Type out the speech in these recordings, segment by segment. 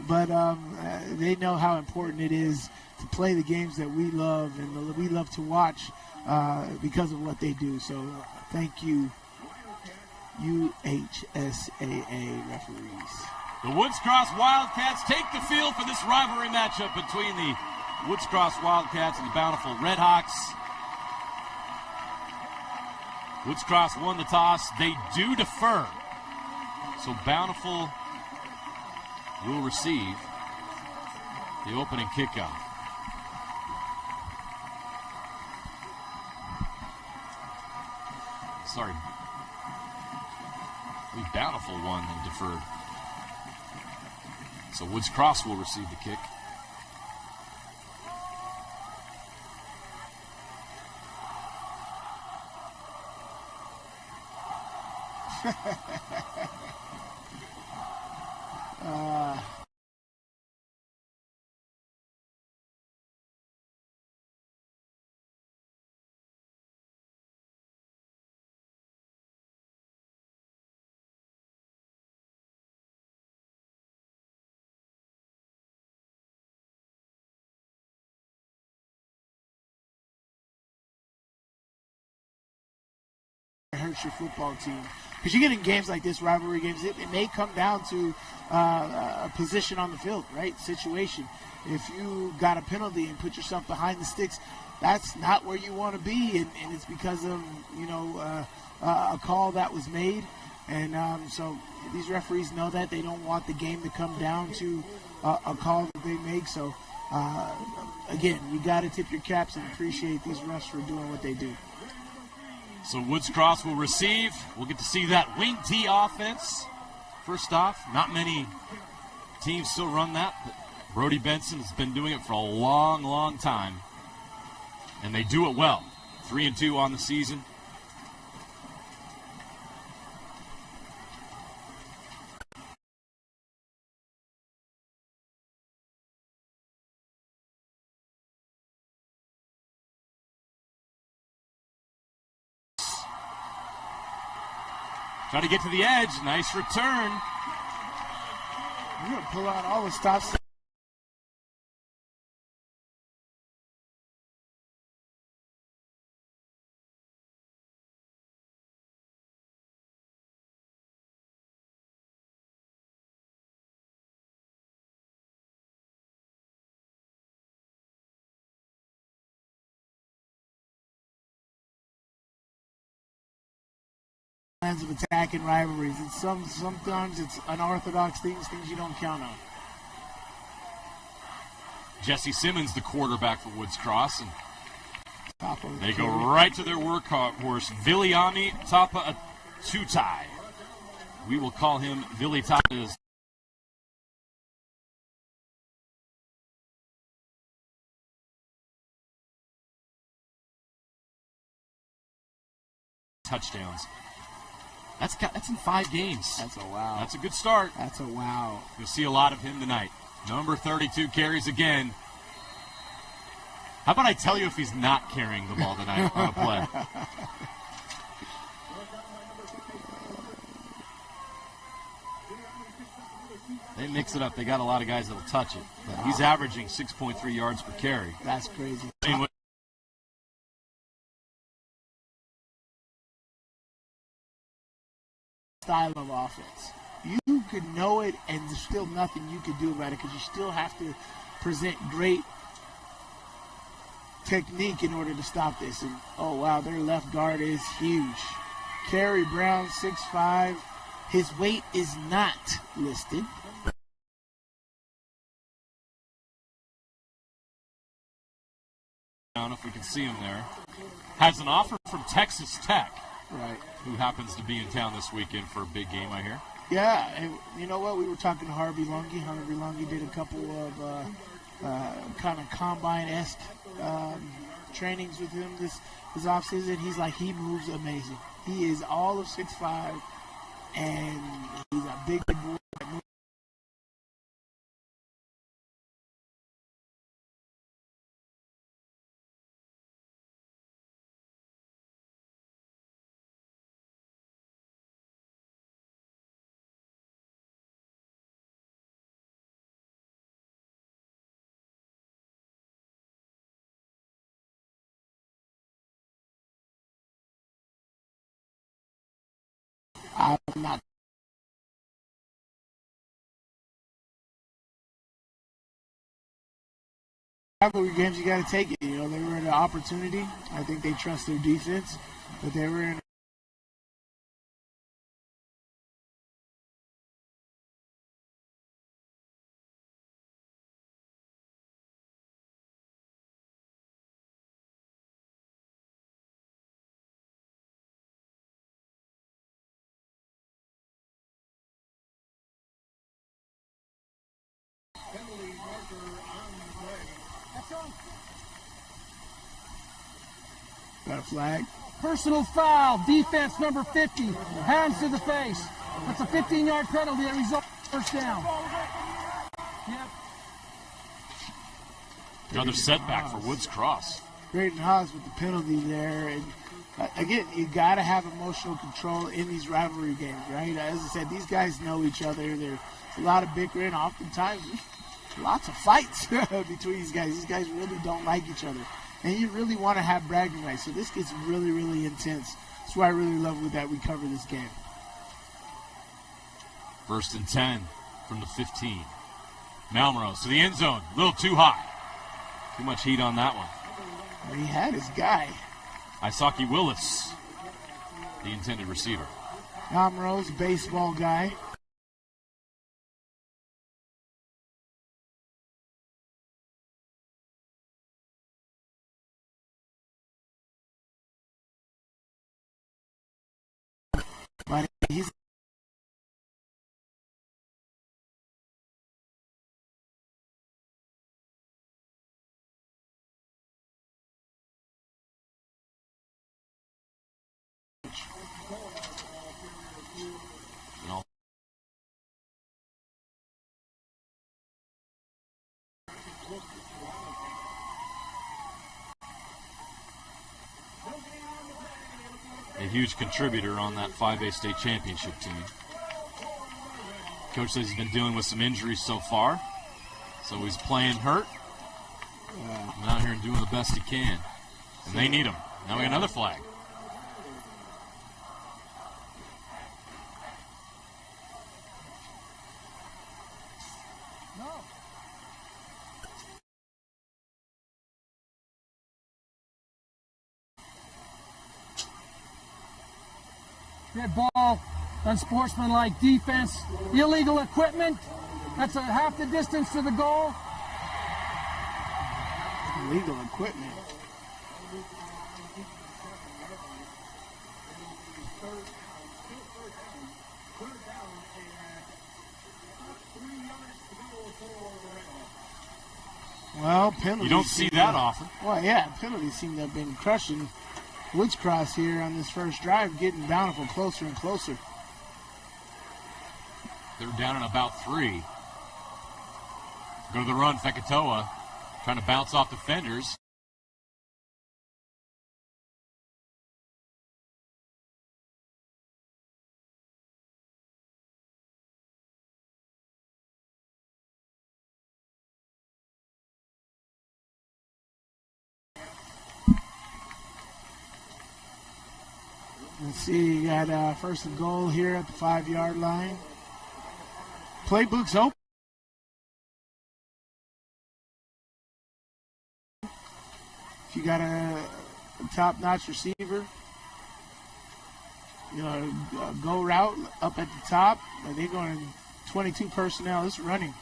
but they know how important it is to play the games that we love and we love to watch because of what they do. So thank you, UHSAA referees. The Woods Cross Wildcats take the field for this rivalry matchup between the Woods Cross Wildcats and the Bountiful Redhawks. Woods Cross won the toss. They do defer. So Bountiful will receive the opening kickoff. Sorry. The Bountiful won and deferred. So Woods Cross will receive the kick. Hurts your football team because you get in games like this, rivalry games, it may come down to a position on the field, right? Situation. If you got a penalty and put yourself behind the sticks, that's not where you want to be, and it's because of a call that was made, and so these referees know that they don't want the game to come down to a call that they make. So again, you got to tip your caps and appreciate these refs for doing what they do. So Woods Cross will receive. We'll get to see that wing T offense. First off, not many teams still run that, but Brody Benson has been doing it for a long, long time. And they do it well. 3-2 on the season. Try to get to the edge. Nice return. You're going to pull out all the stops. Of attack and rivalries. It's sometimes it's unorthodox things you don't count on. Jesse Simmons, the quarterback for Woods Cross, and they go carry. right to their workhorse, Viliami Tapa Atutai. We will call him Vili Tapa's touchdowns. That's in 5 games. That's a wow. That's a good start. That's a wow. You'll see a lot of him tonight. Number 32 carries again. How about I tell you if he's not carrying the ball tonight on a play? They mix it up. They got a lot of guys that'll touch it. But he's averaging 6.3 yards per carry. That's crazy. Style of offense. You could know it, and there's still nothing you could do about it because you still have to present great technique in order to stop this. And oh wow, their left guard is huge. Kerry Brown, 6'5". His weight is not listed. I don't know if we can see him there. Has an offer from Texas Tech. Right. Who happens to be in town this weekend for a big game, I hear. Yeah, and you know what? We were talking to Harvey Lungi. Harvey Lungi did a couple of kind of combine-esque trainings with him this offseason. He's like, he moves amazing. He is all of 6'5", and he's a big boy. I'm not. Rivalry games, you got to take it. You know, they were in an opportunity. I think they trust their defense, but they were in. Got a flag. Personal foul, defense number 50, hands to the face. That's a 15-yard penalty that results in first down. Yep. Another setback for Woods Cross. Brayden Haas with the penalty there. And again, you got to have emotional control in these rivalry games, right? As I said, these guys know each other. There's a lot of bickering. Oftentimes, lots of fights between these guys. These guys really don't like each other. And you really want to have bragging rights. So this gets really, really intense. That's why I really love that we cover this game. 1st and 10 from the 15. Malmrose to the end zone. A little too high. Too much heat on that one. Well, he had his guy. Isaki Willis, the intended receiver. Rose, baseball guy. But he's a huge contributor on that 5A state championship team. Coach says he's been dealing with some injuries so far, so he's playing hurt. And out here and doing the best he can. And they need him. Now we got another flag. Red ball, unsportsmanlike defense, illegal equipment. That's a half the distance to the goal. illegal equipment. Well, penalties. You don't see that often. Well, yeah, penalties seem to have been crushing Woods Cross here on this first drive, getting Bountiful closer and closer. They're down in about 3. Go to the run, Fekatoa trying to bounce off defenders. Let's see, you got 1st and goal here at the 5-yard line. Playbook's open. If you got a top-notch receiver, you know, go route up at the top, and they're going 22 personnel. It's running.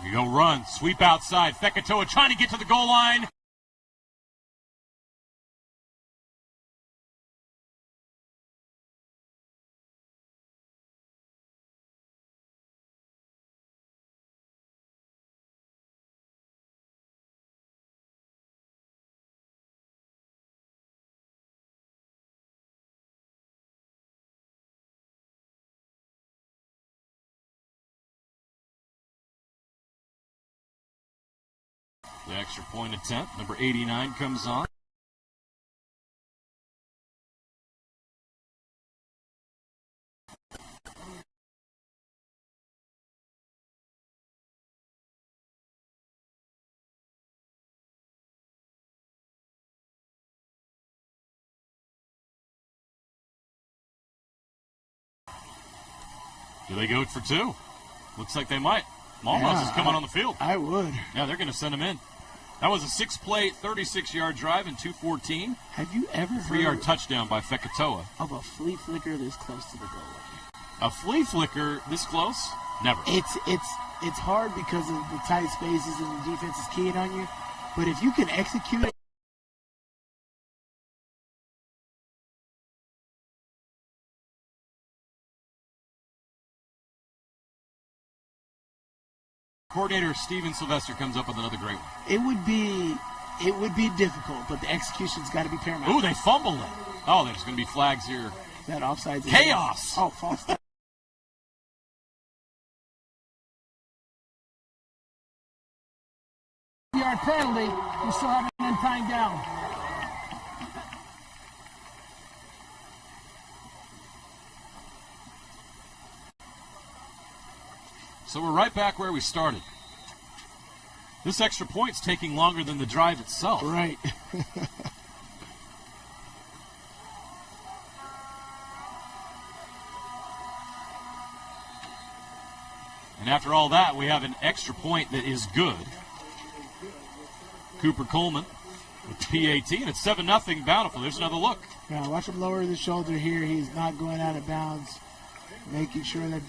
You go run, sweep outside. Fekatoa trying to get to the goal line. The extra point attempt. Number 89 comes on. Do they go for two? Looks like they might. Malmros is coming on the field. I would. Yeah, they're going to send him in. That was a 6-play, 36-yard drive in 2:14. Have you ever heard 3-yard touchdown by Fekatoa. of a flea flicker this close to the goal line? A flea flicker this close? Never. It's hard because of the tight spaces and the defense is keying on you. But if you can execute it, Coordinator Steven Sylvester comes up with another great one. it would be difficult, but the execution's got to be paramount. Ooh, they fumbled it. Oh, there's going to be flags here. That offsides. Chaos. Oh, false start. Yard penalty. We still haven't been timed down. So we're right back where we started. This extra point's taking longer than the drive itself. Right. And after all that, we have an extra point that is good. Cooper Coleman with the PAT, and it's 7-0 Bountiful. There's another look. Yeah, watch him lower the shoulder here. He's not going out of bounds, making sure that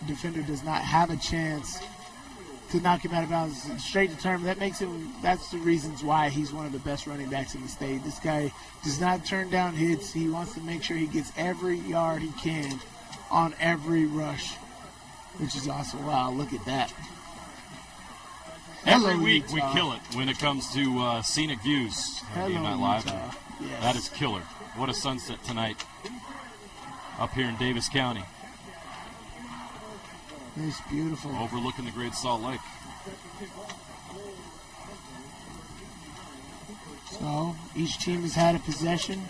defender does not have a chance to knock him out of bounds. Straight determined. That makes him. That's the reasons why he's one of the best running backs in the state. This guy does not turn down hits. He wants to make sure he gets every yard he can on every rush, which is awesome. Wow, look at that. Every week we kill it when it comes to scenic views on Game Night Live. Yes. That is killer. What a sunset tonight up here in Davis County, It's beautiful. overlooking the Great Salt Lake. So each team has had a possession.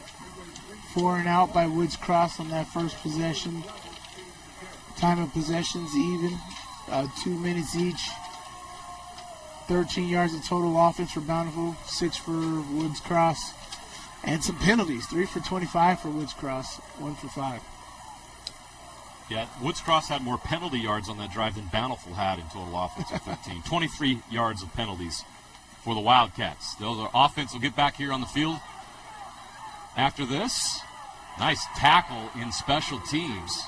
4 and out by Woods Cross on that first possession. Time of possessions even. 2 minutes each. 13 yards of total offense for Bountiful, 6 for Woods Cross, and some penalties. 3 for 25 for Woods Cross, 1 for 5. Yeah, Woods Cross had more penalty yards on that drive than Bountiful had in total offense with 15. 23 yards of penalties for the Wildcats. Those are offense will get back here on the field after this. Nice tackle in special teams.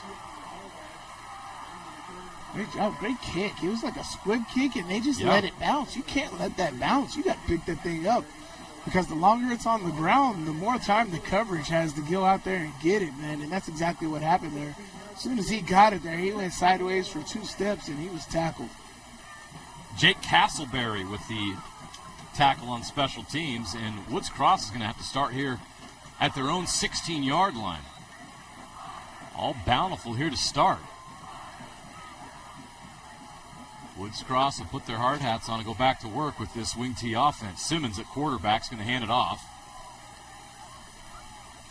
Great job, great kick. It was like a squib kick, and they just Yeah. let it bounce. You can't let that bounce. You got to pick that thing up because the longer it's on the ground, the more time the coverage has to go out there and get it, man. And that's exactly what happened there. As soon as he got it there, he went sideways for 2 steps, and he was tackled. Jake Castleberry with the tackle on special teams, and Woods Cross is going to have to start here at their own 16-yard line. All Bountiful here to start. Woods Cross will put their hard hats on and go back to work with this wing T offense. Simmons at quarterback is going to hand it off.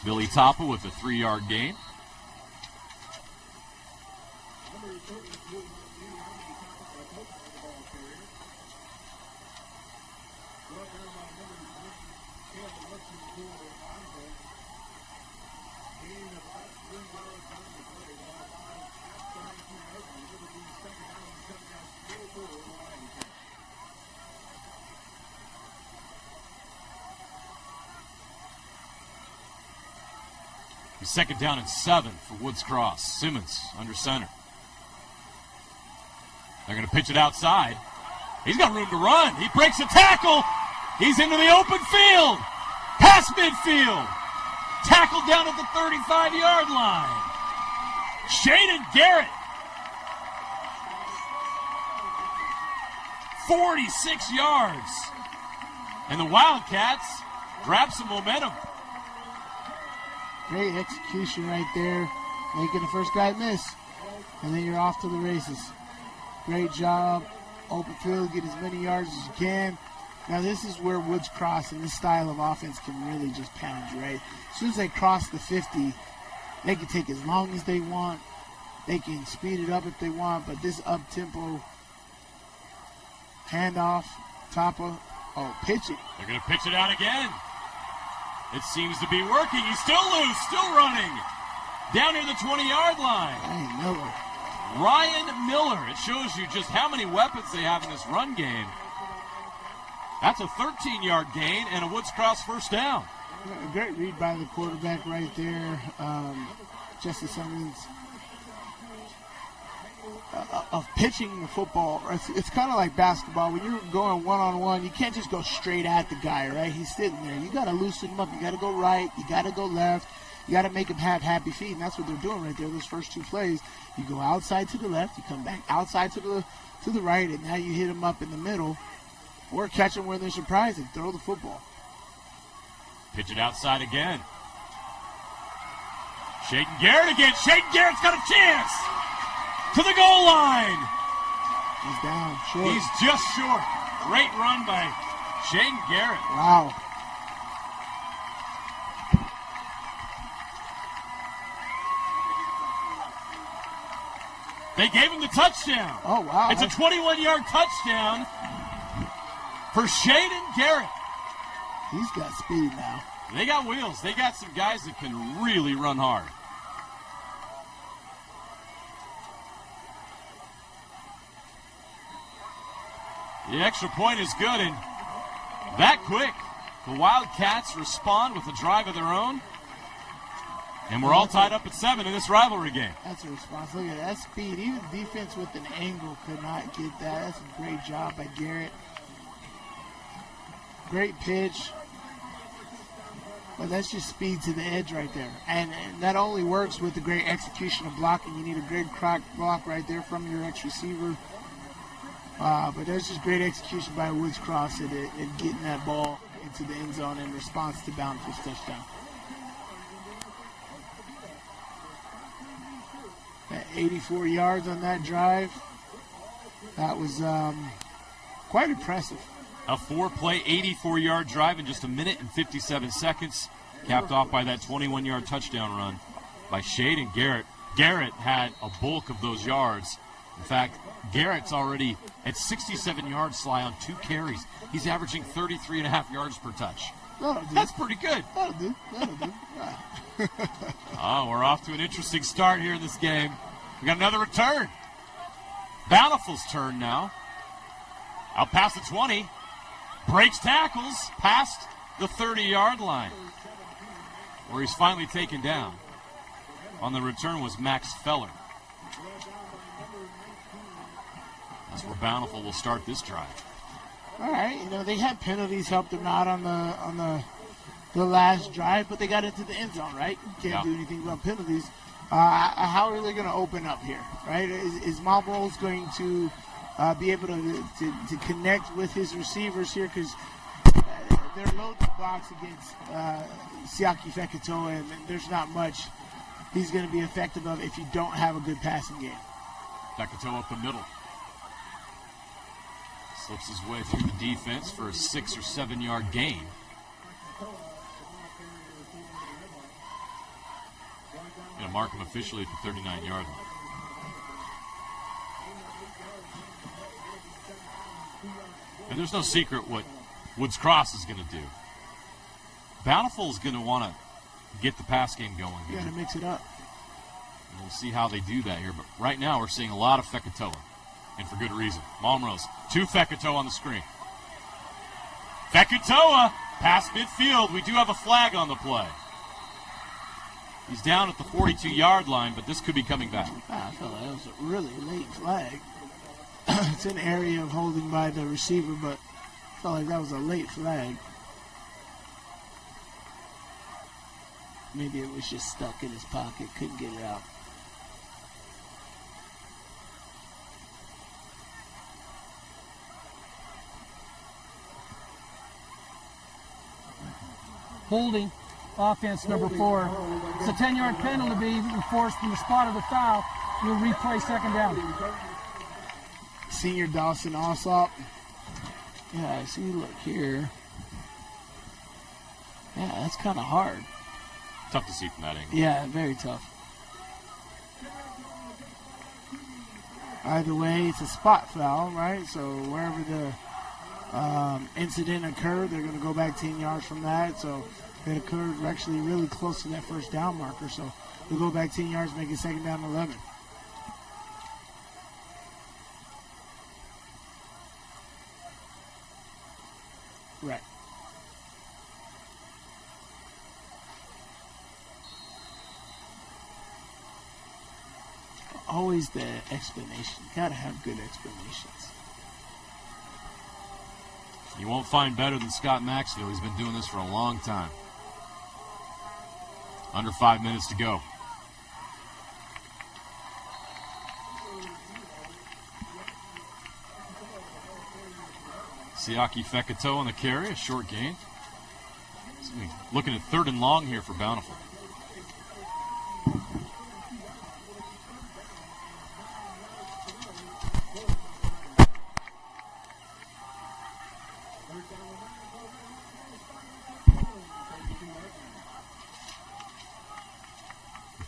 Billy Toppa with a 3-yard gain. Second down and 7 for Woods Cross. Simmons under center. They're going to pitch it outside. He's got room to run. He breaks a tackle. He's into the open field. Past midfield. Tackled down at the 35-yard line. Shaden Garrett. 46 yards. And the Wildcats grab some momentum. Great execution right there, making the first guy miss. And then you're off to the races. Great job. Open field, get as many yards as you can. Now this is where Woods Cross and this style of offense can really just pound you, right? As soon as they cross the 50, they can take as long as they want. They can speed it up if they want, but this up-tempo handoff, pitch it. They're going to pitch it out again. It seems to be working. He's still loose, still running. Down near the 20-yard line. Hey, Miller. Ryan Miller. It shows you just how many weapons they have in this run game. That's a 13-yard gain and a Woods Cross first down. A great read by the quarterback right there. Justice Summons. Of pitching the football, it's kind of like basketball. When you're going one-on-one, you can't just go straight at the guy, right? He's sitting there. You got to loosen him up. You got to go right. You got to go left. You got to make him have happy feet, and that's what they're doing right there. Those first two plays, you go outside to the left, you come back outside to the right, and now you hit them up in the middle, or catch them where they're surprised and throw the football. Pitch it outside again. Shaden Garrett again. Shaden Garrett's got a chance. To the goal line. He's down short. He's just short. Great run by Shaden Garrett. Wow. They gave him the touchdown. Oh, wow. It's a 21-yard touchdown for Shaden Garrett. He's got speed now. They got wheels. They got some guys that can really run hard. The extra point is good, and that quick, the Wildcats respond with a drive of their own, and we're all tied up at 7 in this rivalry game. That's a response. Look at that speed. Even defense with an angle could not get that. That's a great job by Garrett. Great pitch. But that's just speed to the edge right there. And that only works with the great execution of blocking. You need a great crack block right there from your ex-receiver. But there's just great execution by Woods Cross at getting that ball into the end zone in response to Bountiful's touchdown. At 84 yards on that drive. That was quite impressive. A 4-play, 84-yard drive in just a minute and 57 seconds, capped off by that 21-yard touchdown run by Shaden Garrett. Garrett had a bulk of those yards. In fact, Garrett's already at 67 yards, Sly, on 2 carries. He's averaging 33.5 yards per touch. That's pretty good. That'll do. Oh, we're off to an interesting start here in this game. We got another return. Bountiful's turn now. Out past the 20. Breaks tackles past the 30-yard line, where he's finally taken down. On the return was Max Feller. That's where Bountiful will start this drive. All right, they had penalties helped them out on the last drive, but they got into the end zone, right? You can't do anything about penalties. How are they going to open up here, right? Is Marlboro's going to be able to connect with his receivers here, because they're loaded the box against Siaki Fekatoa, and there's not much he's going to be effective of if you don't have a good passing game. Fekatoa up the middle. Slips his way through the defense for a 6 or 7 yard gain. Going to mark him officially at the 39-yard line. And there's no secret what Woods Cross is going to do. Bountiful is going to want to get the pass game going here. You got to mix it up. And we'll see how they do that here. But right now we're seeing a lot of Fekatoa, and for good reason. Malmrose, 2 Fekatoa on the screen. Fekatoa, past midfield. We do have a flag on the play. He's down at the 42-yard line, but this could be coming back. I felt like that was a really late flag. It's an area of holding by the receiver, but I felt like that was a late flag. Maybe it was just stuck in his pocket, couldn't get it out. Holding, offense number 4. It's a 10-yard penalty enforced from the spot of the foul. We'll replay second down. Senior Dawson Alsop Yeah, I see. Look here. Yeah, that's kind of hard. Tough to see from that angle. Yeah, very tough. Either way, it's a spot foul, right? So wherever the incident occurred, they're going to go back 10 yards from that. So it occurred actually really close to that first down marker. So they'll go back 10 yards, make it second down and 11. Right. Always the explanation. Gotta have good explanations. You won't find better than Scott Maxfield. He's been doing this for a long time. Under 5 minutes to go. Siaki Fekatoa on the carry, a short gain. Looking at 3rd and long here for Bountiful.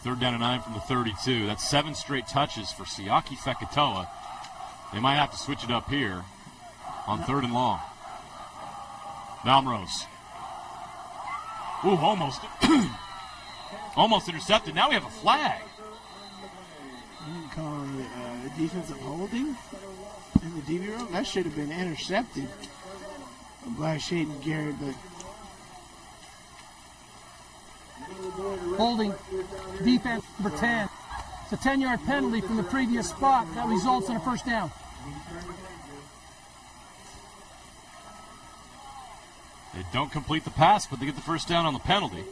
Third down and 9 from the 32. That's 7 straight touches for Siaki Fekatoa. They might have to switch it up here on 3rd and long. Malmrose. Ooh, almost. Almost intercepted. Now we have a flag. You call it defensive holding in the DB room? That should have been intercepted by Shaden Garrett, but Holding defense number 10. It's a 10-yard penalty from the previous spot. That results in a first down. They don't complete the pass, but they get the first down on the penalty.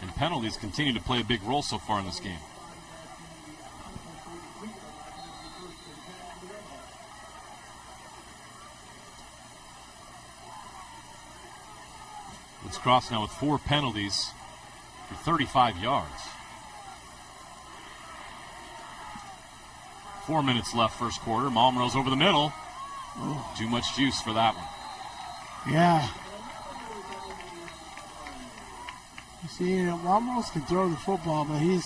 And penalties continue to play a big role so far in this game. Let's cross now with 4 penalties for 35 yards. 4 minutes left first quarter. Malmrose over the middle. Too much juice for that one. yeah. You see, Malmrose can throw the football, but he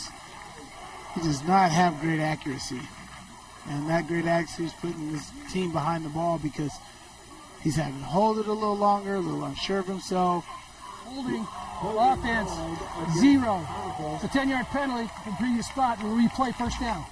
does not have great accuracy. And that great accuracy is putting his team behind the ball because he's having to hold it a little longer, a little unsure of himself. Holding offense 0. It's a 10-yard penalty from the previous spot. We'll replay first down.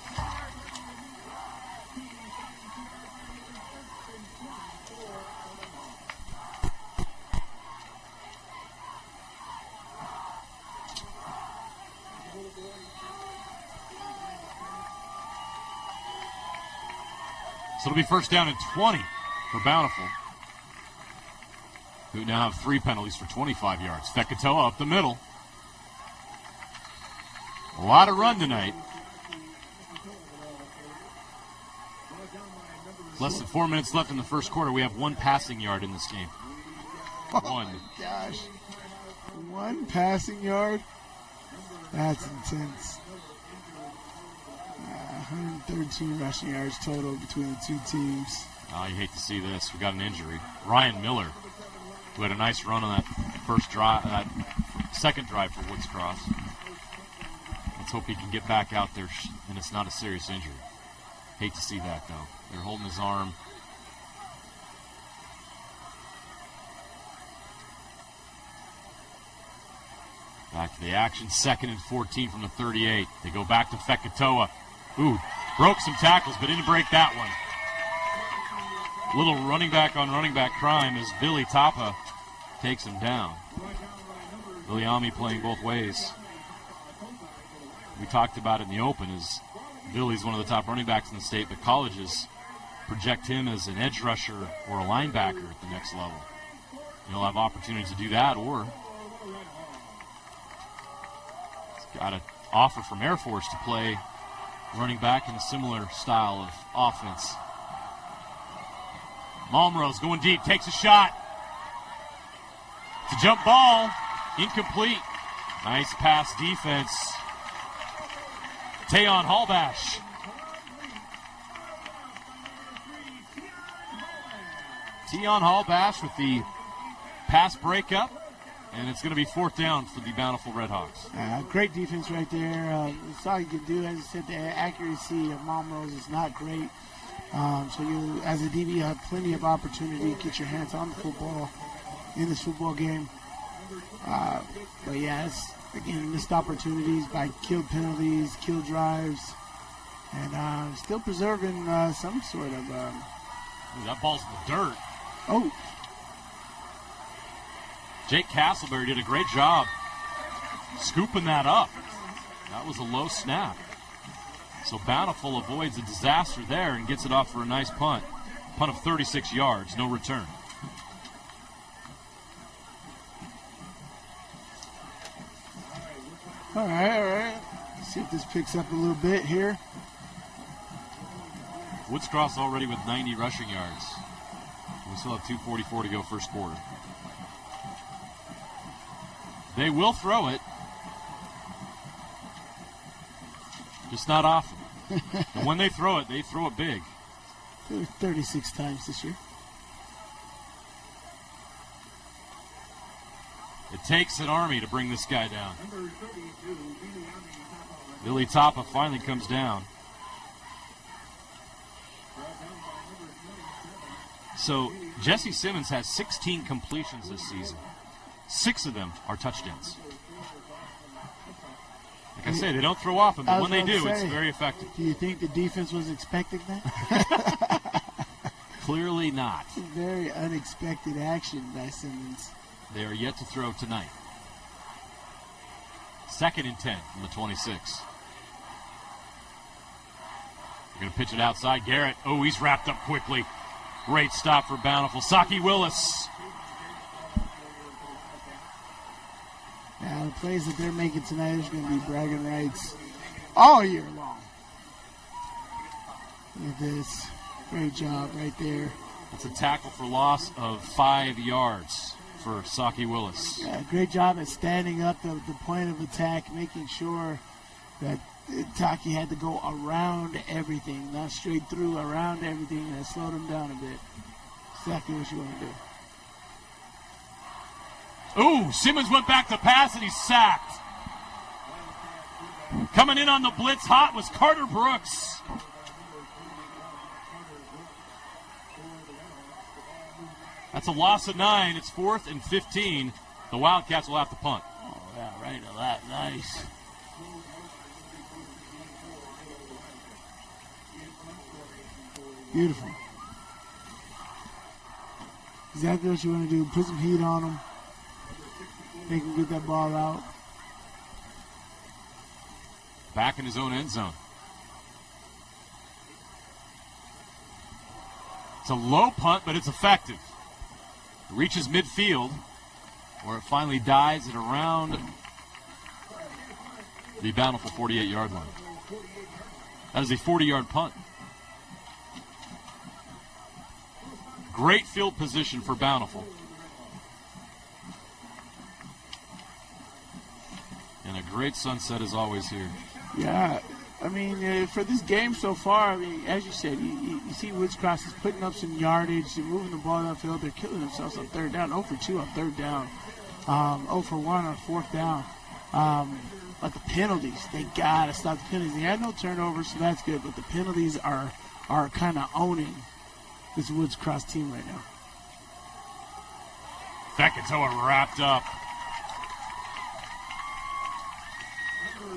So it'll be first down and 20 for Bountiful, who now have 3 penalties for 25 yards. Fekatoa up the middle. A lot of run tonight. Less than 4 minutes left in the first quarter. We have 1 passing yard in this game. Oh 1. my gosh. 1 passing yard? That's intense. 113 rushing yards total between the two teams. Oh, you hate to see this. We got an injury. Ryan Miller, who had a nice run on that first drive, that second drive for Woods Cross. Let's hope he can get back out there and it's not a serious injury. Hate to see that, though. They're holding his arm. Back to the action. 2nd and 14 from the 38. They go back to Fekatoa. Ooh, broke some tackles, but didn't break that one. Little running back on running back crime as Billy Tapa takes him down. Viliami playing both ways. We talked about it in the open as Billy's one of the top running backs in the state, but colleges project him as an edge rusher or a linebacker at the next level. He'll have opportunities to do that, or he's got an offer from Air Force to play running back in a similar style of offense. Malmrose going deep, takes a shot. It's a jump ball, incomplete. Nice pass defense. Tayon Hallbash. Tion Hallbash with the pass breakup, and it's going to be 4th down for the Bountiful Redhawks. Great defense right there. That's all you can do. As I said, the accuracy of Momrose is not great. So you, as a DB, you have plenty of opportunity to get your hands on the football in this football game. But yeah, it's, again, missed opportunities by killed penalties, killed drives, and still preserving some sort of... Ooh, that ball's in the dirt. Oh. Jake Castleberry did a great job scooping that up. That was a low snap. So Bountiful avoids a disaster there and gets it off for a nice punt. Punt of 36 yards, no return. All right. Let's see if this picks up a little bit here. Woods Cross already with 90 rushing yards. We still have 2:44 to go first quarter. They will throw it. Just not often. And when they throw it big. 36 times this year. It takes an army to bring this guy down. Billy Tapa finally comes down. So Jesse Simmons has 16 completions this season. 6 of them are touchdowns. Like I say, they don't throw often, but when they do, it's very effective. Do you think the defense was expecting that? Clearly not. Very unexpected action by Simmons. They are yet to throw tonight. 2nd and 10 from the 26. They're going to pitch it outside. Garrett, oh, he's wrapped up quickly. Great stop for Bountiful. Saki Willis. Now, the plays that they're making tonight is going to be bragging rights all year long. Look at this. Great job right there. It's a tackle for loss of 5 yards for Saki Willis. Yeah, great job at standing up the point of attack, making sure that Taki had to go around everything, not straight through, around everything, and that slowed him down a bit. Exactly what you want to do. Ooh, Simmons went back to pass and he's sacked. Coming in on the blitz hot was Carter Brooks. That's a loss of 9. It's 4th and 15. The Wildcats will have to punt. Oh, yeah, right, a lot. Nice. Beautiful. Exactly what you want to do. Put some heat on them. Make him get that ball out. Back in his own end zone. It's a low punt, but it's effective. It reaches midfield, where it finally dies at around the Bountiful 48-yard line. That is a 40-yard punt. Great field position for Bountiful. And a great sunset as always here. Yeah, I mean, for this game so far, I mean, as you said, you see Woods Cross is putting up some yardage. They're moving the ball downfield. They're killing themselves on 3rd down. 0 for 2 on 3rd down. 0 for 1 on 4th down. But the penalties, they got to stop the penalties. They had no turnovers, so that's good. But the penalties are kind of owning this Woods Cross team right now. Fekatoa wrapped up.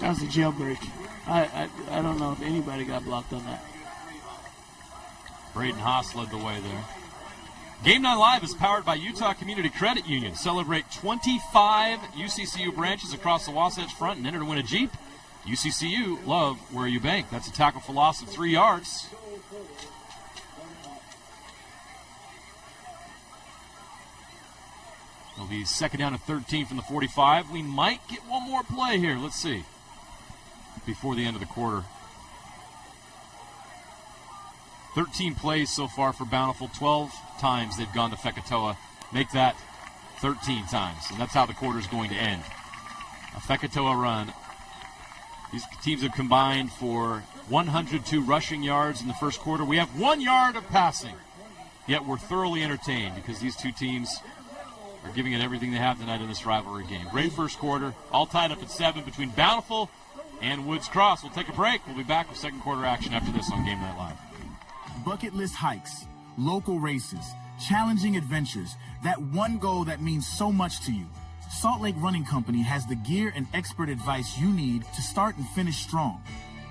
That was a jailbreak. I don't know if anybody got blocked on that. Braden Haas led the way there. Game 9 Live is powered by Utah Community Credit Union. Celebrate 25 UCCU branches across the Wasatch Front and enter to win a Jeep. UCCU, love where you bank. That's a tackle for loss of 3 yards. It'll be 2nd down and 13 from the 45. We might get one more play here. Let's see. Before the end of the quarter. 13 plays so far for Bountiful. 12 times they've gone to Fekatoa. Make that 13 times. And that's how the quarter's going to end. A Fekatoa run. These teams have combined for 102 rushing yards in the first quarter. We have 1 yard of passing. yet we're thoroughly entertained because these two teams are giving it everything they have tonight in this rivalry game. Great first quarter, all tied up at 7 between Bountiful and Woods Cross. We'll take a break. We'll be back with second quarter action after this on Game Night Live. Bucket list hikes, local races, challenging adventures, that one goal that means so much to you. Salt Lake Running Company has the gear and expert advice you need to start and finish strong.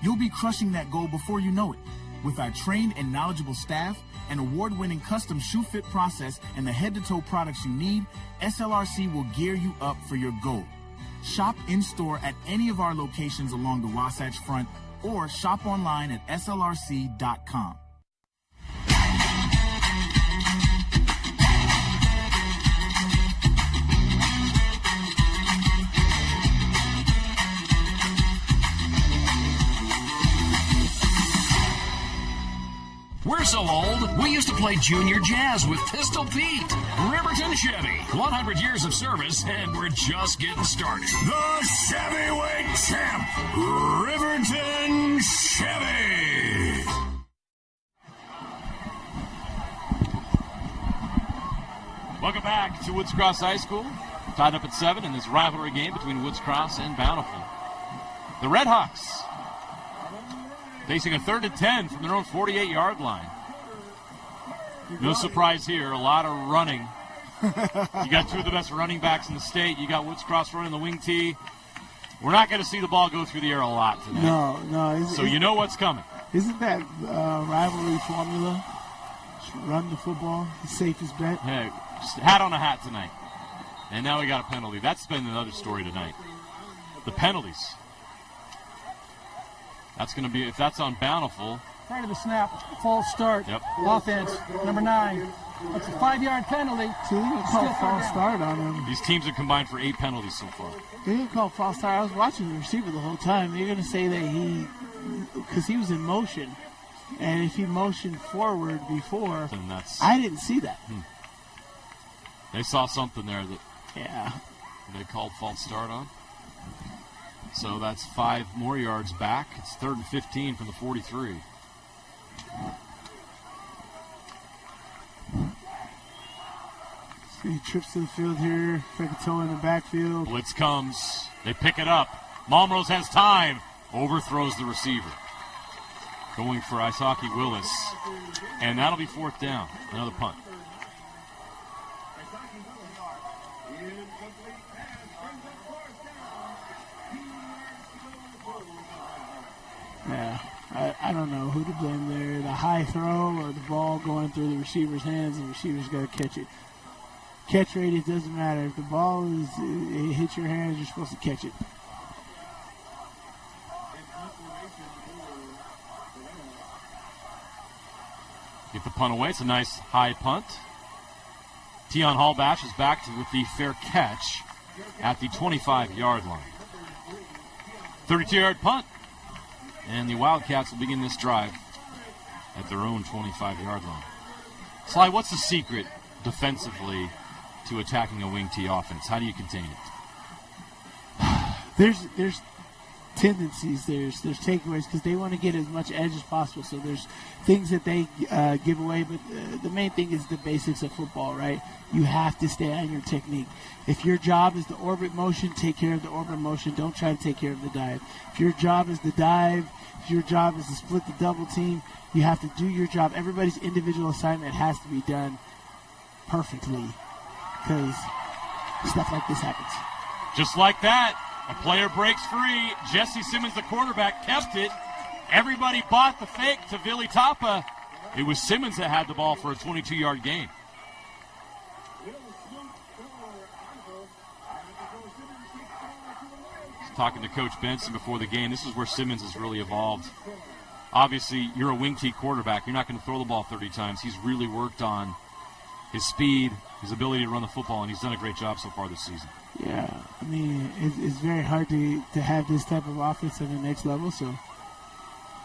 You'll be crushing that goal before you know it. With our trained and knowledgeable staff, an award-winning custom shoe fit process, and the head-to-toe products you need, SLRC will gear you up for your goal. Shop in-store at any of our locations along the Wasatch Front or shop online at slrc.com. We're so old, we used to play junior jazz with Pistol Pete. Riverton Chevy, 100 years of service, and we're just getting started. The Chevyweight Champ, Riverton Chevy. Welcome back to Woods Cross High School. Tied up at 7 in this rivalry game between Woods Cross and Bountiful. The Redhawks facing a 3rd and 10 from their own 48-yard line. No surprise here, a lot of running. You got two of the best running backs in the state. You got Woods Cross running the wing tee. We're not going to see the ball go through the air a lot today. No. So you know what's coming. Isn't that rivalry formula? Just run the football, the safest bet. Hey, just hat on a hat tonight. And now we got a penalty. That's been another story tonight. The penalties. That's going to be, if that's on Bountiful. Prior to the snap, false start. Yep. Offense, number 9. That's a 5-yard penalty. So you can call false start on him. These teams are combined for 8 penalties so far. They didn't call false start. I was watching the receiver the whole time. You're going to say that because he was in motion, and if he motioned forward before, then that's, I didn't see that. They saw something there that Yeah. they called false start on. So that's 5 more yards back. It's 3rd and 15 from the 43. So he trips to the field here. Fekatoa in the backfield. Blitz comes. They pick it up. Malmrose has time. Overthrows the receiver. Going for Isaki Willis. And that'll be 4th down. Another punt. Yeah, I don't know who to blame there. The high throw or the ball going through the receiver's hands, and the receiver's got to catch it. Catch rate, it doesn't matter. If the ball it hits your hands, you're supposed to catch it. Get the punt away. It's a nice high punt. Tion Hallbash is back with the fair catch at the 25-yard line. 32-yard punt. And the Wildcats will begin this drive at their own 25-yard line. Sly, what's the secret defensively to attacking a wing tee offense? How do you contain it? There's tendencies, there's takeaways, because they want to get as much edge as possible. So there's things that they give away, but the main thing is the basics of football, right? You have to stay on your technique. If your job is the orbit motion, take care of the orbit motion. Don't try to take care of the dive. If your job is the dive, if your job is to split the double team, you have to do your job. Everybody's individual assignment has to be done perfectly, because stuff like this happens. Just like that, a player breaks free. Jesse Simmons, the quarterback, kept it. Everybody bought the fake to Vili Tapa. It was Simmons that had the ball for a 22-yard gain. Talking to Coach Benson before the game, this is where Simmons has really evolved. Obviously, you're a wing tee quarterback. You're not going to throw the ball 30 times. He's really worked on his speed, his ability to run the football, and he's done a great job so far this season. Yeah, I mean, it's very hard to have this type of offense at the next level, so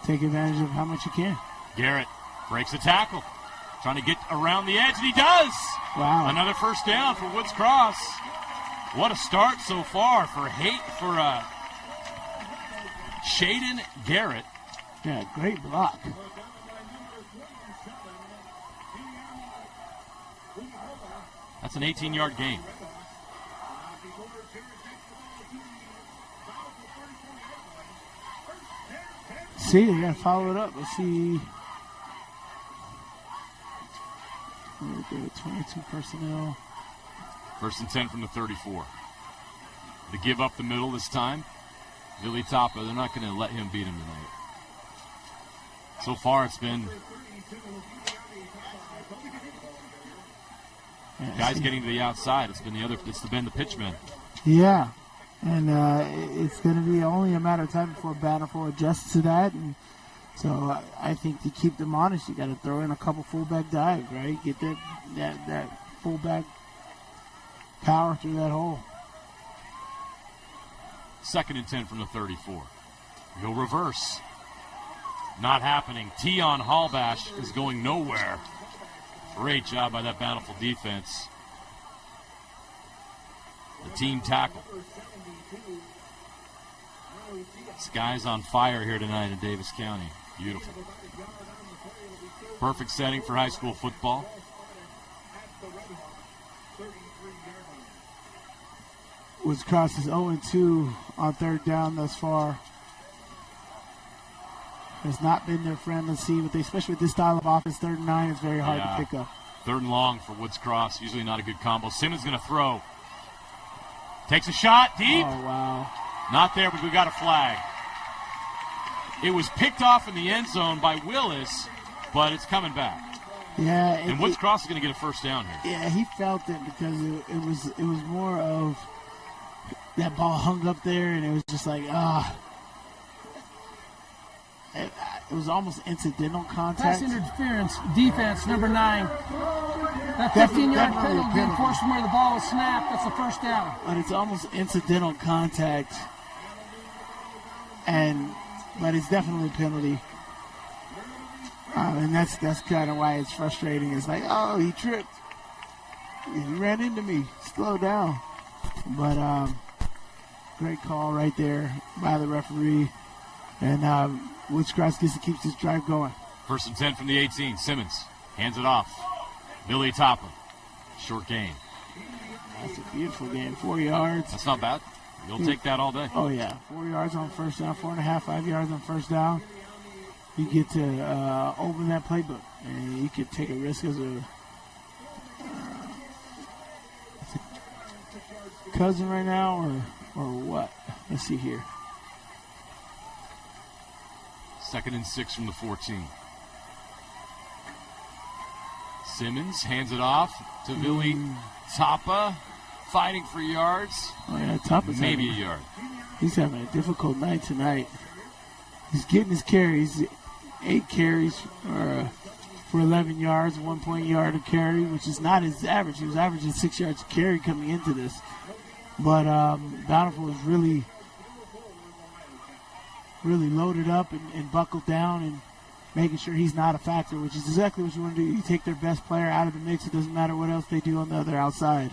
take advantage of how much you can. Garrett breaks the tackle, trying to get around the edge, and he does! Wow. Another first down for Woods Cross. What a start so far for Shaden Garrett. Yeah, great block. That's an 18-yard gain. See, they got to follow it up. Let's see. 22 personnel. 1st and 10 from the 34. To give up the middle this time. Billy Tapa, they're not going to let him beat him tonight. So far, it's been guys getting to the outside. It's been the pitchman. Yeah, and it's going to be only a matter of time before Bountiful adjusts to that. And so I think to keep them honest, you got to throw in a couple fullback dives, right? Get that fullback power through that hole. 2nd and 10 from the 34. Go reverse. Not happening. Tion Hallbash is going nowhere. Great job by that Bountiful defense. The team tackle. This guy's on fire here tonight in Davis County. Beautiful. Perfect setting for high school football. Woods Cross is 0-2 on 3rd down thus far. Has not been their friend. Let's see, but especially with this style of offense, 3rd and 9 is very hard to pick up. 3rd and long for Woods Cross. Usually not a good combo. Simmons going to throw. Takes a shot deep. Oh, wow. Not there, but we got a flag. It was picked off in the end zone by Willis, but it's coming back. Yeah. And Woods Cross is going to get a 1st down here. Yeah, he felt it because it was more of that ball hung up there, and it was just like, it was almost incidental contact. Pass interference, defense, number 9. That 15-yard penalty being forced from where the ball was snapped. That's a 1st down. But it's almost incidental contact, but it's definitely a penalty. And that's kind of why it's frustrating. It's like, oh, he tripped. He ran into me. Slow down. But great call right there by the referee. And Woods Cross gets to keep this drive going. 1st and 10 from the 18. Simmons hands it off. Billy Tapa. Short gain. That's a beautiful game. 4 yards. That's not bad. You'll take that all day. Oh, yeah. 4 yards on 1st down, 4.5, 5 yards on 1st down. You get to open that playbook, and you could take a risk as a cousin right now, or what? Let's see here. 2nd and 6 from the 14. Simmons hands it off to Billy Tapa, fighting for yards. Oh, yeah, Tapa's maybe a yard. He's having a difficult night tonight. He's getting his carries, 8 carries for 11 yards, 1 yard a carry, which is not his average. He was averaging 6 yards a carry coming into this. But Bountiful is really loaded up and buckled down and making sure he's not a factor, which is exactly what you want to do. You take their best player out of the mix. It doesn't matter what else they do on the other outside.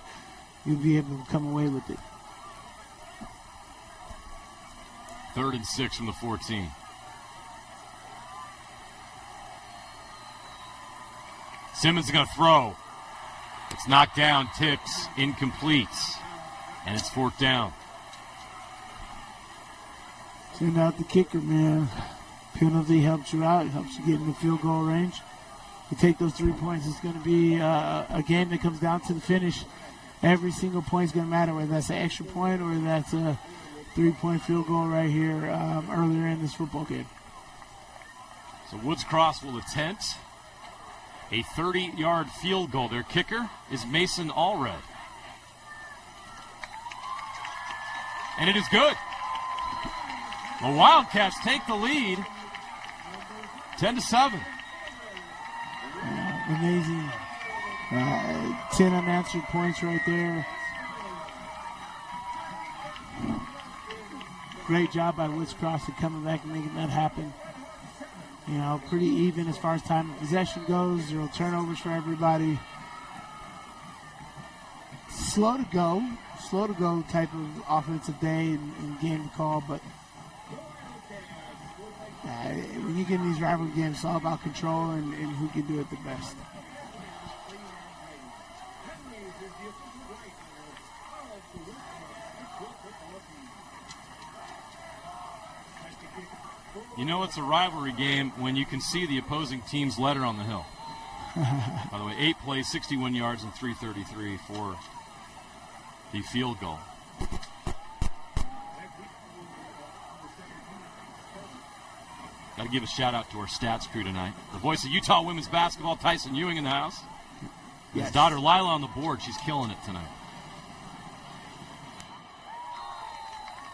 You'll be able to come away with it. 3rd and 6 from the 14. Simmons is going to throw. It's knocked down, tips, incomplete. And it's 4th down. Send out the kicker, man. Penalty helps you out. It helps you get in the field goal range. You take those 3 points, it's going to be a game that comes down to the finish. Every single point is going to matter, whether that's an extra point or that's a 3-point field goal right here earlier in this football game. So Woods Cross will attempt a 30-yard field goal. Their kicker is Mason Allred. And it is good. The Wildcats take the lead, 10-7. Amazing. 10 unanswered points right there. Great job by Woods Cross in coming back and making that happen. You know, pretty even as far as time of possession goes. 0 turnovers for everybody. Slow to go type of offensive day and game to call, but when you get in these rivalry games, it's all about control and who can do it the best. You know it's a rivalry game when you can see the opposing team's letter on the hill. By the way, 8 plays, 61 yards, and 333 for the field goal. Got to give a shout-out to our stats crew tonight. The voice of Utah women's basketball, Tyson Ewing, in the house. Yes. His daughter Lila on the board. She's killing it tonight.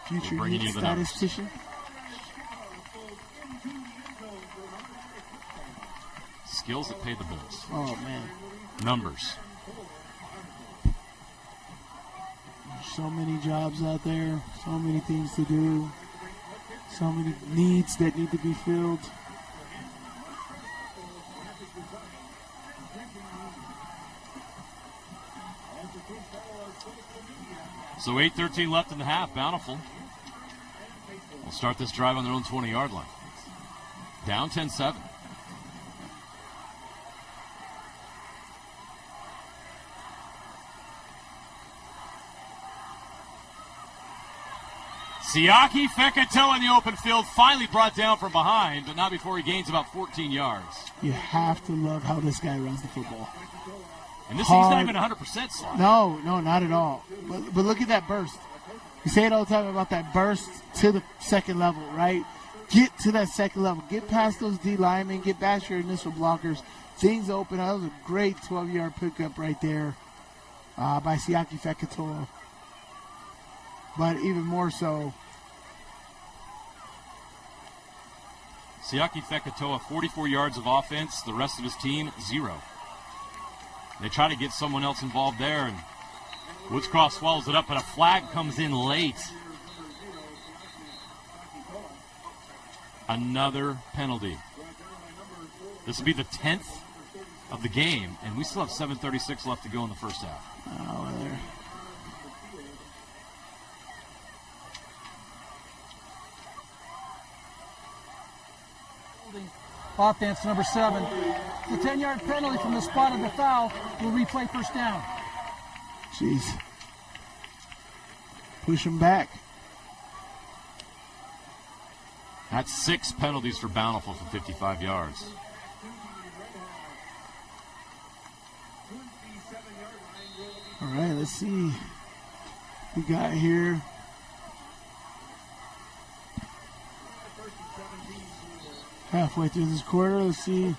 Future bringing need you the numbers. statistician. Skills that pay the bills. Oh, man. Numbers. So many jobs out there. So many things to do. So many needs that need to be filled. So 8:13 left in the half. Bountiful will start this drive on their own 20-yard line. Down 10-7. Siaki Fekatoa in the open field, finally brought down from behind, but not before he gains about 14 yards. You have to love how this guy runs the football. And this he's not even 100% slot. No, not at all. But look at that burst. You say it all the time about that burst to the second level, right? Get to that second level. Get past those D linemen. Get past your initial blockers. Things open. That was a great 12-yard pickup right there by Siaki Fekatoa. But even more so, Siaki Fekatoa, 44 yards of offense. The rest of his team, 0. They try to get someone else involved there, and Woods Cross swallows it up, but a flag comes in late. Another penalty. This will be the 10th of the game, and we still have 7:36 left to go in the first half. oh, there. Offense number 7. The 10-yard penalty from the spot of the foul will replay first down. Jeez. Push him back. That's 6 penalties for Bountiful for 55 yards. All right, let's see. We got here. Halfway through this quarter, let's see.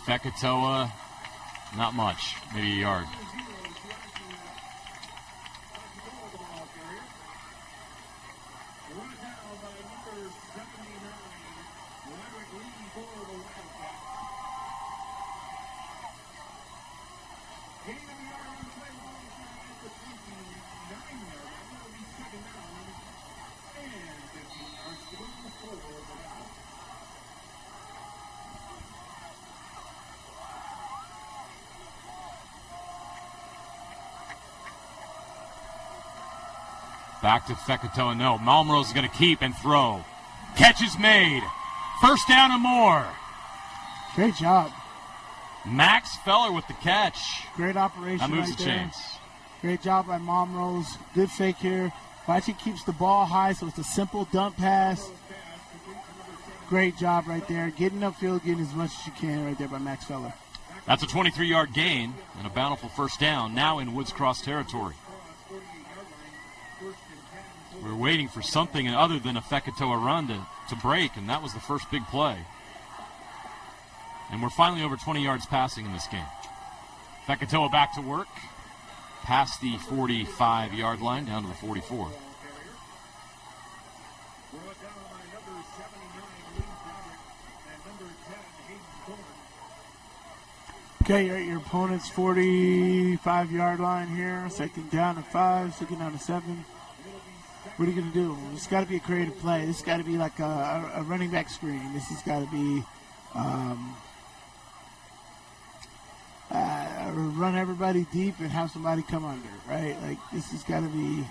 Fekatoa, not much, maybe a yard. Back to Fekatoa. No, Malmrose is going to keep and throw. Catch is made. First down and more. Great job. Max Feller with the catch. Great operation That moves right the there. chains. Great job by Momrose. Good fake here. Watch, keeps the ball high, so it's a simple dump pass. Great job right there. Getting upfield, getting as much as you can right there by Max Feller. That's a 23-yard gain and a Bountiful first down, now in Woods Cross territory. We were waiting for something other than a Fekatoa run to break, and that was the first big play. And we're finally over 20 yards passing in this game. Fekatoa back to work, past the 45-yard line, down to the 44. Okay, your opponent's 45-yard line here. Second down to 5, second down to 7. What are you going to do? It's got to be a creative play. This has got to be like a running back screen. This has got to be run everybody deep and have somebody come under, right? Like, this has got to be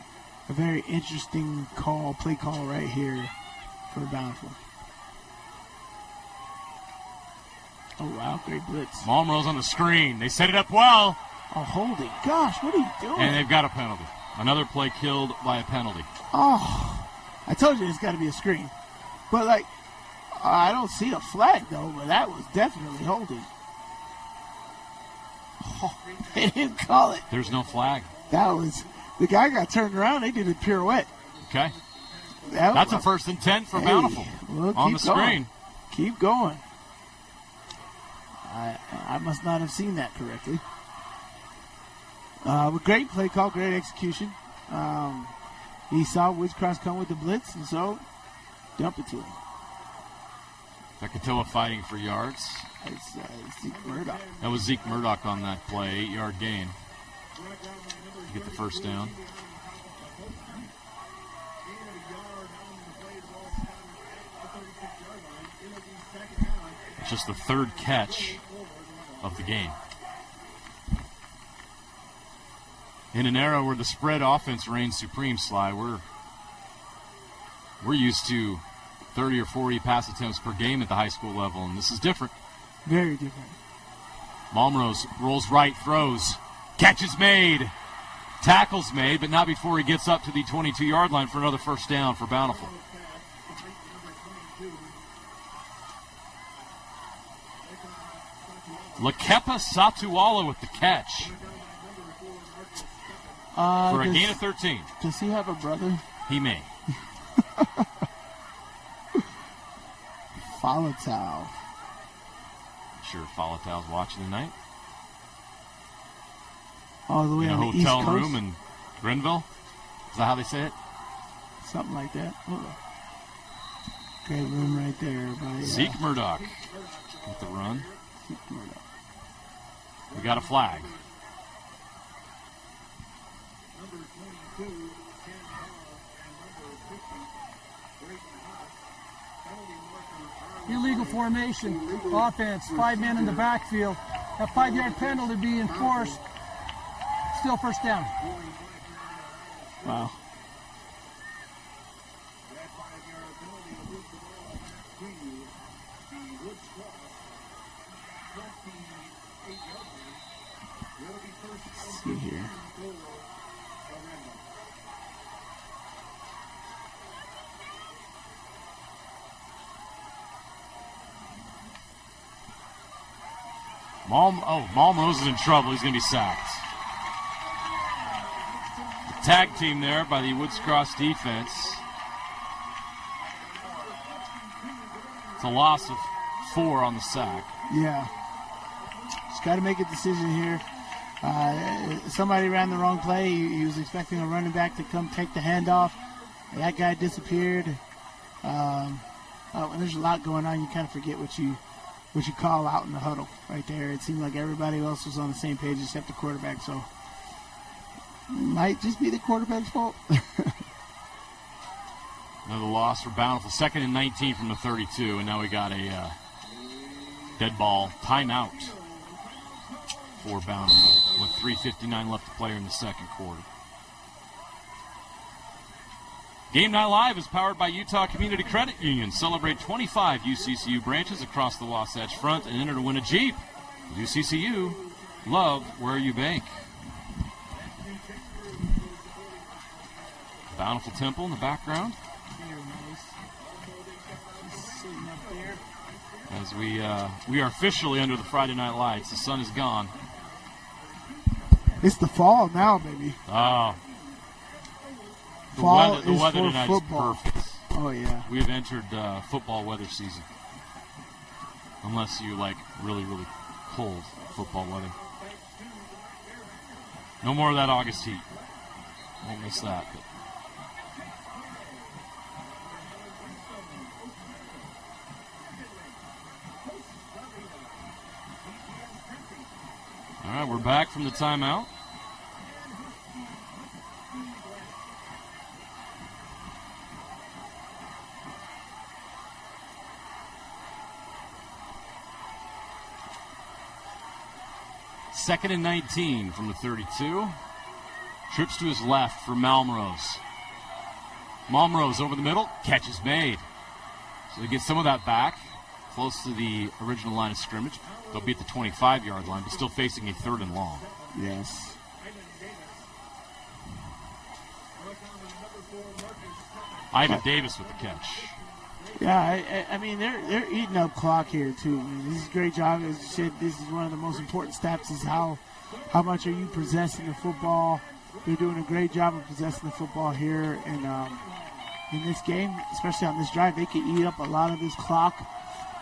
a very interesting play call right here for Bountiful. Oh, wow, great blitz. Malmrose on the screen. They set it up well. Oh, holding. Gosh, what are you doing? And they've got a penalty. Another play killed by a penalty. Oh, I told you it's got to be a screen. But, like, I don't see a flag, though, but that was definitely holding. Oh, they didn't call it. There's no flag. That was, the guy got turned around. They did a pirouette. Okay. That's a 1st and 10 for Bountiful on the screen. Keep going. I must not have seen that correctly. Great play call, great execution. He saw Woods Cross come with the blitz, and so dump it to him. Fekatoa fighting for yards. It's Zeke Murdoch. That was Zeke Murdoch on that play, 8-yard gain. To get the first down. It's just the 3rd catch of the game. In an era where the spread offense reigns supreme, Sly, we're used to 30 or 40 pass attempts per game at the high school level, and this is different. Very different. Malmrose rolls right, throws, catches made, tackles made, but not before he gets up to the 22-yard line for another first down for Bountiful. Lakepa Satuala with the catch for a gain of 13. Does he have a brother? He may. Fekatoa. Sure, Fekatoa's watching tonight. All the way in a on the East hotel Coast? room in Grenville. Is that how they say it? Something like that. Great room right there. By, Zeke Murdoch with the run. Zeke Murdoch. We got a flag. Illegal formation, offense, 5 men in the backfield. A 5-yard penalty being enforced. Still first down. Wow. Let's see here. Malmrose is in trouble. He's going to be sacked. The tag team there by the Woods Cross defense. It's a loss of 4 on the sack. Yeah. Just got to make a decision here. Somebody ran the wrong play. He was expecting a running back to come take the handoff. That guy disappeared. And there's a lot going on. You kind of forget what you call out in the huddle right there. It seemed like everybody else was on the same page except the quarterback. So might just be the quarterback's fault. Another loss for Bountiful. 2nd and 19 from the 32, and now we got a dead ball timeout for Bountiful with 3:59 left to play in the second quarter. Game Night Live is powered by Utah Community Credit Union. Celebrate 25 UCCU branches across the Wasatch Front and enter to win a Jeep. UCCU, love where you bank. Bountiful Temple in the background. As we are officially under the Friday night lights. The sun is gone. It's the fall now, baby. Oh. Fall the is weather for tonight football. is perfect. Oh, yeah. We have entered football weather season. Unless you like really, really cold football weather. No more of that August heat. Won't miss that. But. All right, we're back from the timeout. Second and 19 from the 32. Trips to his left for Malmrose. Momrose over the middle. Catch is made. So they get some of that back, close to the original line of scrimmage. They'll be at the 25-yard line, but still facing a 3rd and long. Yes. Ivan Davis with the catch. Yeah, I mean, they're eating up clock here, too. I mean, this is a great job. As you said, this is one of the most important stats is how much are you possessing the football. They're doing a great job of possessing the football here. And in this game, especially on this drive, they can eat up a lot of this clock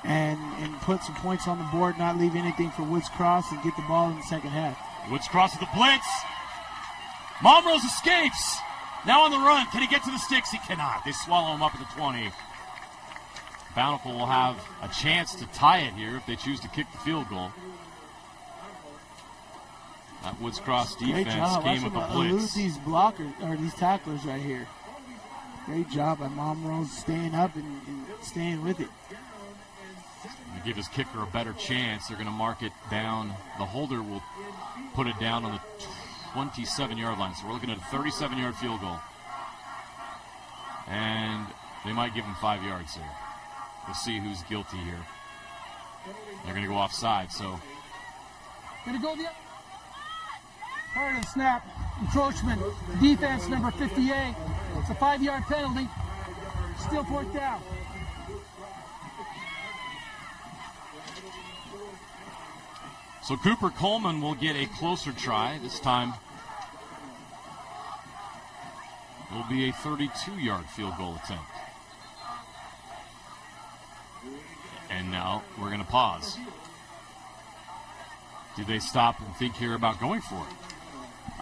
and put some points on the board, not leave anything for Woods Cross, and get the ball in the second half. Woods Cross with the blitz. Momrose escapes. Now on the run. Can he get to the sticks? He cannot. They swallow him up at the 20. Bountiful will have a chance to tie it here if they choose to kick the field goal. That Woods Cross defense came with a blitz. Lose these blockers or these tacklers right here. Great job by Momrose staying up and staying with it. To give his kicker a better chance, they're going to mark it down. The holder will put it down on the 27-yard line. So we're looking at a 37-yard field goal. And they might give him 5 yards here. We'll see who's guilty here. They're going to go offside, so. Going to go the prior to the snap, encroachment, defense number 58. It's a 5-yard penalty. Still 4th down. So Cooper Coleman will get a closer try. This time it will be a 32-yard field goal attempt. And now we're going to pause. Do they stop and think here about going for it?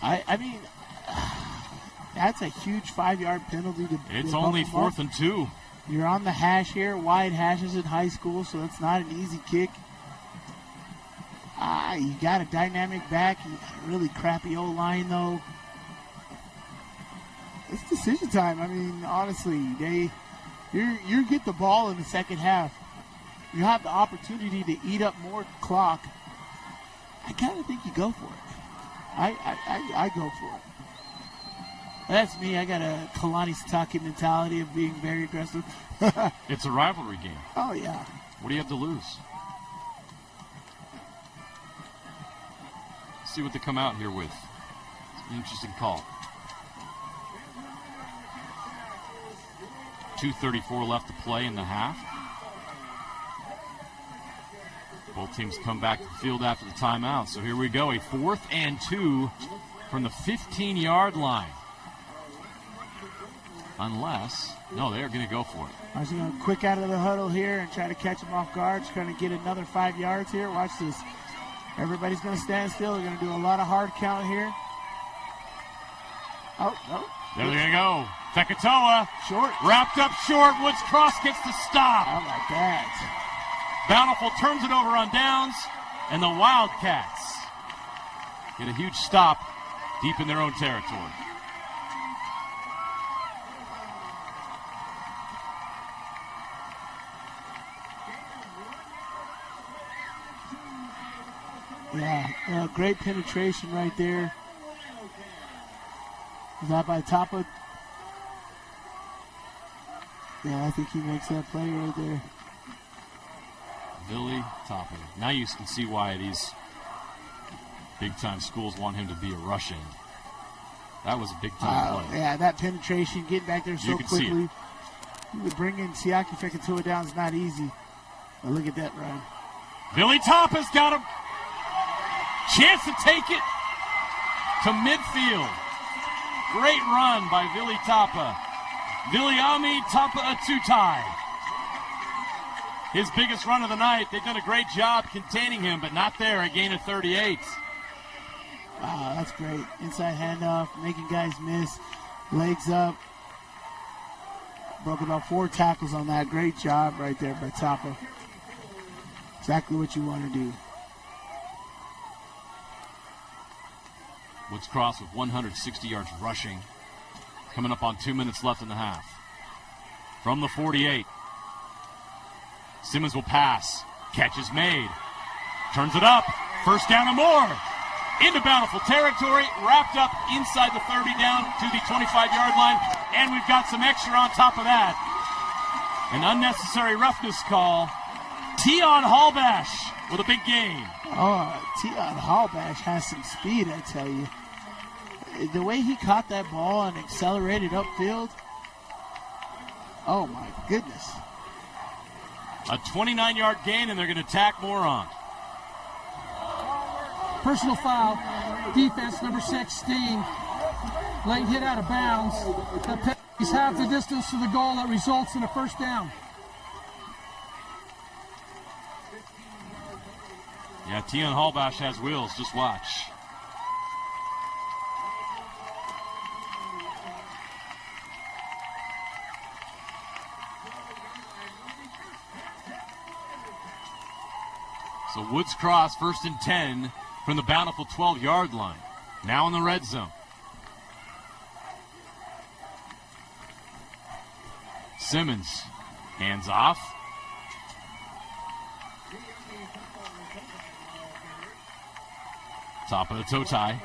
I mean, that's a huge 5-yard penalty. It's only 4th and 2. You're on the hash here, wide hashes in high school, so it's not an easy kick. You got a dynamic back, really crappy O-line though. It's decision time. I mean, honestly, you get the ball in the second half. You have the opportunity to eat up more clock. I kind of think you go for it. I go for it. That's me. I got a Kalani Sitake mentality of being very aggressive. It's a rivalry game. Oh, yeah. What do you have to lose? Let's see what they come out here with. It's an interesting call. 2:34 left to play in the half. Both teams come back to the field after the timeout. So here we go, a 4th and 2 from the 15-yard line. Unless, no, they're going to go for it. I was going to quick out of the huddle here and try to catch them off guard. Trying to get another 5 yards here. Watch this. Everybody's going to stand still. They're going to do a lot of hard count here. Oh, no. There they go. Fekatoa. Short. Wrapped up short. Woods Cross gets the stop. How about that? Bountiful turns it over on downs, and the Wildcats get a huge stop deep in their own territory. Yeah, great penetration right there. Is that by Tapa? Yeah, I think he makes that play right there. Billy Tapa. Now you can see why these big-time schools want him to be a rush end. That was a big-time play. Yeah, that penetration, getting back there so quickly. Bringing Siaki Fekatoa down is not easy. But look at that run. Billy Tapa's got a chance to take it to midfield. Great run by Billy Tapa. Viliami Tapa Atutai. His biggest run of the night. They've done a great job containing him, but not there. A gain of 38. Wow, that's great. Inside handoff, making guys miss. Legs up. Broke about 4 tackles on that. Great job right there by Tapa. Exactly what you want to do. Woods Cross with 160 yards rushing. Coming up on 2 minutes left in the half. From the 48. Simmons will pass. Catch is made. Turns it up. First down and more. into Bountiful territory, wrapped up inside the 30 down to the 25-yard line, and we've got some extra on top of that. An unnecessary roughness call. Tion Hallbash with a big gain. Oh, Tion Hallbash has some speed, I tell you. The way he caught that ball and accelerated upfield, oh my goodness. A 29-yard gain, and they're going to tack more on. Personal foul. Defense number 16. Late hit out of bounds. The penalty is half the distance to the goal that results in a first down. Yeah, Tion Hallbash has wheels. Just watch. So Woods Cross, 1st and 10 from the Bountiful 12-yard line. Now in the red zone. Simmons, hands off. Top of the toe tie.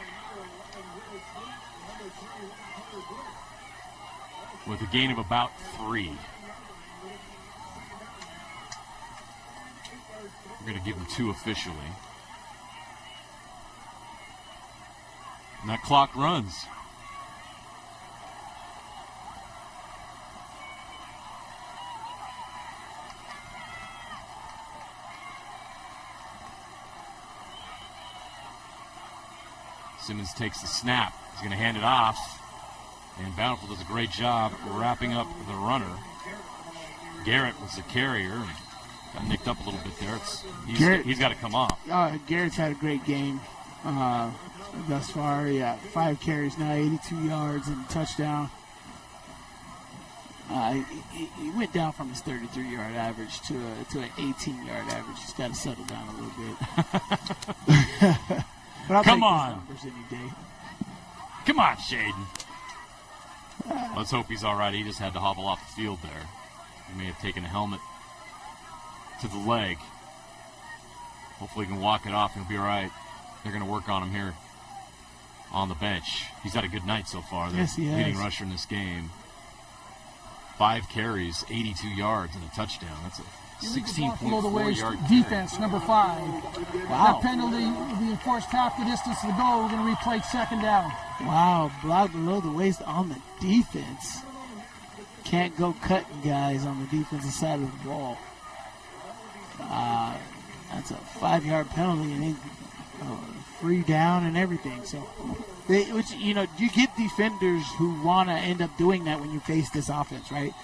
With a gain of about 3. We're going to give him 2 officially. And that clock runs. Simmons takes the snap. He's going to hand it off. And Bountiful does a great job wrapping up the runner. Garrett was the carrier. Got nicked up a little bit there. He's got to come off. Garrett's had a great game thus far. Yeah, 5 carries now, 82 yards and a touchdown. He went down from his 33-yard average to an 18-yard average. He's got to settle down a little bit. But I'll Come take on. those numbers any day. Come on, Shaden. Let's hope he's all right. He just had to hobble off the field there. He may have taken a helmet to the leg. Hopefully he can walk it off and he'll be all right. They're going to work on him here on the bench. He's had a good night so far. Yes, he has. Leading rusher in this game. 5 carries, 82 yards, and a touchdown. That's a 16.4-yard defense, number 5. Wow. That penalty will be enforced half the distance to the goal. We're going to replay 2nd down. Wow, block below the waist on the defense. Can't go cutting guys on the defensive side of the ball. That's a 5-yard penalty and free down and everything. So, you get defenders who want to end up doing that when you face this offense, right?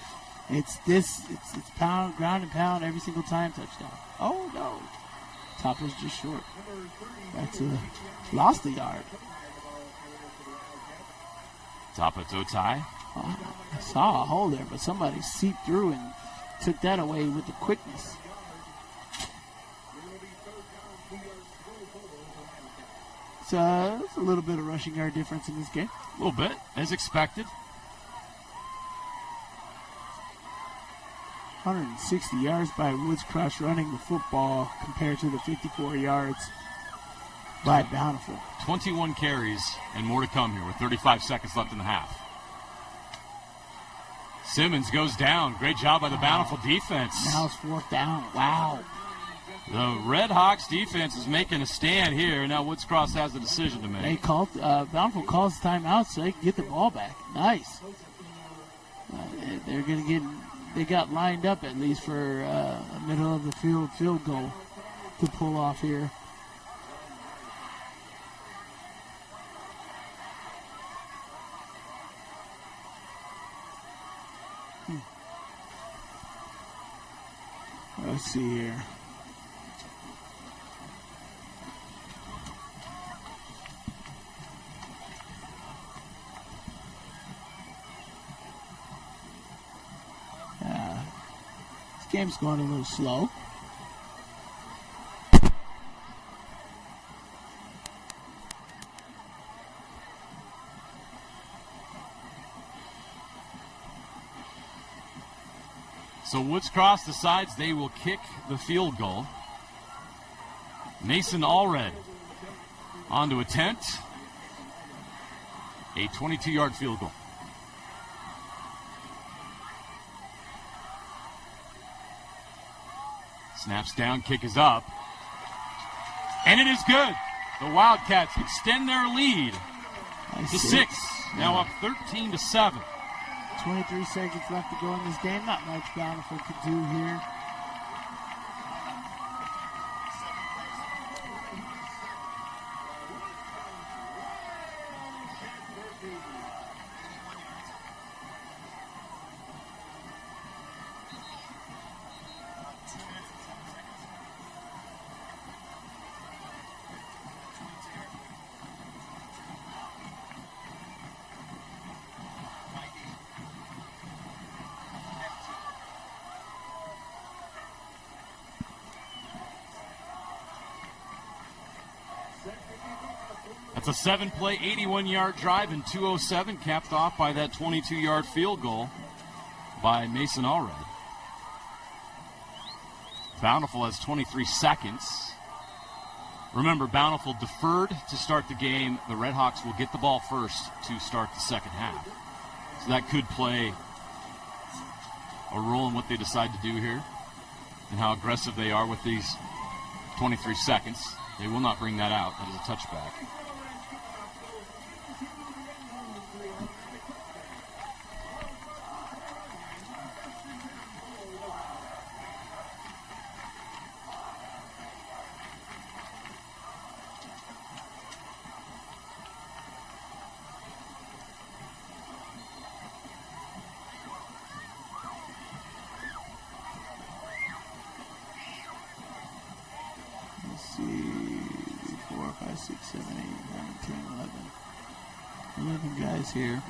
It's pound, ground and pound every single time, touchdown. Oh no, top was just short. That's lost a yard. Top of toe tie. I saw a hole there, but somebody seeped through and took that away with the quickness. So it's a little bit of rushing yard difference in this game. A little bit, as expected. 160 yards by Woods Cross running the football compared to the 54 yards by Bountiful. 21 carries and more to come here with 35 seconds left in the half. Simmons goes down. Great job by the Bountiful defense. Now it's 4th down. Wow. The Redhawks defense is making a stand here. Now Woods Cross has a decision to make. Bountiful calls timeout so they can get the ball back. Nice. They're going to get. They got lined up at least for a middle of the field goal to pull off here. Let's see here. This game's going a little slow. So Woods Cross decides they will kick the field goal. Mason Allred On to attempt a 22-yard field goal. Snaps down, kick is up. And it is good. The Wildcats extend their lead to 6. Now up 13-7. 23 seconds left to go in this game. Not much Bountiful could do here. That's a 7-play, 81-yard drive in 2:07, capped off by that 22-yard field goal by Mason Allred. Bountiful has 23 seconds. Remember, Bountiful deferred to start the game. The Redhawks will get the ball first to start the second half. So that could play a role in what they decide to do here and how aggressive they are with these 23 seconds. They will not bring that out. That is a touchback. Let's see, 4, 5, 6, 7, 8, 9, 10, 11. 11 guys here.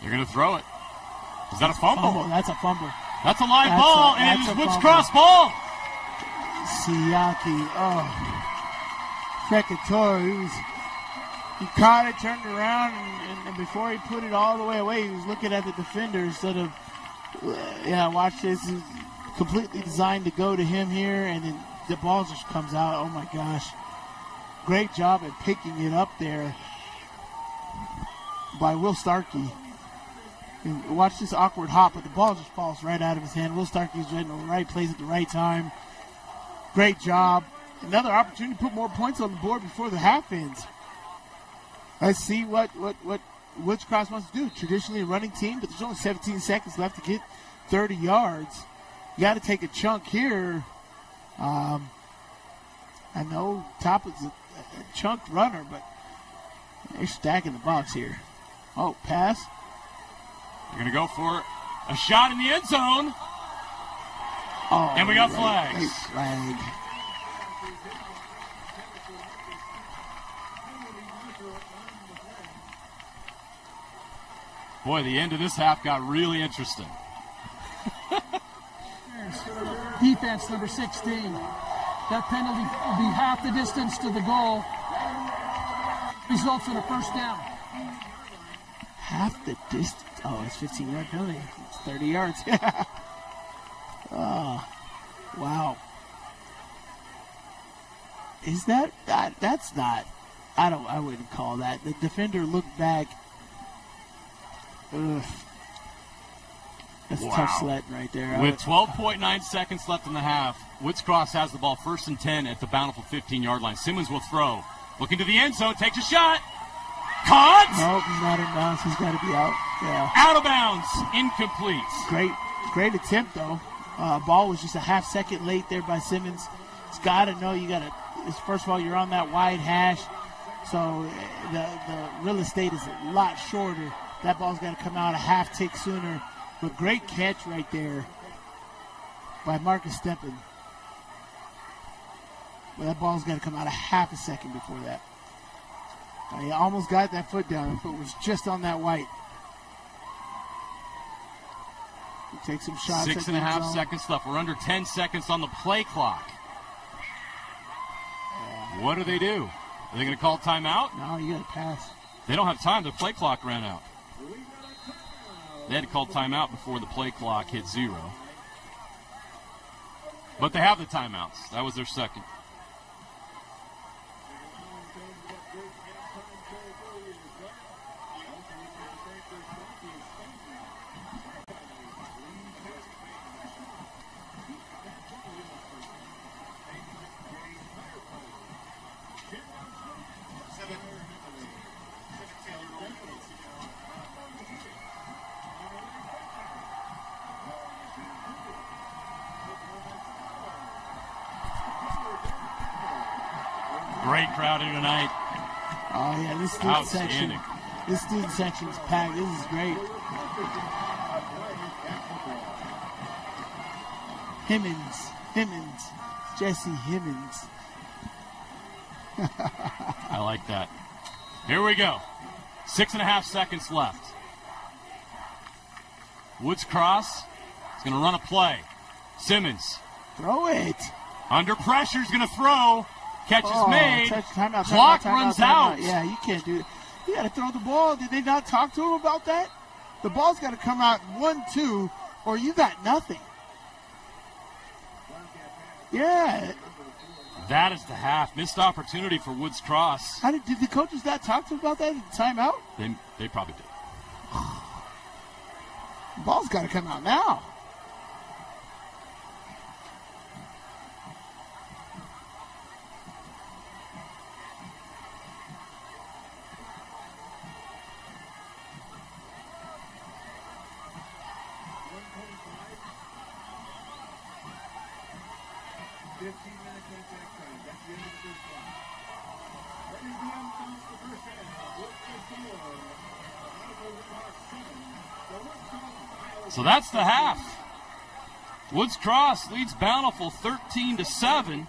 They're going to throw it. Is that a fumble? That's a fumble. That's a live ball, and it is Woods cross ball. Siaki, Fekatoa, he caught it, turned around, and before he put it all the way away, he was looking at the defender instead of, watch this, he's completely designed to go to him here, and then the ball just comes out. Oh my gosh. Great job at picking it up there by Will Starkey. And watch this awkward hop, but the ball just falls right out of his hand. Will Starkey's in the right place at the right time. Great job. Another opportunity to put more points on the board before the half ends. Let's see what Woods Cross wants to do. Traditionally a running team, but there's only 17 seconds left to get 30 yards. You got to take a chunk here. I know Top is a chunked runner, but they're stacking the box here. Oh, pass. They're going to go for a shot in the end zone. Oh, and we got flags. Late flag. Boy, the end of this half got really interesting. Defense number 16. That penalty will be half the distance to the goal. Results in a first down. Half the distance. Oh, it's 15-yard penalty. It's 30 yards. Oh, wow. Is that's not, I wouldn't call that. The defender looked back. Ugh. That's a tough sledding right there. With 12.9 seconds left in the half, Woods Cross has the ball 1st and 10 at the Bountiful 15-yard line. Simmons will throw. Looking to the end zone, takes a shot. Caught! Nope, he's not in bounds. He's got to be out. Yeah. Out of bounds. Incomplete. Great attempt, though. Ball was just a half second late there by Simmons. He's got to know you got to, first of all, you're on that wide hash, so the real estate is a lot shorter. That ball's got to come out a half tick sooner. But great catch right there by Marcus Steppen. But that ball's got to come out a half a second before that. He almost got that foot down. The foot was just on that white. He takes some shots. 6.5 seconds left. We're under 10 seconds on the play clock. Yeah. What do? Are they going to call timeout? No, you got to pass. They don't have time. The play clock ran out. They had to call timeout before the play clock hit 0. But they have the timeouts. That was their second. Great crowd here tonight. Oh, yeah, this student section's packed. This is great. Himmons, Jesse Himmons. I like that. Here we go. 6.5 seconds left. Woods Cross is going to run a play. Simmons. Throw it. Under pressure, is going to throw. Catch is made. Timeout, Clock runs out. Yeah, you can't do it. You got to throw the ball. Did they not talk to him about that? The ball's got to come out 1-2, or you got nothing. Yeah. That is the half. Missed opportunity for Woods Cross. Did the coaches not talk to him about that in the timeout? They probably did. The ball's got to come out now. So that's the half. Woods Cross leads Bountiful 13-7.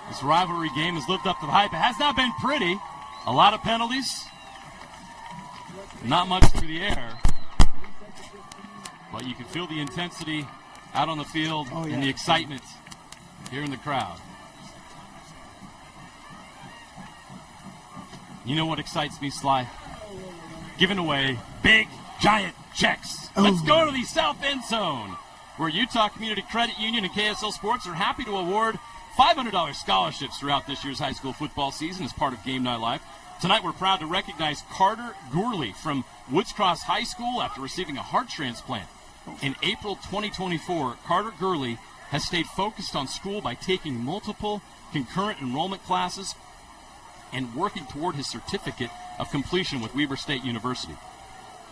This rivalry game has lived up to the hype. It has not been pretty. A lot of penalties. Not much through the air. But you can feel the intensity out on the field and the excitement here in the crowd. You know what excites me, Sly? Giving away big, giant checks. Let's go to the South End Zone, where Utah Community Credit Union and KSL Sports are happy to award $500 scholarships throughout this year's high school football season as part of Game Night Live. Tonight, we're proud to recognize Carter Gourley from Woods Cross High School after receiving a heart transplant. In April 2024, Carter Gourley has stayed focused on school by taking multiple concurrent enrollment classes and working toward his certificate of completion with Weber State University.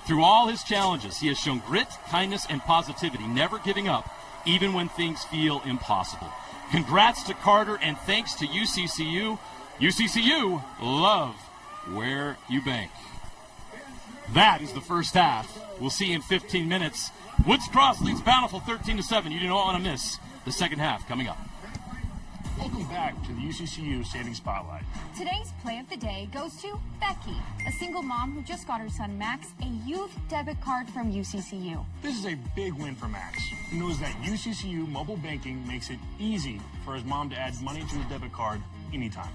Through all his challenges, he has shown grit, kindness, and positivity, never giving up, even when things feel impossible. Congrats to Carter, and thanks to UCCU. UCCU, love where you bank. That is the first half. We'll see you in 15 minutes. Woods Cross leads Bountiful 13-7. You do not want to miss the second half coming up. Welcome back to the UCCU Saving Spotlight. Today's play of the day goes to Becky, a single mom who just got her son Max a youth debit card from UCCU. This is a big win for Max, who knows that UCCU mobile banking makes it easy for his mom to add money to his debit card anytime.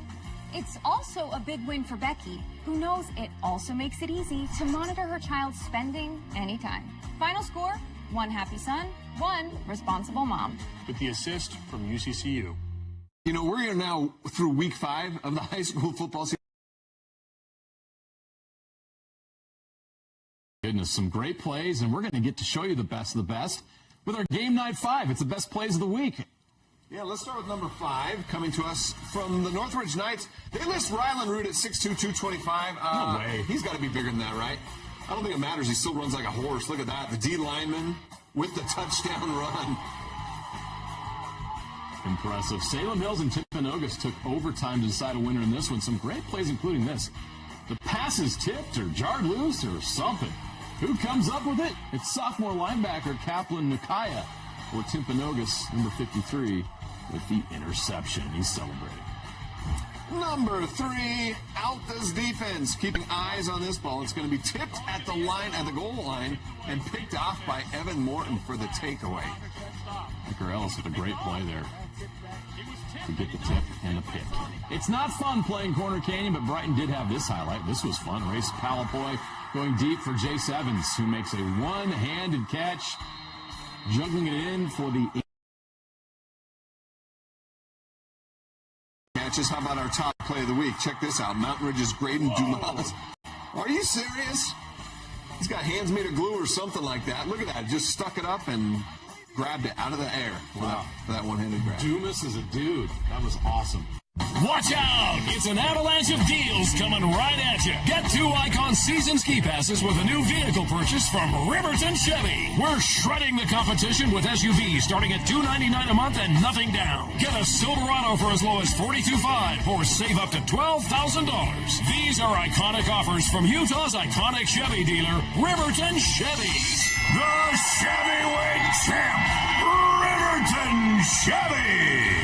It's also a big win for Becky, who knows it also makes it easy to monitor her child's spending anytime. Final score, 1 happy son, 1 responsible mom. With the assist from UCCU. You know, we're now through week 5 of the high school football season. Goodness, some great plays, and we're going to get to show you the best of the best with our Game Night 5. It's the best plays of the week. Yeah, let's start with number 5, coming to us from the Northridge Knights. They list Rylan Root at 6'2", 225. No way. He's got to be bigger than that, right? I don't think it matters. He still runs like a horse. Look at that. The D lineman with the touchdown run. Impressive. Salem Hills and Timpanogos took overtime to decide a winner in this one. Some great plays, including this. The pass is tipped or jarred loose or something. Who comes up with it? It's sophomore linebacker Kaplan Nukaya for Timpanogos, number 53, with the interception. He's celebrating. Number 3, Alta's defense. Keeping eyes on this ball. It's going to be tipped at the line, at the goal line, and picked off by Evan Morton for the takeaway. Edgar Ellis with a great play there. to get the tip and the pick. It's not fun playing Corner Canyon, but Brighton did have this highlight. This was fun. Race Palapoy going deep for Jace Evans, who makes a one-handed catch, juggling it in for the catches. How about our top play of the week? Check this out. Mountain Ridge's Graydon Dumas. Are you serious? He's got hands made of glue or something like that. Look at that. Just stuck it up and grabbed it out of the air for that one-handed grab. Dumas is a dude. That was awesome. Watch out! It's an avalanche of deals coming right at you. Get 2 Icon season ski passes with a new vehicle purchase from Riverton Chevy. We're shredding the competition with SUVs starting at $299 a month and nothing down. Get a Silverado for as low as $42,500 or save up to $12,000. These are iconic offers from Utah's iconic Chevy dealer, Riverton Chevy. The Chevyweight Champ, Riverton Chevy.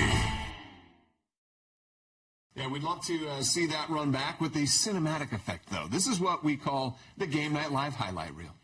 Yeah, we'd love to see that run back with the cinematic effect, though. This is what we call the Game Night Live highlight reel.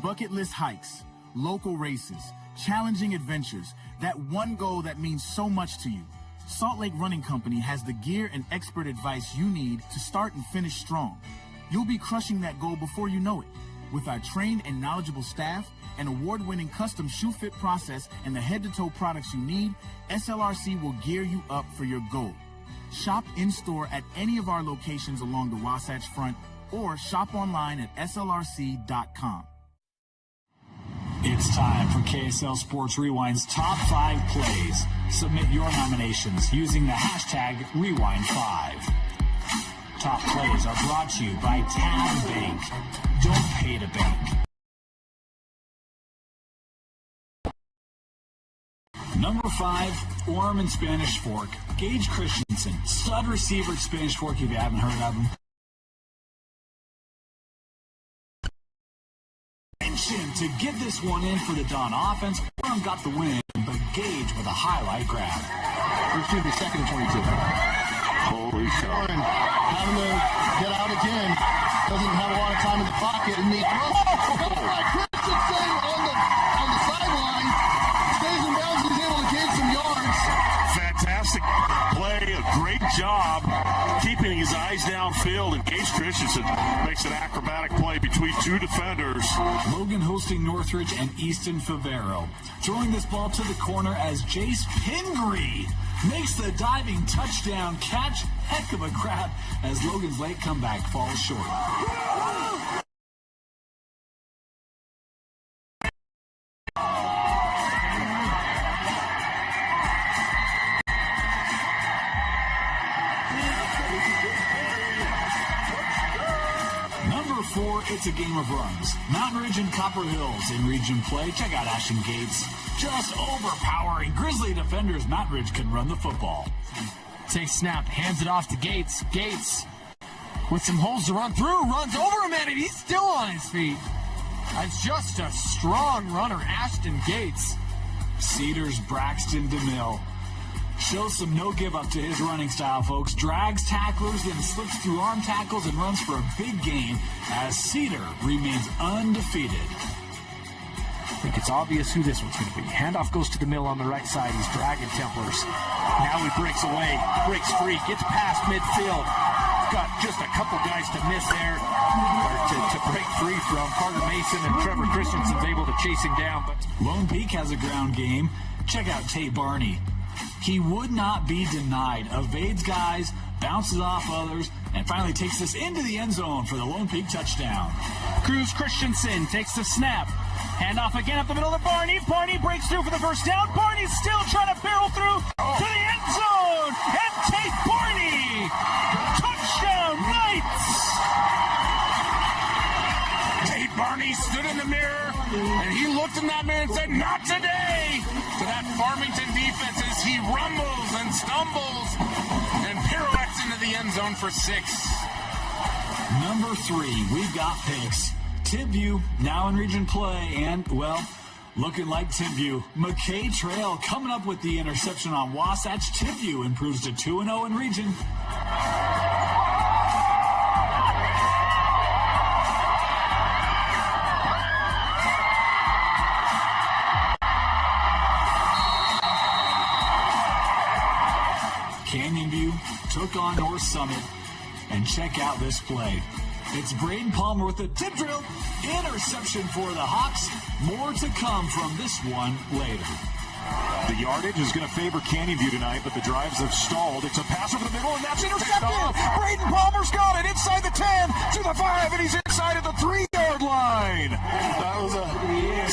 Bucket list hikes, local races, challenging adventures, that one goal that means so much to you. Salt Lake Running Company has the gear and expert advice you need to start and finish strong. You'll be crushing that goal before you know it. With our trained and knowledgeable staff, an award-winning custom shoe fit process, and the head-to-toe products you need, SLRC will gear you up for your goal. Shop in-store at any of our locations along the Wasatch Front or shop online at slrc.com. It's time for KSL Sports Rewind's Top 5 Plays. Submit your nominations using the hashtag Rewind5. Top plays are brought to you by Tab Bank. Don't pay to bank. Number 5, Orm and Spanish Fork. Gage Christensen, stud receiver at Spanish Fork if you haven't heard of him. To get this one in for the Don offense, Orm got the win, but Gage with a highlight grab. Excuse me, second and 22. Holy cow. Having to get out again. Doesn't have a lot of time in the pocket, and the throw by Christensen on the sideline. Stays in bounds, he's able to gain some yards. Fantastic play, a great job keeping his eyes downfield, and Gage Christensen makes an acrobatic play between two defenders. Logan hosting Northridge and Easton Favero. Throwing this ball to the corner as Jace Pingree makes the diving touchdown catch. Heck of a grab as Logan's late comeback falls short. Number 4, it's a game of runs. Mountain Ridge and Copper Hills in region play. Check out Ashton Gates. Just overpowering Grizzly defenders. Mountain Ridge can run the football. Takes snap, hands it off to Gates. Gates with some holes to run through, runs over a man, and he's still on his feet. That's just a strong runner, Ashton Gates. Cedar's Braxton DeMille shows some no give up to his running style, folks. Drags tacklers, then slips through arm tackles and runs for a big gain as Cedar remains undefeated. I think it's obvious who this one's going to be. Handoff goes to DeMille on the right side. He's dragging Templars. Now he breaks away, breaks free, gets past midfield. Got just a couple guys to miss there, or to break free from. Carter Mason and Trevor Christensen's able to chase him down. But Lone Peak has a ground game. Check out Tate Barney. He would not be denied. Evades guys, bounces off others, and finally takes this into the end zone for the Lone Peak touchdown. Cruz Christensen takes the snap. Handoff again up the middle of Barney. Barney breaks through for the first down. Barney's still trying to barrel through to the end zone. And Tate Barney. Touchdown Knights. Tate Barney stood in the mirror, and he looked in that mirror and said, "Not today!" To that Farmington defense as he rumbles and stumbles and pirouettes into the end zone for 6. Number 3, we've got picks. Timpview now in region play, and, well, looking like Timpview. McKay Trail coming up with the interception on Wasatch. Timpview improves to 2-0 in region. Canyon View took on North Summit, and check out this play. It's Braden Palmer with a tip drill. Interception for the Hawks. More to come from this one later. The yardage is going to favor Canyon View tonight, but the drives have stalled. It's a pass over the middle, and that's intercepted. Braden Palmer's got it inside the 10 to the 5, and he's inside of the 3-yard line. That was a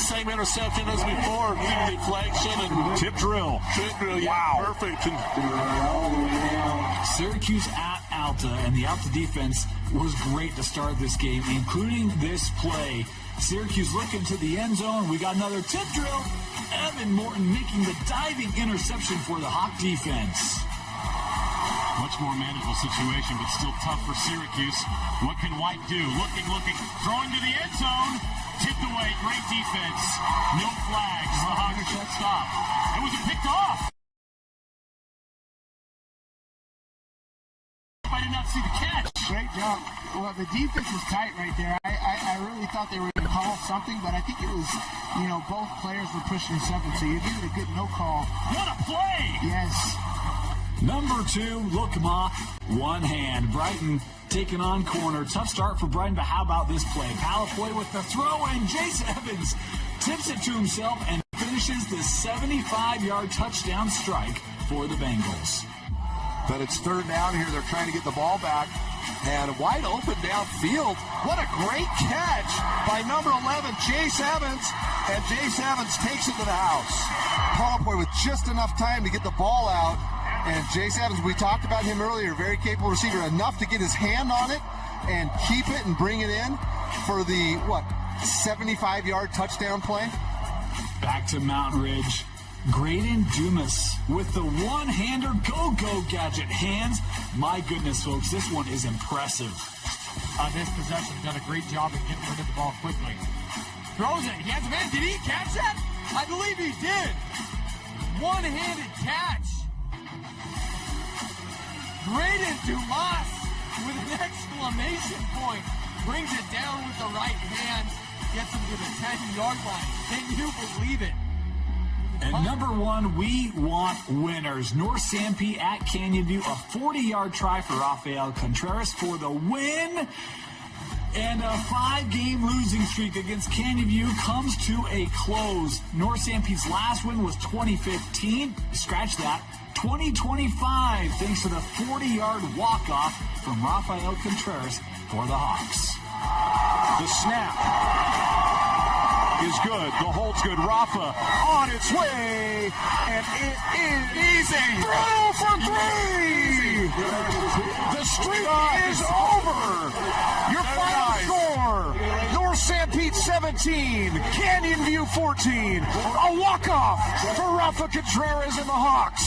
same interception as before. Deflection and tip drill. Yeah, wow. Perfect. Syracuse at Alta, and the Alta defense was great to start this game, including this play. Syracuse looking to the end zone. We got another tip drill. Evan Morton making the diving interception for the Hawk defense. Much more manageable situation, but still tough for Syracuse. What can White do? Looking, throwing to the end zone. Tipped away. Great defense. No flags. The Hawks should stop. It was picked off. I did not see the catch. Great job. Well, the defense was tight right there. I really thought they were going to call something, but I think it was, both players were pushing something, so you're giving a good no call. What a play! Yes. Number 2, Lookma, one hand. Brighton taking on corner. Tough start for Brighton, but how about this play? Palafoy with the throw, and Jace Evans tips it to himself and finishes the 75-yard touchdown strike for the Bengals. But it's third down here. They're trying to get the ball back. And wide open downfield. What a great catch by number 11, Jace Evans. And Jace Evans takes it to the house. Palafoy with just enough time to get the ball out. And Jace Evans, we talked about him earlier, very capable receiver, enough to get his hand on it and keep it and bring it in for the, 75-yard touchdown play? Back to Mountain Ridge. Graydon Dumas with the one-hander go-go gadget hands. My goodness, folks, this one is impressive. On this possession, done a great job of getting rid of the ball quickly. Throws it. He has a man. Did he catch that? I believe he did. One-handed catch. Graydon Dumas with an exclamation point. Brings it down with the right hand. Gets him to the 10-yard line. Can you believe it? And number 1, we want winners. North Sanpete at Canyon View, a 40-yard try for Rafael Contreras for the win. And a 5-game losing streak against Canyon View comes to a close. North Sanpete's last win was 2015. Scratch that. 2025, thanks to the 40-yard walk-off from Rafael Contreras for the Hawks. The snap is good. The hold's good. Rafa on its way, and it is easy. Throw for 3. The streak is over. Your final score: North Sanpete 17, Canyon View 14. A walk-off for Rafa Contreras and the Hawks.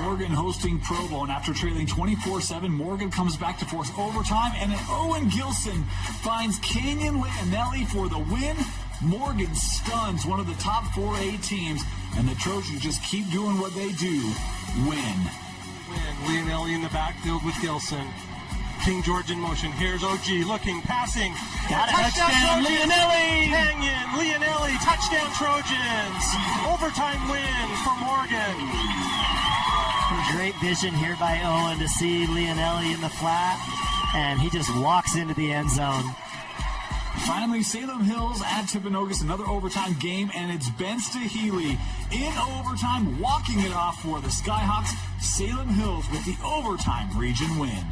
Morgan hosting Provo, and after trailing 24-7, Morgan comes back to force overtime, and then Owen Gilson finds Canyon Leonelli for the win. Morgan stuns one of the top 4A teams, and the Trojans just keep doing what they do, win. Leonelli in the backfield with Gilson. King George in motion. Here's OG looking, passing. Got it. Touchdown, Leonelli! Canyon, Leonelli, touchdown Trojans. Overtime win for Morgan. Great vision here by Owen to see Leonelli in the flat, and he just walks into the end zone. Finally, Salem Hills at Timpanogos, another overtime game, and it's Ben Staheli in overtime, walking it off for the Skyhawks. Salem Hills with the overtime region win.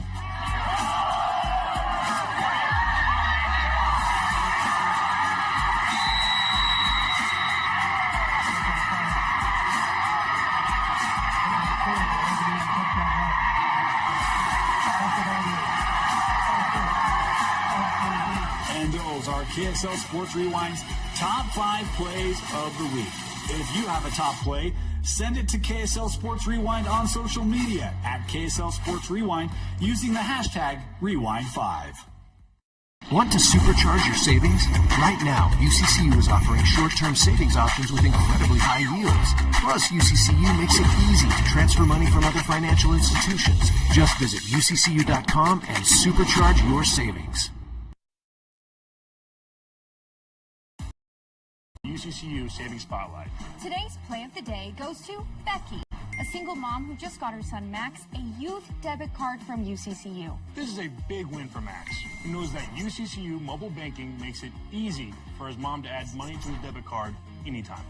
And those are KSL Sports Rewind's top 5 plays of the week. If you have a top play, send it to KSL Sports Rewind on social media at KSL Sports Rewind using the hashtag Rewind5. Want to supercharge your savings? Right now, UCCU is offering short-term savings options with incredibly high yields. Plus, UCCU makes it easy to transfer money from other financial institutions. Just visit UCCU.com and supercharge your savings. UCCU Savings Spotlight. Today's play of the day goes to Becky, a single mom who just got her son Max a youth debit card from UCCU. This is a big win for Max, who knows that UCCU mobile banking makes it easy for his mom to add money to his debit card anytime.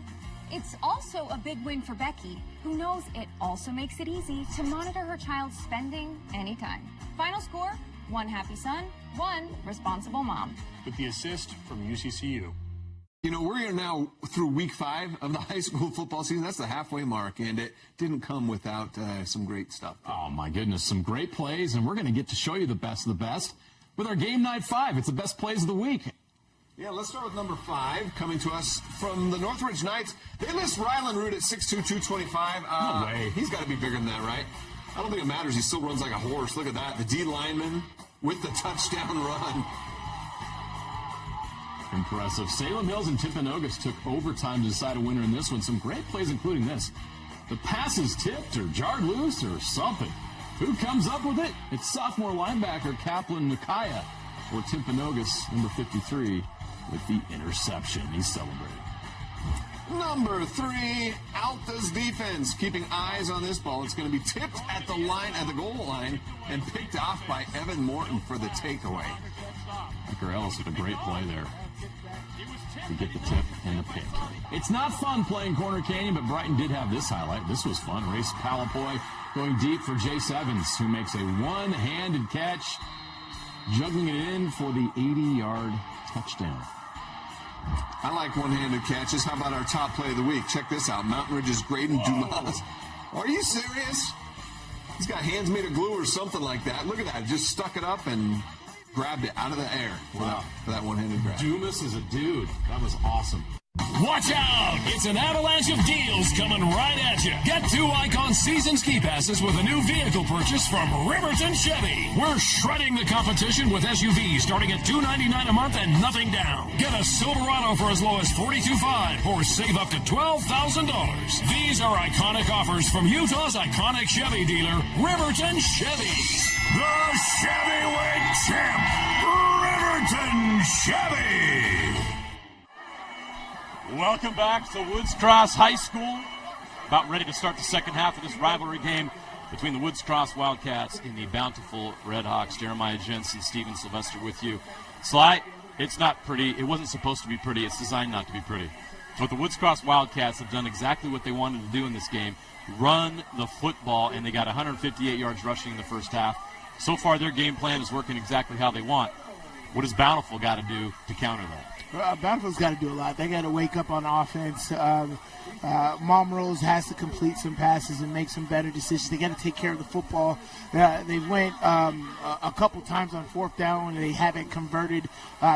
It's also a big win for Becky, who knows it also makes it easy to monitor her child's spending anytime. Final score, 1 happy son, 1 responsible mom. With the assist from UCCU. You know, we're now through week 5 of the high school football season. That's the halfway mark, and it didn't come without some great stuff. Oh, my goodness, some great plays, and we're going to get to show you the best of the best with our Game Night 5. It's the best plays of the week. Yeah, let's start with number 5, coming to us from the Northridge Knights. They list Rylan Root at 6'2", 225. No way. He's got to be bigger than that, right? I don't think it matters. He still runs like a horse. Look at that. The D lineman with the touchdown run. Impressive. Salem Hills and Timpanogos took overtime to decide a winner in this one. Some great plays, including this. The pass is tipped or jarred loose or something. Who comes up with it? It's sophomore linebacker Kaplan Nakaya for Timpanogos, number 53, with the interception. He's celebrating. Number 3, Alta's defense, keeping eyes on this ball. It's going to be tipped at the goal line, and picked off by Evan Morton for the takeaway. Baker Ellis with a great play there to get the tip and the pick. It's not fun playing Corner Canyon, but Brighton did have this highlight. This was fun. Race Palapoy going deep for Jace Evans, who makes a one-handed catch, juggling it in for the 80-yard touchdown. I like one-handed catches. How about our top play of the week? Check this out. Mountain Ridge's Graydon Dumas. Are you serious? He's got hands made of glue or something like that. Look at that. Just stuck it up and grabbed it out of the air for that one-handed grab. Dumas is a dude. That was awesome. Watch out! It's an avalanche of deals coming right at you. Get 2 Icon season ski passes with a new vehicle purchase from Riverton Chevy. We're shredding the competition with SUVs starting at $299 a month and nothing down. Get a Silverado for as low as $42,500 or save up to $12,000. These are iconic offers from Utah's iconic Chevy dealer, Riverton Chevy. The Chevyweight Champ, Riverton Chevy. Welcome back to Woods Cross High School. About ready to start the second half of this rivalry game between the Woods Cross Wildcats and the Bountiful Redhawks. Jeremiah Jensen, Steven Sylvester with you. Sly, it's not pretty. It wasn't supposed to be pretty. It's designed not to be pretty. But the Woods Cross Wildcats have done exactly what they wanted to do in this game. Run the football, and they got 158 yards rushing in the first half. So far, their game plan is working exactly how they want. What does Bountiful got to do to counter that? Bountiful's got to do a lot. They got to wake up on offense. Mom Rose has to complete some passes and make some better decisions. They got to take care of the football. They went a couple times on 4th down when they haven't converted.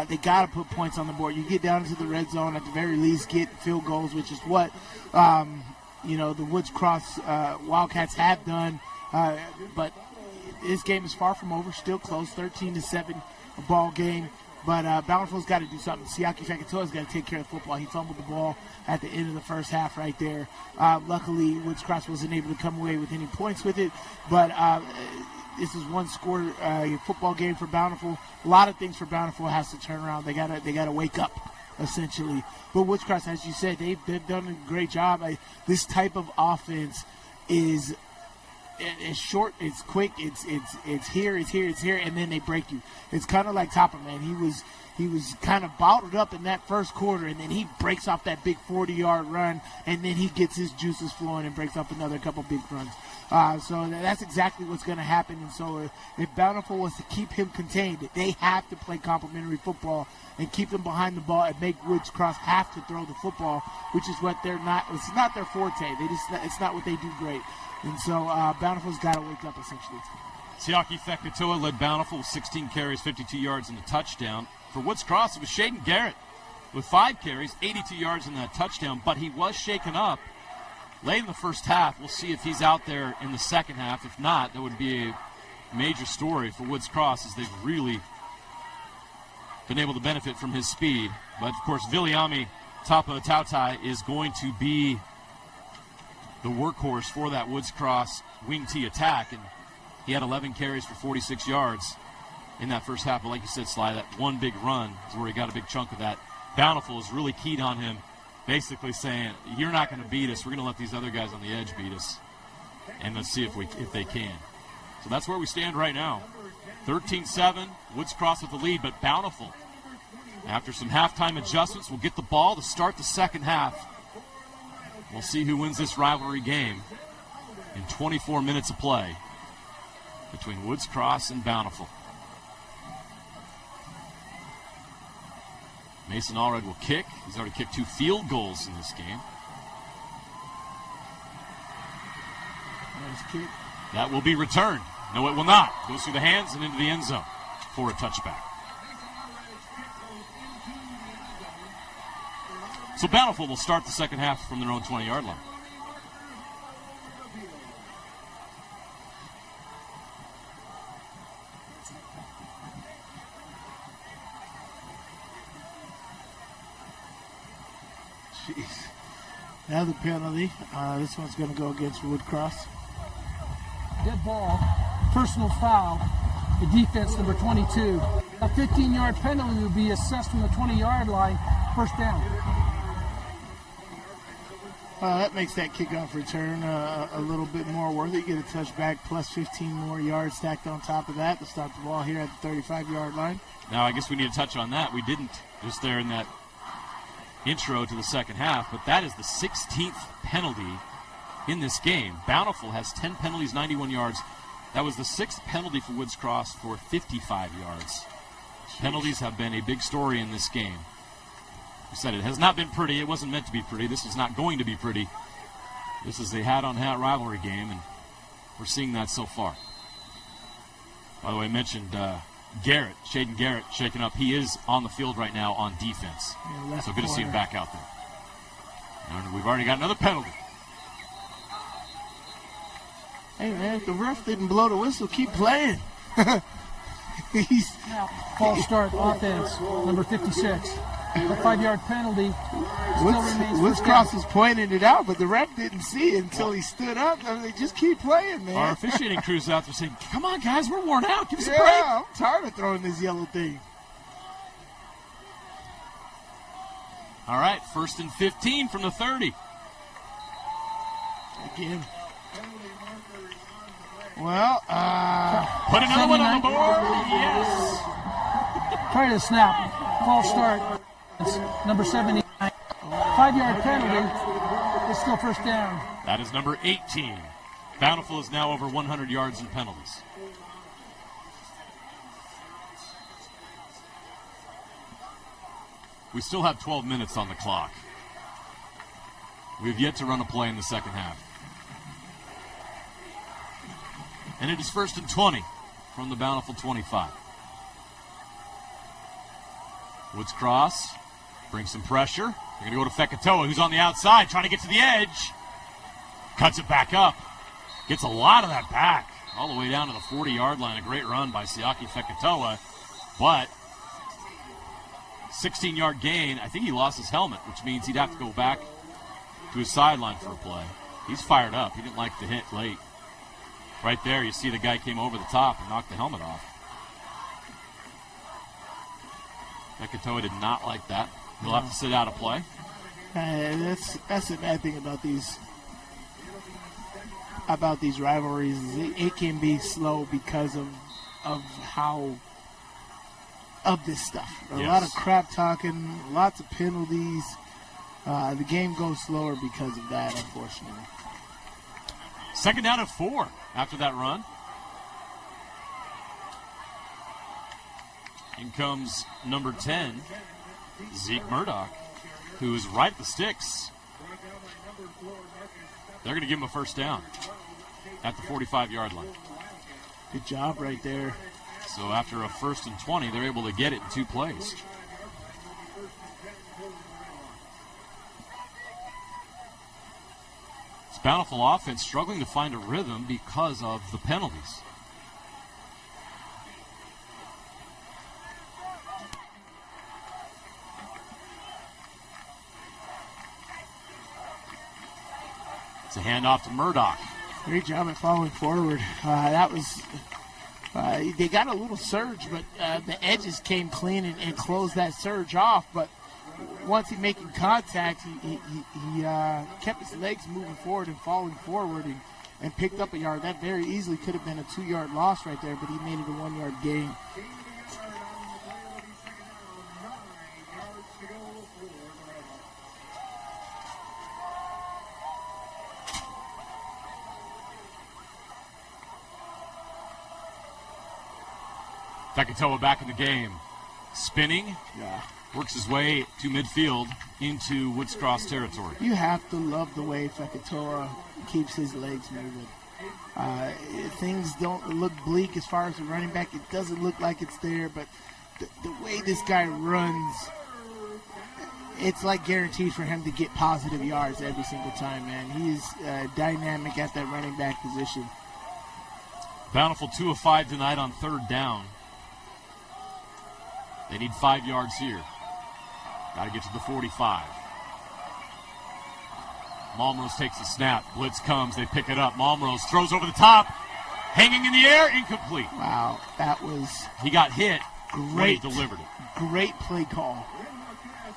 They got to put points on the board. You get down into the red zone, at the very least, get field goals, which is what the Woods Cross Wildcats have done. But this game is far from over. Still close, 13-7 ball game. But Bountiful's got to do something. Siaki Fekatoa's got to take care of the football. He fumbled the ball at the end of the first half right there. Luckily, Woods Cross wasn't able to come away with any points with it. But this is one score football game for Bountiful. A lot of things for Bountiful has to turn around. They gotta wake up, essentially. But Woods Cross, as you said, they've done a great job. This type of offense is short, it's quick, it's here, and then they break you. It's kind of like Topper, man. He was kind of bottled up in that first quarter, and then he breaks off that big 40-yard run, and then he gets his juices flowing and breaks off another couple big runs. So that's exactly what's going to happen. And so if Bountiful wants to keep him contained, they have to play complementary football and keep them behind the ball and make Woods Cross have to throw the football, which is what they're not. It's not their forte. It's not what they do great. And so Bountiful's got to wake up, essentially. Siaki Fekatoa led Bountiful with 16 carries, 52 yards, and a touchdown. For Woods Cross, it was Shaden Garrett with 5 carries, 82 yards, and that touchdown. But he was shaken up late in the first half. We'll see if he's out there in the second half. If not, that would be a major story for Woods Cross, as they've really been able to benefit from his speed. But, of course, Viliami Tapa-Tautai is going to be the workhorse for that Woods Cross wing T attack, and he had 11 carries for 46 yards in that first half. But like you said, Sly, that one big run is where he got a big chunk of that. Bountiful is really keyed on him, basically saying, you're not going to beat us. We're going to let these other guys on the edge beat us, and let's see if they can. So that's where we stand right now. 13-7, Woods Cross with the lead, but Bountiful, after some halftime adjustments, will get the ball to start the second half. We'll see who wins this rivalry game in 24 minutes of play between Woods Cross and Bountiful. Mason Allred will kick. He's already kicked 2 field goals in this game. Nice kick. That will be returned. No, it will not. Goes through the hands and into the end zone for a touchback. So Bountiful will start the second half from their own 20-yard line. Jeez. Another penalty. This one's going to go against Woods Cross. Dead ball, personal foul, the defense number 22. A 15-yard penalty will be assessed from the 20-yard line, first down. That makes that kickoff return a little bit more worth it. You get a touchback plus 15 more yards stacked on top of that to start the ball here at the 35-yard line. Now, I guess we need to touch on that. We didn't just there in that intro to the second half, but that is the 16th penalty in this game. Bountiful has 10 penalties, 91 yards. That was the 6th penalty for Woods Cross for 55 yards. Penalties have been a big story in this game. We said it has not been pretty. It wasn't meant to be pretty. This is not going to be pretty. This is a hat-on-hat rivalry game, and we're seeing that so far. By the way, I mentioned Garrett, Shaden Garrett, shaken up. He is on the field right now on defense. Yeah, so good to see him back out there. And we've already got another penalty. Hey, man, if the ref didn't blow the whistle, keep playing. False start offense, number 56. A 5-yard penalty. Woods Cross was pointing it out, but the ref didn't see it until he stood up. I mean, just keep playing, man. Our officiating crew's out there saying, come on, guys, we're worn out. Give us a break. Yeah, I'm tired of throwing this yellow thing. All right, 1st and 15 from the 30. Again. Well, put another one on the board. Yes. Prior to the snap, false start. It's number 79. 5-yard penalty. It's still first down. That is number 18. Bountiful is now over 100 yards in penalties. We still have 12 minutes on the clock. We've yet to run a play in the second half. And it is 1st and 20 from the Bountiful 25. Woods Cross brings some pressure. They're going to go to Fekatoa, who's on the outside, trying to get to the edge. Cuts it back up. Gets a lot of that back, all the way down to the 40-yard line. A great run by Siaki Fekatoa. But 16-yard gain. I think he lost his helmet, which means he'd have to go back to his sideline for a play. He's fired up. He didn't like the hit late. Right there, you see the guy came over the top and knocked the helmet off. Fekatoa did not like that. He'll have to sit out a play. That's the bad thing about these rivalries. It can be slow because of this stuff. A lot of crap talking, lots of penalties. The game goes slower because of that, unfortunately. Second down and 4 after that run. In comes number 10, Zeke Murdoch, who is right at the sticks. They're going to give him a first down at the 45-yard line. Good job right there. So after a 1st and 20, they're able to get it in 2 plays. It's Bountiful offense struggling to find a rhythm because of the penalties. It's a handoff to Murdoch. Great job at following forward. They got a little surge, but the edges came clean and closed that surge off. But once he making contact, he kept his legs moving forward and falling forward and picked up a yard. That very easily could have been a 2-yard loss right there, but he made it a 1-yard gain. Fekatoa back in the game. Spinning. Yeah. Works his way to midfield into Woods Cross territory. You have to love the way Fekatoa keeps his legs moving. Things don't look bleak as far as the running back. It doesn't look like it's there, but the way this guy runs, it's like guaranteed for him to get positive yards every single time, man. He's dynamic at that running back position. Bountiful 2 of 5 tonight on 3rd down. They need 5 yards here. Got to get to the 45. Malmrose takes the snap. Blitz comes. They pick it up. Malmrose throws over the top. Hanging in the air. Incomplete. Wow. That was... He got hit. Great. He delivered it. Great play call.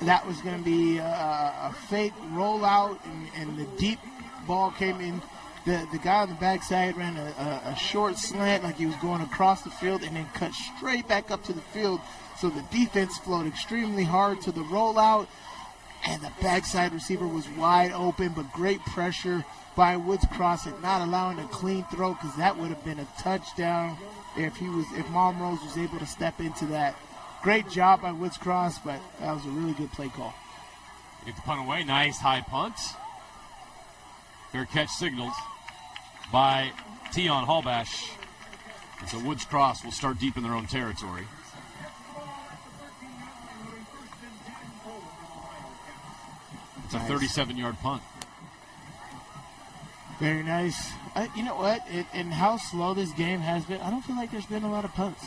That was going to be a fake rollout, and the deep ball came in. The guy on the backside ran a short slant like he was going across the field and then cut straight back up to the field. So the defense flowed extremely hard to the rollout, and the backside receiver was wide open, but great pressure by Woods Cross and not allowing a clean throw, because that would have been a touchdown if Malmrose was able to step into that. Great job by Woods Cross, but that was a really good play call. Get the punt away. Nice high punt. Fair catch signaled by Tion Hallbash. And so Woods Cross will start deep in their own territory. It's a 37-yard punt. Very nice. You know what? And how slow this game has been, I don't feel like there's been a lot of punts.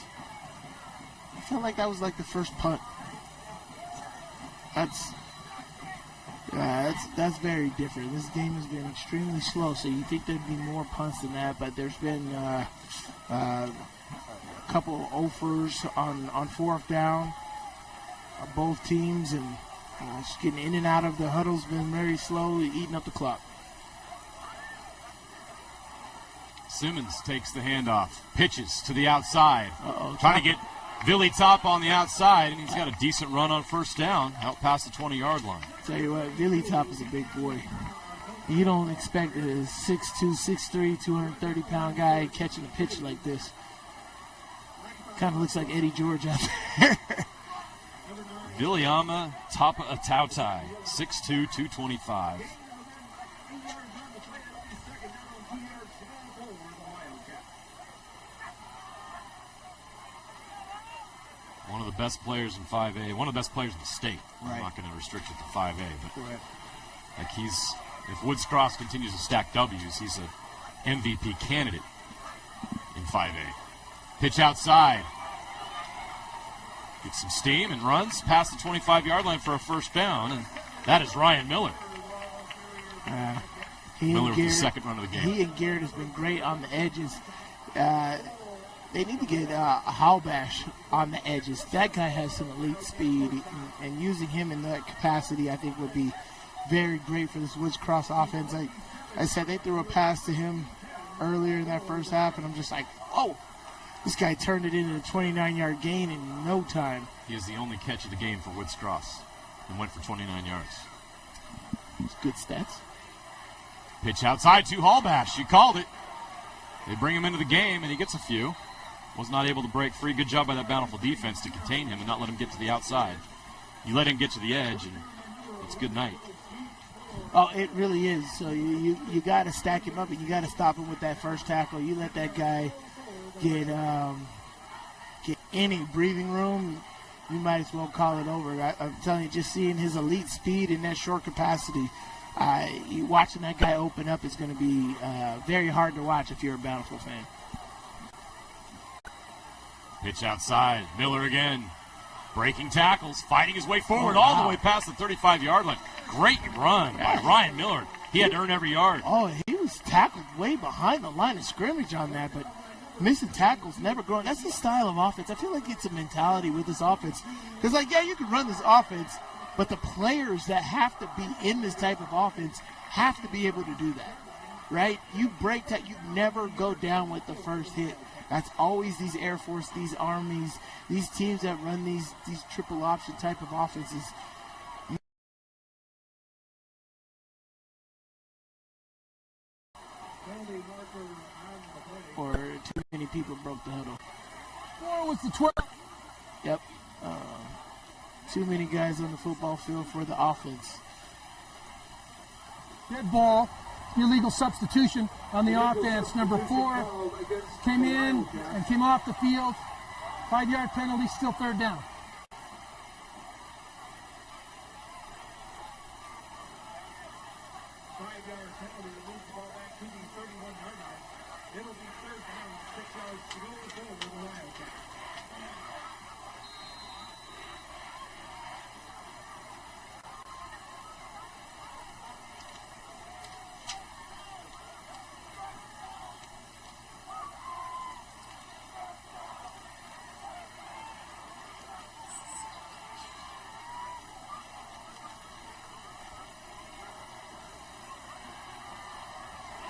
I feel like that was like the first punt. That's very different. This game has been extremely slow, so you think there'd be more punts than that, but there's been a couple of offers on 4th down of both teams, and just getting in and out of the huddle's been very slow, eating up the clock. Simmons takes the handoff, pitches to the outside, trying to get Billy Top on the outside, and he's got a decent run on 1st down, out past the 20-yard line. Tell you what, Billy Top is a big boy. You don't expect a 6'2", 6'3", 230-pound guy catching a pitch like this. Kind of looks like Eddie George out there. Viliama Tapa Atautai, 6'2", 225. One of the best players in 5A, one of the best players in the state. Right. I'm not going to restrict it to 5A, but like if Woods Cross continues to stack W's, he's an MVP candidate in 5A. Pitch outside. Gets some steam and runs past the 25-yard line for a first down, and that is Ryan Miller. Miller with the second run of the game. He and Garrett has been great on the edges. They need to get Halbash on the edges. That guy has some elite speed, and using him in that capacity, I think, would be very great for this Woods Cross offense. I said they threw a pass to him earlier in that first half, and I'm just like, oh, this guy turned it into a 29-yard gain in no time. He is the only catch of the game for Woods Cross and went for 29 yards. It's good stats. Pitch outside to Halbash. You called it. They bring him into the game, and he gets a few. Was not able to break free. Good job by that Bountiful defense to contain him and not let him get to the outside. You let him get to the edge, and it's good night. Oh, it really is. So you got to stack him up, and you got to stop him with that first tackle. You let that guy get any breathing room, you might as well call it over. I'm telling you, just seeing his elite speed in that short capacity, watching that guy open up is going to be very hard to watch if you're a Bountiful fan. Pitch outside. Miller again. Breaking tackles, fighting his way forward all the way past the 35-yard line. Great run by Ryan Miller. He had to earn every yard. Oh, he was tackled way behind the line of scrimmage on that, but missing tackles, never growing. That's the style of offense. I feel like it's a mentality with this offense. Because, you can run this offense, but the players that have to be in this type of offense have to be able to do that, right? You break that. You never go down with the first hit. That's always these Air Force, these Armies, these teams that run these triple option type of offenses. Or too many people broke the huddle. 4 was the 12. Yep. Too many guys on the football field for the offense. Dead ball. Illegal substitution on the offense. Number 4 came in and came off the field. 5-yard penalty, still third down.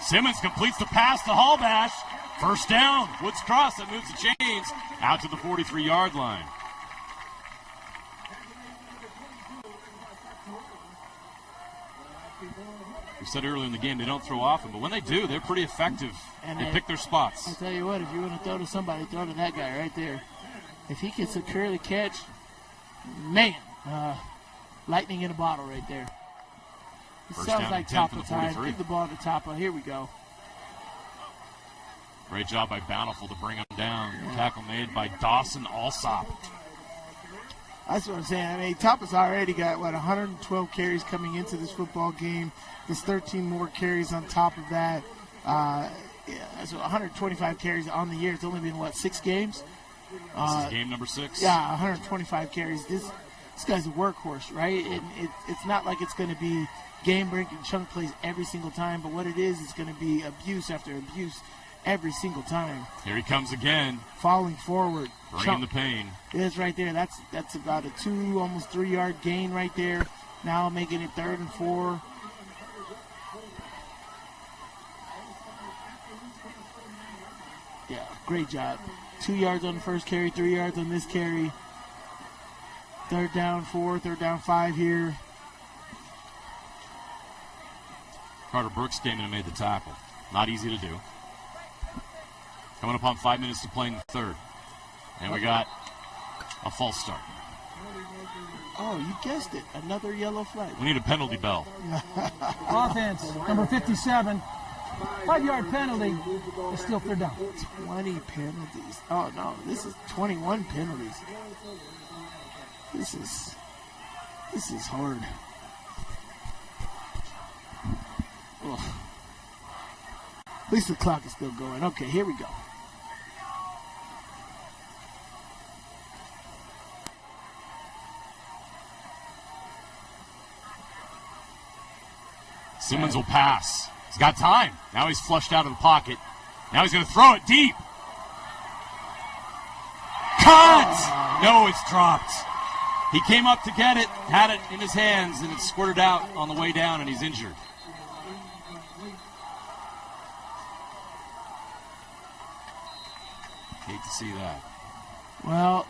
Simmons completes the pass to Halbash. First down. Woods Cross that moves the chains out to the 43-yard line. We said earlier in the game they don't throw often, but when they do, they're pretty effective. And they pick their spots. I'll tell you what, if you want to throw to somebody, throw to that guy right there. If he can secure the catch, man, lightning in a bottle right there. It First sounds down like 10 top from of the time. 43. Give the ball to Tapa. Here we go. Great job by Bountiful to bring him down. Tackle made by Dawson Alsop. That's what I'm saying. I mean, Tapa's already got, 112 carries coming into this football game. There's 13 more carries on top of that. So 125 carries on the year. It's only been, 6 games? This is game number 6. Yeah, 125 carries. This guy's a workhorse, right? It's not like it's going to be game-breaking chunk plays every single time, but what it is, it's going to be abuse after abuse every single time. Here he comes again. Falling forward. Bringing the pain. It is right there. That's about a 2, almost 3-yard gain right there. Now making it 3rd and 4. Yeah, great job. 2 yards on the first carry, 3 yards on this carry. 3rd down 4, 3rd down 5 here. Carter Brooks came in and made the tackle. Not easy to do. Coming up on 5 minutes to play in the third. And we got a false start. Oh, you guessed it. Another yellow flag. We need a penalty bell. Offense, number 57. 5-yard penalty. It's still 3rd down. 20 penalties. Oh, no. This is 21 penalties. This is hard. Ugh. At least the clock is still going. Okay, here we go. Simmons will pass. He's got time. Now he's flushed out of the pocket. Now he's going to throw it deep. Cut! No, it's dropped. He came up to get it, had it in his hands, and it squirted out on the way down, and he's injured. Hate to see that. Well,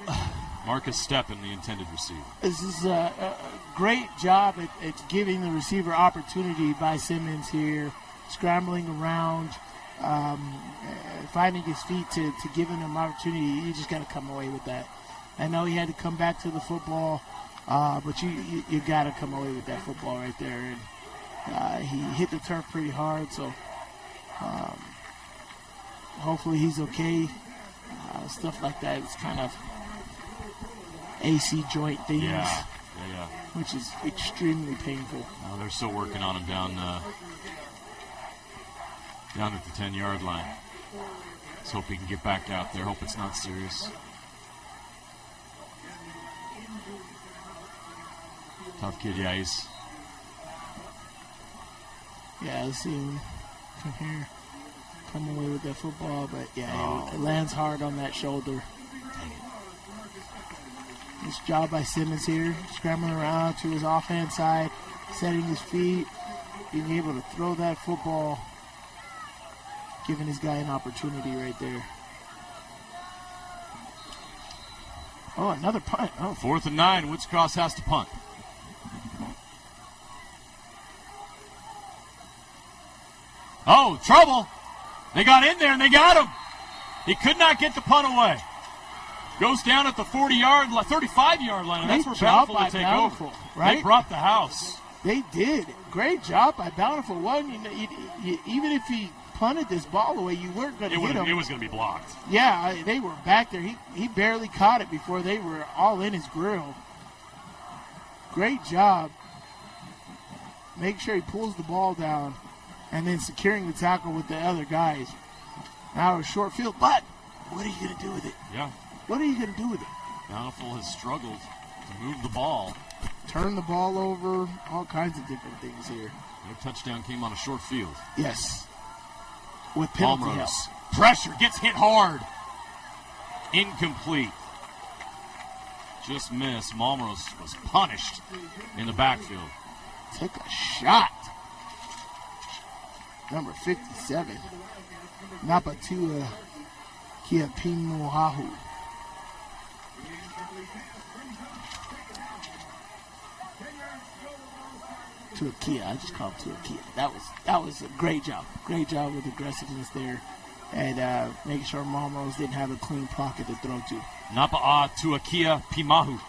Marcus Steppen, the intended receiver. This is a great job at giving the receiver opportunity by Simmons here, scrambling around, finding his feet to giving him opportunity. You just got to come away with that. I know he had to come back to the football, but you got to come away with that football right there. And he hit the turf pretty hard, so hopefully he's okay. Stuff like that is kind of AC joint things, which is extremely painful. They're still working on him down at the 10-yard line. Let's hope he can get back out there. Hope it's not serious. Tough kid, yeah, he's... Yeah, let's see him from here come away with that football, but it lands hard on that shoulder. Nice job by Simmons here, scrambling around to his offhand side, setting his feet, being able to throw that football, giving his guy an opportunity right there. Oh, another punt. Oh. 4th and 9, Woods Cross has to punt. Oh, trouble. They got in there and they got him. He could not get the punt away. Goes down at the 35-yard line, and that's where Bountiful will take over. Right? They brought the house. They did. Great job by Bountiful. One, even if he punted this ball away, you weren't going to hit him. It was going to be blocked. Yeah, they were back there. He barely caught it before they were all in his grill. Great job. Make sure he pulls the ball down and then securing the tackle with the other guys. Now a short field, but what are you going to do with it? Yeah. What are you going to do with it? Bountiful has struggled to move the ball. Turn the ball over, all kinds of different things here. Their touchdown came on a short field. Yes. With penalty help. Pressure, gets hit hard. Incomplete. Just missed. Malmros was punished in the backfield. Take a shot. Number 57. Napatua Kiapimohahu. Tuakia. I just called him Tuakia. That was a great job. Great job with aggressiveness there. And making sure Malmros didn't have a clean pocket to throw to. Napa'a Tuakia Pimahu.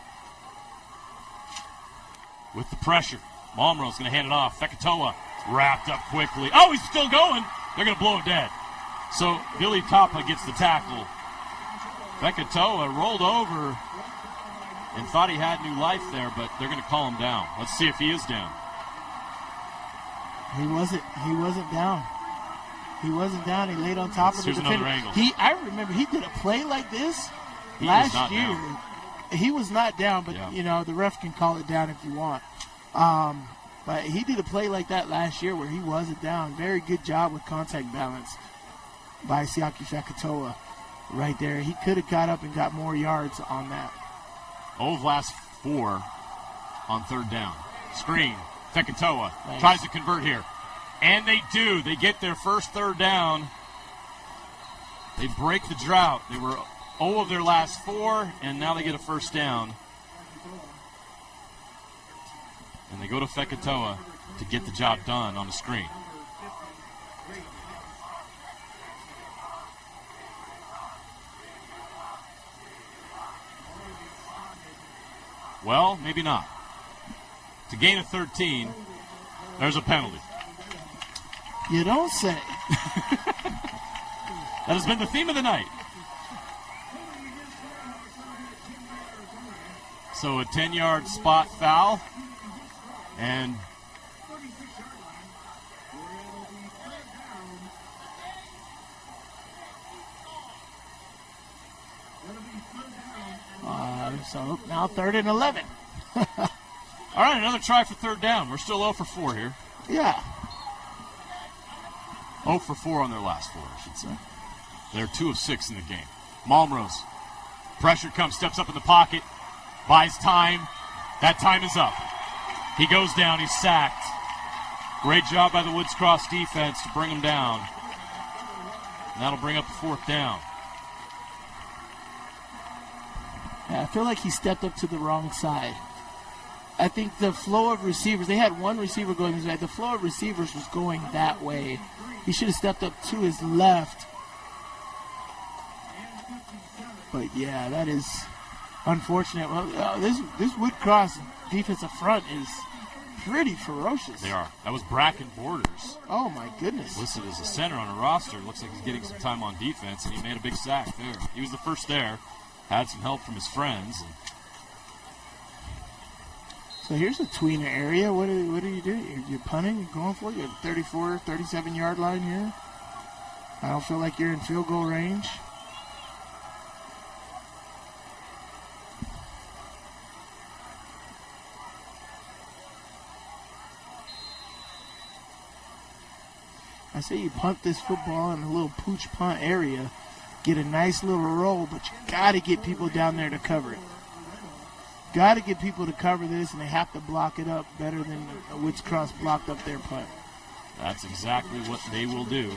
With the pressure. Malmros going to hand it off. Fekatoa wrapped up quickly. Oh, he's still going. They're going to blow it dead. So Billy Tapa gets the tackle. Fekatoa rolled over and thought he had new life there, but they're going to call him down. Let's see if he is down. He wasn't down. He wasn't down. He laid on top of the defender. I remember he did a play like this last year. Down. He was not down, but the ref can call it down if you want. But he did a play like that last year where he wasn't down. Very good job with contact balance by Siaki Fekatoa right there. He could have got up and got more yards on that. Of last 4 on 3rd down. Screen. Fekatoa tries to convert here. And they do. They get their first 3rd down. They break the drought. They were 0 of their last 4, and now they get a first down. And they go to Fekatoa to get the job done on the screen. Well, maybe not. To gain a 13, there's a penalty. You don't say. That has been the theme of the night. So a 10-yard spot foul. And so now 3rd and 11. All right, another try for 3rd down. We're still 0 for 4 here. Yeah. 0 for 4 on their last 4, I should say. They're 2 of 6 in the game. Malmrose. Pressure comes, steps up in the pocket, buys time. That time is up. He goes down, he's sacked. Great job by the Woods Cross defense to bring him down. And that'll bring up the 4th down. Yeah, I feel like he stepped up to the wrong side. I think the flow of receivers, they had one receiver going this way. The flow of receivers was going that way. He should have stepped up to his left. But yeah, that is unfortunate. Well, this Wood Cross defensive front is pretty ferocious. They are. That was Bracken Borders. Oh my goodness. Listed as a center on a roster. Looks like he's getting some time on defense, and he made a big sack there. He was the first there. Had some help from his friends. So here's a tweener area. What do you do? You're punting, you're going for it. You're at the 34, 37-yard line here. I don't feel like you're in field goal range. I say you punt this football in a little pooch punt area, get a nice little roll, but you got to get people down there to cover it. Got to get people to cover this, and they have to block it up better than Woods Cross blocked up their punt. That's exactly what they will do.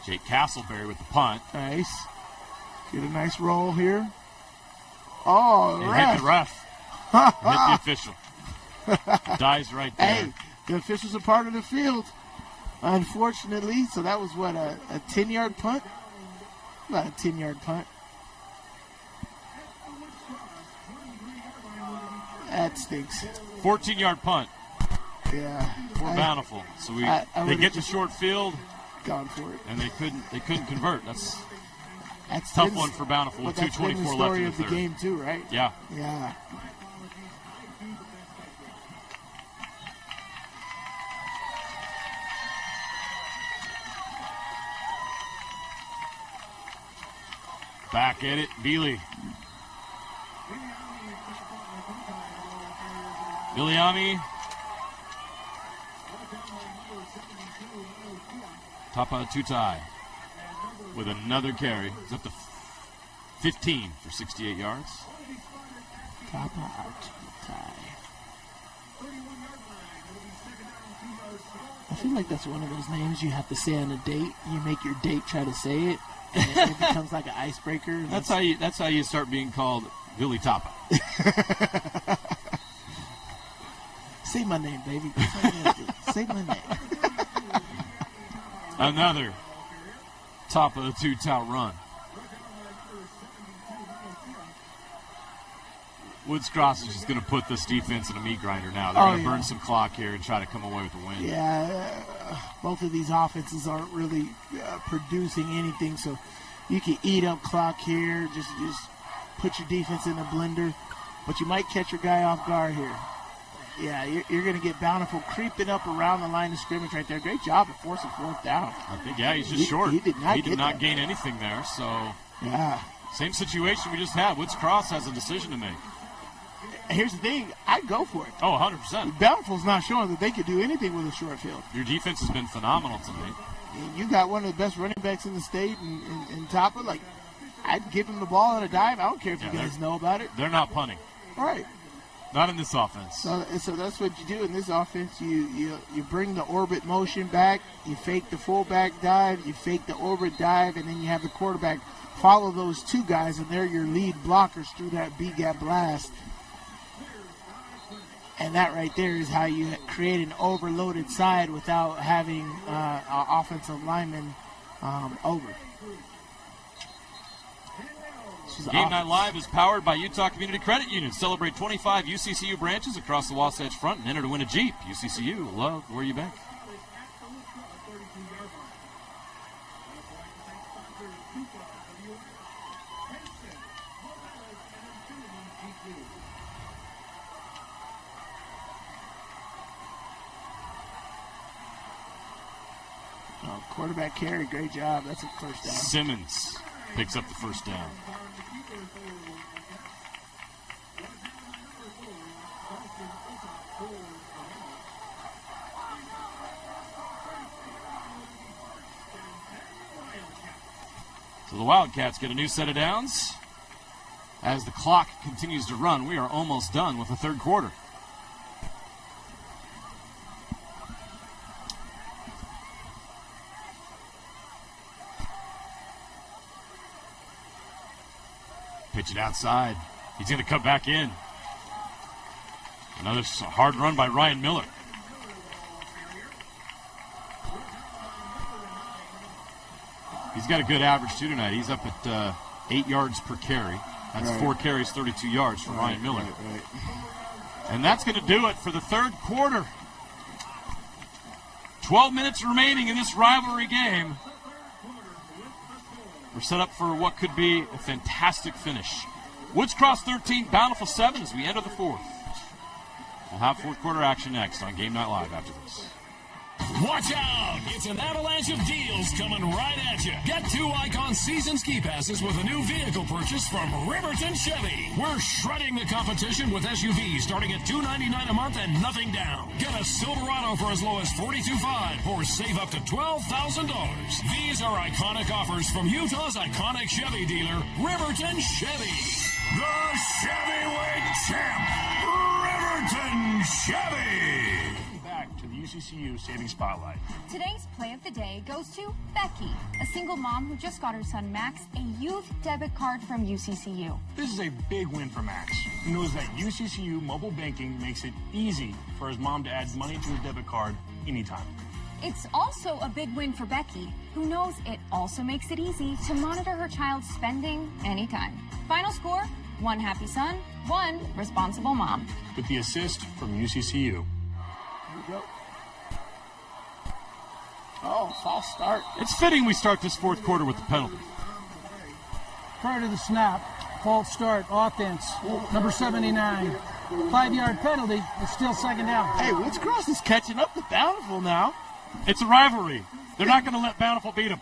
Jake Castleberry with the punt. Nice. Get a nice roll here. Oh, it hit the ref. Hit the official. Dies right there. Hey, the officials are part of the field, unfortunately. So that was what, a 10-yard punt? About a 10-yard punt. That stinks. 14-yard punt. Yeah. For Bountiful. So they get the short field. Gone for it. And they couldn't convert. That's tough one for Bountiful with 2:24 left in the third. That's the story of the game too, right? Yeah. Yeah. Back at it, Bealey. Biliami. Tapa Tutai with another carry. He's up to 15 for 68 yards. Tapa Tutai. I feel like that's one of those names you have to say on a date. You make your date try to say it, and it becomes like an icebreaker. That's how you start being called Billy Tapa. Say my name, baby. Say my name. Another top of the two-tout run. Woods Cross is just going to put this defense in a meat grinder now. They're going to burn some clock here and try to come away with a win. Yeah, both of these offenses aren't really producing anything, so you can eat up clock here. Just put your defense in the blender, but you might catch your guy off guard here. Yeah, you're going to get Bountiful creeping up around the line of scrimmage right there. Great job at forcing 4th down. I think, he's just short. He did not gain anything there, so. Yeah. Same situation we just had. Woods Cross has a decision to make. Here's the thing. I'd go for it. Oh, 100%. Bountiful's not showing that they could do anything with a short field. Your defense has been phenomenal tonight. You got one of the best running backs in the state in Tapa. Like, I'd give him the ball on a dive. I don't care if you guys know about it. They're not punting. All right. Not in this offense. So that's what you do in this offense. You bring the orbit motion back. You fake the fullback dive. You fake the orbit dive, and then you have the quarterback follow those two guys, and they're your lead blockers through that B-gap blast. And that right there is how you create an overloaded side without having an offensive lineman over. Game Night Live is powered by Utah Community Credit Union. Celebrate 25 UCCU branches across the Wasatch Front and enter to win a Jeep. UCCU, love where you bank. Oh, quarterback carry, great job. That's a first down. Simmons picks up the first down. So the Wildcats get a new set of downs. As the clock continues to run, we are almost done with the third quarter. Pitch it outside. He's going to come back in. Another hard run by Ryan Miller. He's got a good average, too, tonight. He's up at 8 yards per carry. That's Right. 4 carries, 32 yards for Ryan Miller. Right. And that's going to do it for the third quarter. 12 minutes remaining in this rivalry game. We're set up for what could be a fantastic finish. Woods Cross 13, Bountiful 7 as we enter the fourth. We'll have fourth quarter action next on Game Night Live after this. Watch out! It's an avalanche of deals coming right at you. Get 2 Icon season ski passes with a new vehicle purchase from Riverton Chevy. We're shredding the competition with SUVs starting at $299 a month and nothing down. Get a Silverado for as low as $42,500 or save up to $12,000. These are iconic offers from Utah's iconic Chevy dealer, Riverton Chevy. The Chevyweight champ, Riverton Chevy. Back to the UCCU Savings Spotlight. Today's play of the day goes to Becky, a single mom who just got her son Max a youth debit card from UCCU. This is a big win for Max, who knows that UCCU mobile banking makes it easy for his mom to add money to his debit card anytime. It's also a big win for Becky, who knows it also makes it easy to monitor her child's spending anytime. Final score, 1 happy son, 1 responsible mom. With the assist from UCCU. Oh, false start. It's fitting we start this fourth quarter with the penalty. Prior to the snap, false start, offense, number 79. 5-yard penalty, it's still second down. Hey, Woods Cross is catching up to Bountiful now. It's a rivalry. They're not going to let Bountiful beat them.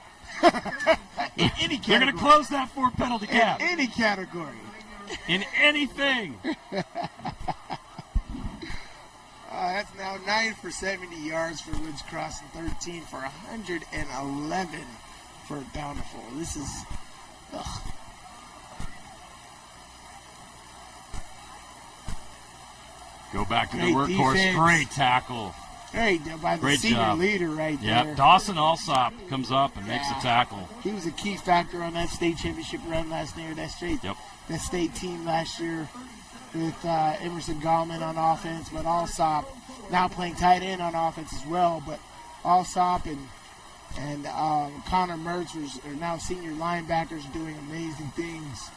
In any category. They're going to close that 4-penalty gap. In any category. In anything. That's now 9 for 70 yards for Woods Cross and 13 for 111 for Bountiful. This is... Ugh. Go back to the Great workhorse. defense. Great tackle. Great by the Great senior job. leader right Yep. there. Dawson Alsop comes up and makes the tackle. He was a key factor on that state championship run last year. That state team last year with Emerson Gallman on offense, but Alsop now playing tight end on offense as well. But Alsop and Connor Mertz are now senior linebackers doing amazing things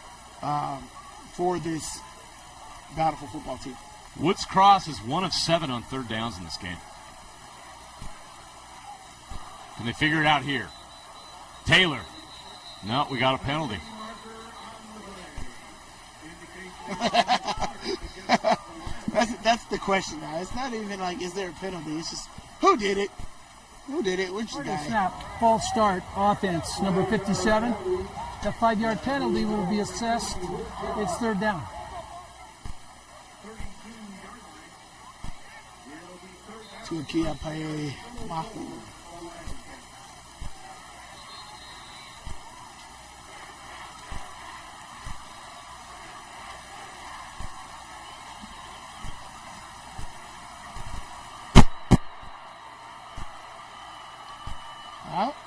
for this Bountiful football team. Woods Cross is 1 of 7 on third downs in this game. Can they figure it out here? Taylor. No, we got a penalty. That's the question now. It's not even like, is there a penalty? It's just, who did it? Who did it? Which guy? Snap, false start, offense, number 57. That 5-yard penalty will be assessed. It's third down. Tuakia Pae Mahu.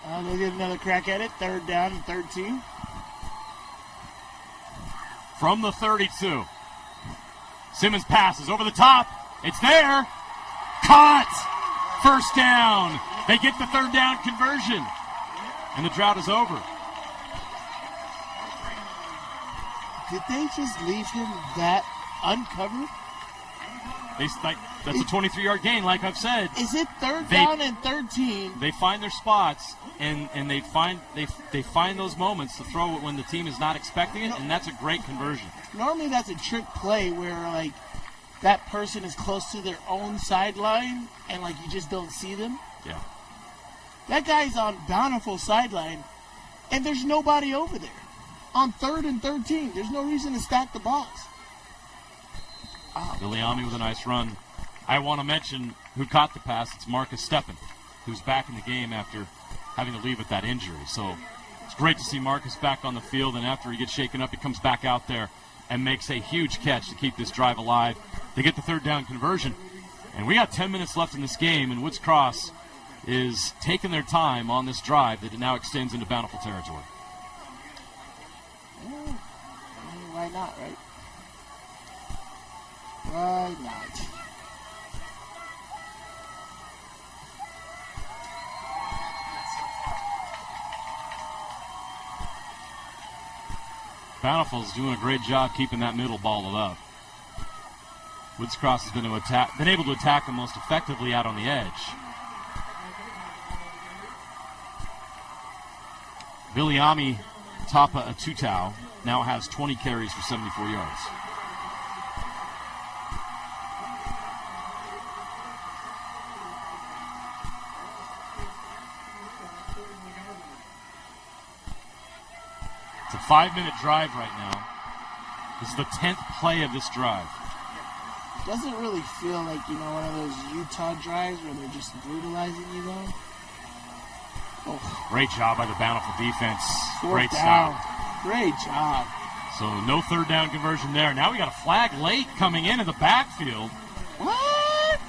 Well, they get another crack at it. Third down and 13. From the 32. Simmons passes over the top. It's there. Caught. First down. They get the third down conversion. And the drought is over. Did they just leave him that uncovered? That's a 23-yard gain, like I've said. Is it third down and 13? They find their spots, and they find those moments to throw it when the team is not expecting it, and that's a great conversion. Normally that's a trick play where, like, that person is close to their own sideline, and, like, you just don't see them. Yeah. That guy's on Bountiful sideline, and there's nobody over there. On 3rd and 13, there's no reason to stack the box. Viliami with a nice run. I want to mention who caught the pass. It's Marcus Steppen, who's back in the game after having to leave with that injury. So It's great to see Marcus back on the field, and after he gets shaken up, he comes back out there and makes a huge catch to keep this drive alive. They get the third down conversion. And we got 10 minutes left in this game, and Woods Cross is taking their time on this drive that now extends into Bountiful territory. Yeah. Why not, right? Why not? Bountiful's doing a great job keeping that middle balled up. Woods Cross has been able to attack them most effectively out on the edge. Viliami Tapa Atutau now has 20 carries for 74 yards. It's a 5-minute drive right now. This is the 10th play of this drive. Doesn't really feel like, one of those Utah drives where they're just brutalizing you, though. Oh. Great job by the Bountiful defense. Great stop. Great job. So no third down conversion there. Now we got a flag late coming in the backfield. What?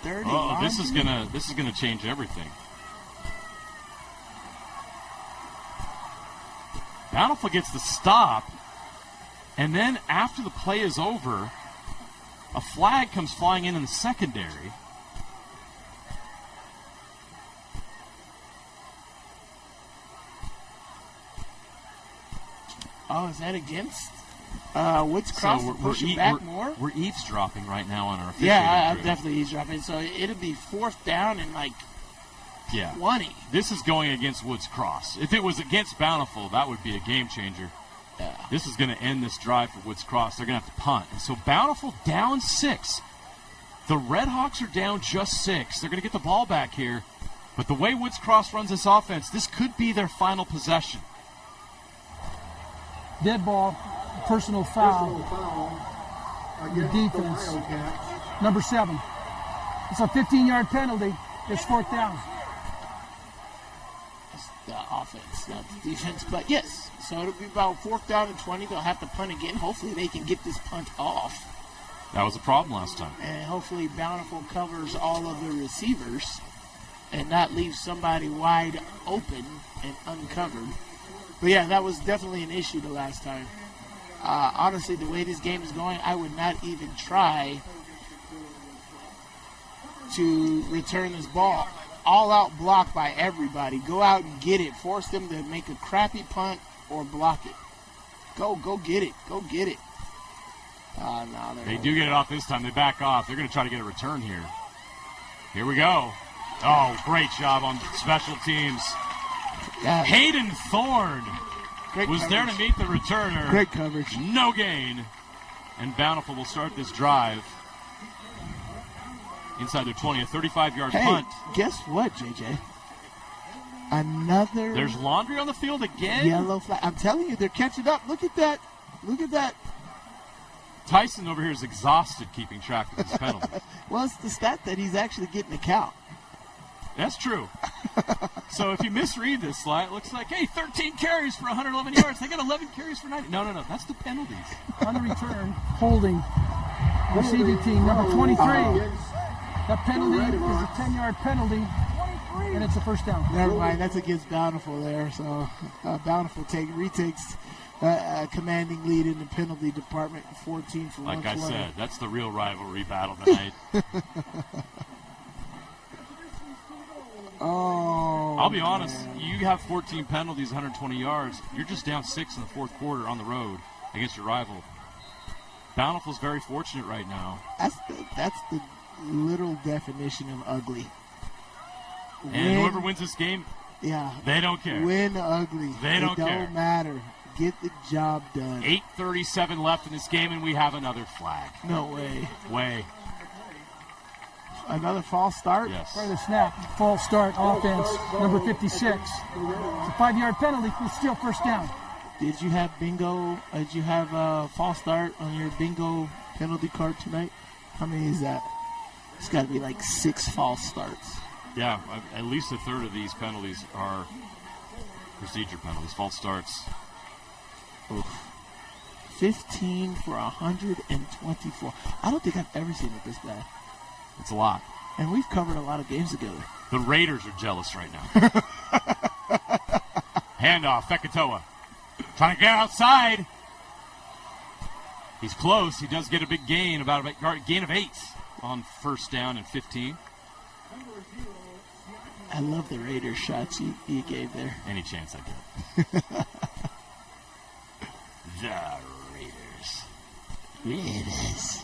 Dirty. Oh, this is gonna change everything. Bountiful gets the stop, and then after the play is over, a flag comes flying in the secondary. Oh, is that against Woods Cross to push it back more? We're eavesdropping right now on our officiating. Yeah, I'm definitely eavesdropping. So it'll be 4th down and 20. This is going against Woods Cross. If it was against Bountiful, that would be a game changer. Yeah. This is going to end this drive for Woods Cross. They're going to have to punt. And so Bountiful down 6. The Redhawks are down just 6. They're going to get the ball back here. But the way Woods Cross runs this offense, this could be their final possession. Dead ball, personal foul. The defense. Number 7. It's a 15-yard penalty. It's 4th down. It's the offense, not the defense. But yes, so it'll be about 4th down and 20. They'll have to punt again. Hopefully they can get this punt off. That was a problem last time. And hopefully Bountiful covers all of the receivers and not leave somebody wide open and uncovered. But yeah, that was definitely an issue the last time. Honestly, the way this game is going, I would not even try to return this ball. All out block by everybody. Go out and get it. Force them to make a crappy punt or block it. Go get it. Go get it. No, they do get it off this time. They back off. They're going to try to get a return here. Here we go. Oh, great job on special teams. Yeah. Hayden Thorne was coverage. there to meet the returner. Great coverage. No gain. And Bountiful will start this drive inside their 20, a 35-yard punt. Guess what, JJ? Another. There's laundry on the field again. Yellow flag. I'm telling you, they're catching up. Look at that. Look at that. Tyson over here is exhausted keeping track of this penalty. Well, it's the stat that he's actually getting a count. That's true. So if you misread this slide, it looks like, hey, 13 carries for 111 yards. They got 11 carries for 90. No. That's the penalties. On the return, holding receiving team, number 23. That penalty is a 10-yard penalty, and it's a 1st down. Never mind. That's against Bountiful there. So Bountiful retakes a commanding lead in the penalty department, 14 for 120. Like I said, that's the real rivalry battle tonight. Oh, I'll be honest. You have 14 penalties, 120 yards. You're just down 6 in the 4th quarter on the road against your rival. Bountiful's very fortunate right now. That's the literal definition of ugly. And whoever wins this game, they don't care. Win ugly. They don't care. It don't matter. Get the job done. 8:37 left in this game, and we have another flag. No way. Another false start? Yes. Right, the snap. False start offense, number 56. It's a 5-yard penalty. It's still 1st down. Did you have bingo? Did you have a false start on your bingo penalty card tonight? How many is that? It's got to be like 6 false starts. Yeah, at least a third of these penalties are procedure penalties. False starts. Oof. 15 for 124. I don't think I've ever seen it this bad. It's a lot. And we've covered a lot of games together. The Raiders are jealous right now. Handoff, Fekatoa. Trying to get outside. He's close. He does get a big gain, about a gain of 8 on first down and 15. I love the Raiders shots you gave there. Any chance I get. The Raiders.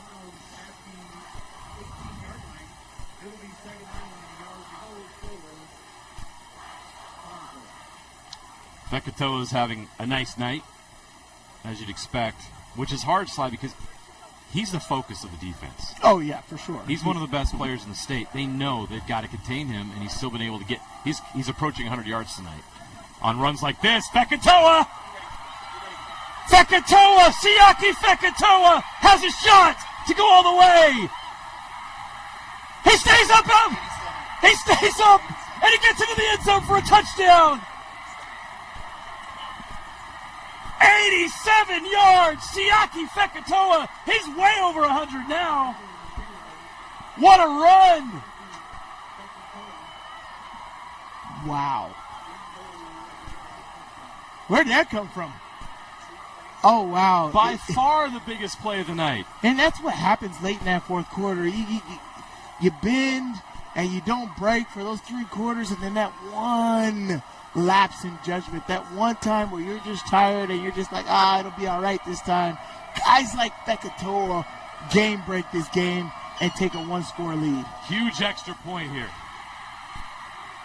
Fekatoa is having a nice night, as you'd expect, which is hard, Sly, because he's the focus of the defense. Oh, yeah, for sure. He's one of the best players in the state. They know they've got to contain him, and he's still been able to get – he's approaching 100 yards tonight. On runs like this, Fekatoa! Siaki Fekatoa has a shot to go all the way! He stays up! He stays up! And he gets into the end zone for a touchdown! 87 yards! Siaki Fekatoa, he's way over 100 now. What a run! Wow. Where'd that come from? Oh, wow. By far the biggest play of the night. And that's what happens late in that fourth quarter. You bend and you don't break for those 3 quarters, and then that one lapse in judgment, that one time where you're just tired and you're just like, it'll be all right this time. Guys like Fekatoa game break this game and take a 1-score lead. Huge extra point here.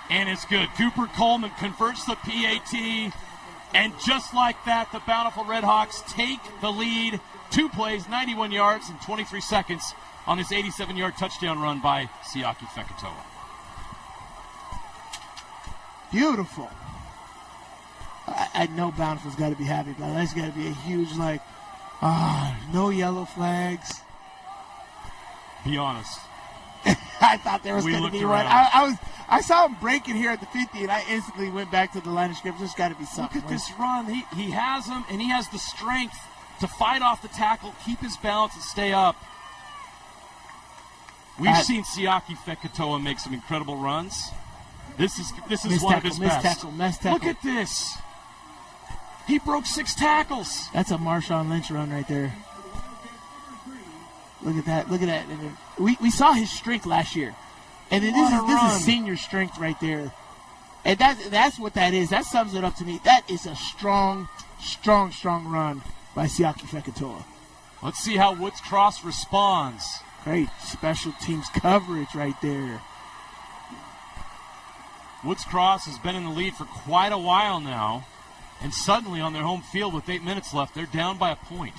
And it's good. Cooper Coleman converts the PAT. And just like that, the Bountiful Redhawks take the lead. 2 plays, 91 yards, and 23 seconds on this 87-yard touchdown run by Siaki Fekatoa. Beautiful. I know Bountiful's got to be happy, but that's got to be a huge, no yellow flags. Be honest. I thought there was going to be one. I saw him break it here at the 50, and I instantly went back to the line of scrimmage. There's got to be something. Look at this run. He has him, and he has the strength to fight off the tackle, keep his balance, and stay up. We've seen Siaki Fekatoa make some incredible runs. This is one of his best. Missed tackle. Look at this. He broke 6 tackles. That's a Marshawn Lynch run right there. Look at that. And then we saw his strength last year. And this is senior strength right there. And that's what that is. That sums it up to me. That is a strong run by Siaki Fekatoa. Let's see how Woods Cross responds. Great special teams coverage right there. Woods Cross has been in the lead for quite a while now. And suddenly on their home field with 8 minutes left, they're down by a point.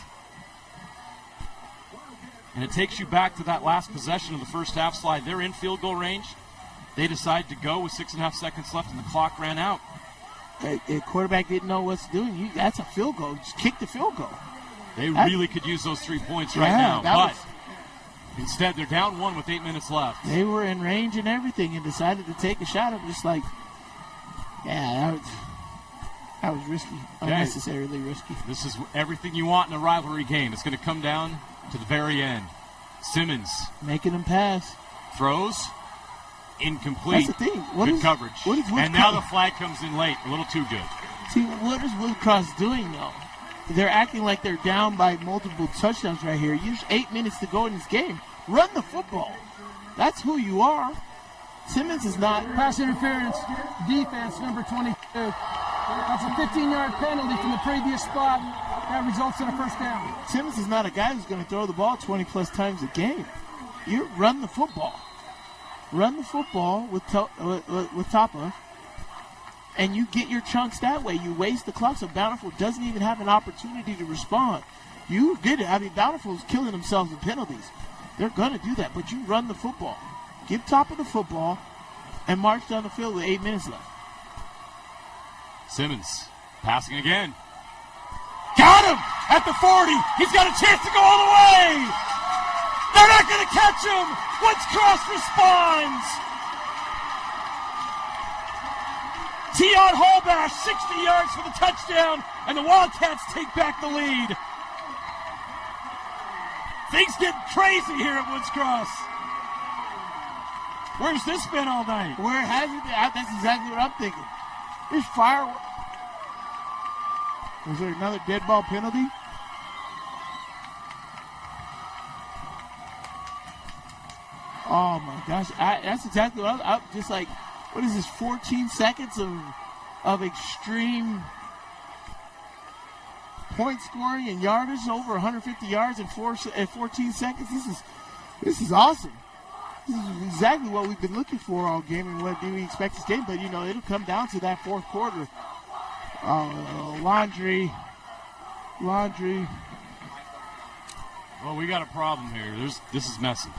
And it takes you back to that last possession of the first half, Slide. They're in field goal range. They decide to go with 6.5 seconds left, and the clock ran out. The quarterback didn't know what to do. That's a field goal. Just kick the field goal. They really could use those 3 points right now. But instead, they're down 1 with 8 minutes left. They were in range and everything and decided to take a shot. I'm just like, that was risky. Unnecessarily risky. This is everything you want in a rivalry game. It's going to come down to the very end. Simmons making him pass. Throws. Incomplete. That's the thing. Good coverage. And now the flag comes in late. A little too good. See, what is Woods Cross doing, though? They're acting like they're down by multiple touchdowns right here. Use 8 minutes to go in this game. Run the football. That's who you are. Simmons is not. Pass interference. Defense, number 22. That's a 15-yard penalty from the previous spot. That results in a first down. Simmons is not a guy who's going to throw the ball 20-plus times a game. You run the football. Run the football with Tapa, and you get your chunks that way. You waste the clock, so Bountiful doesn't even have an opportunity to respond. You get it. I mean, Bountiful is killing themselves with penalties. They're going to do that, but you run the football. Give Tapa the football and march down the field with 8 minutes left. Simmons passing again. Got him at the 40. He's got a chance to go all the way. They're not going to catch him. Woods Cross responds. Tion Hallbash, 60 yards for the touchdown, and the Wildcats take back the lead. Things get crazy here at Woods Cross. Where's this been all night? Where has it been? That's exactly what I'm thinking. There's fireworks. Was there another dead ball penalty? Oh my gosh, that's exactly what I'm just like. What is this? 14 seconds of extreme point scoring and yardage, over 150 yards in 14 seconds. This is awesome. This is exactly what we've been looking for all game, and what do we expect this game? But it'll come down to that fourth quarter. Laundry. Well, we got a problem here. This is messy.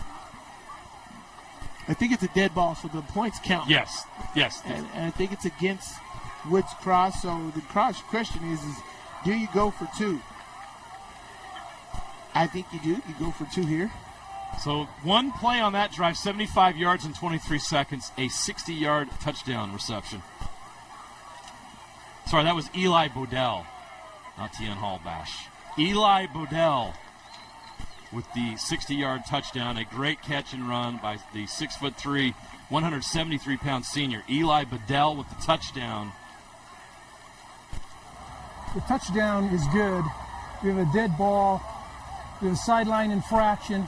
I think it's a dead ball, so the points count. Yes. And I think it's against Woods Cross. So the question is do you go for two? I think you do. You go for two here. So one play on that drive, 75 yards in 23 seconds, a 60-yard touchdown reception. Sorry, that was Eli Bodell, not Tion Hallbash. Eli Bodell with the 60-yard touchdown, a great catch and run by the 6'3", 173-pound senior. Eli Bodell with the touchdown. The touchdown is good. We have a dead ball. We have a sideline infraction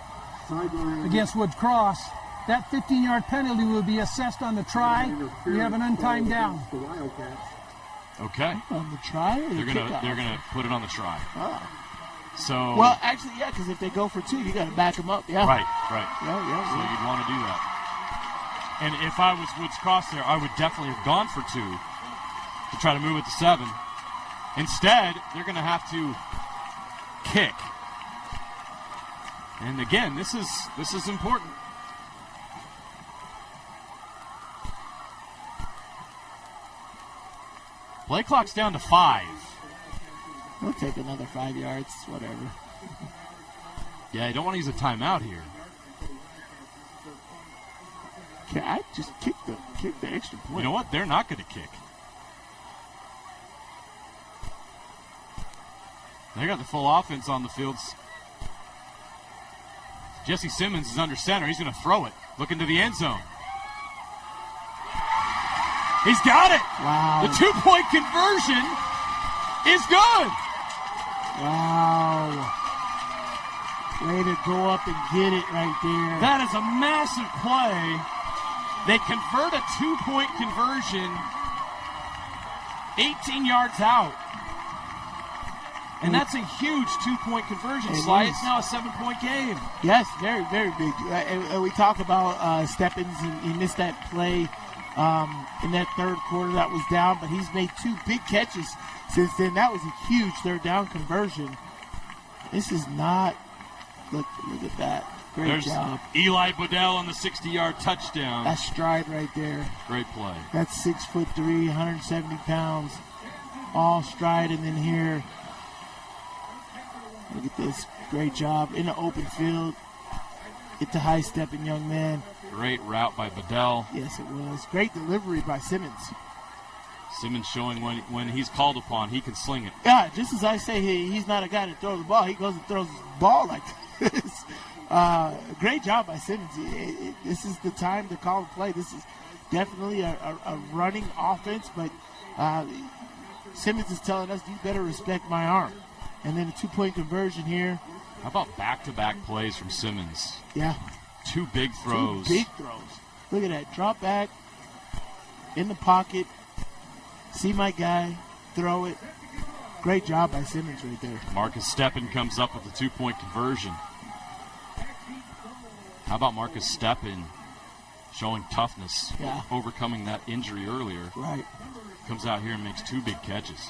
against Woods Cross. That 15-yard penalty will be assessed on the try. We have an untimed down. Okay. On the try? Or They're gonna put it on the try. Oh. So. Well, actually, yeah, because if they go for two, you got to back them up. Yeah. Right. Yeah. So you'd want to do that. And if I was Woods Cross there, I would definitely have gone for two to try to move it to 7. Instead, they're going to have to kick. And again, this is important. Play clock's down to 5. We'll take another 5 yards, whatever. Yeah, you don't want to use a timeout here. Can I just kick the extra point? You know what? They're not going to kick. They got the full offense on the field. Jesse Simmons is under center. He's going to throw it. Looking to the end zone. He's got it. Wow. The 2-point conversion is good. Wow. Way to go up and get it right there. That is a massive play. They convert a 2-point conversion 18 yards out. And that's a huge 2-point conversion, Sly. It's now a 7-point game. Yes, very, very big. We talk about Steppins. He missed that play in that third quarter that was down, but he's made 2 big catches since then. That was a huge third down conversion. This is not. Look at that. Great job. Eli Bodell on the 60-yard touchdown. That's stride right there. Great play. That's 6'3", 170 pounds. All stride, and then here. Look at this. Great job in the open field. Get the high-stepping young man. Great route by Bodell. Yes, it was. Great delivery by Simmons. Simmons showing when he's called upon, he can sling it. Yeah, just as I say, he's not a guy to throw the ball. He goes and throws the ball like this. Great job by Simmons. This is the time to call the play. This is definitely a running offense, but Simmons is telling us, you better respect my arm. And then a 2-point conversion here. How about back-to-back plays from Simmons? Yeah. 2 big throws. 2 big throws. Look at that. Drop back, in the pocket, see my guy, throw it. Great job by Simmons right there. Marcus Steppen comes up with a 2-point conversion. How about Marcus Steppen showing toughness, overcoming that injury earlier? Right. Comes out here and makes 2 big catches.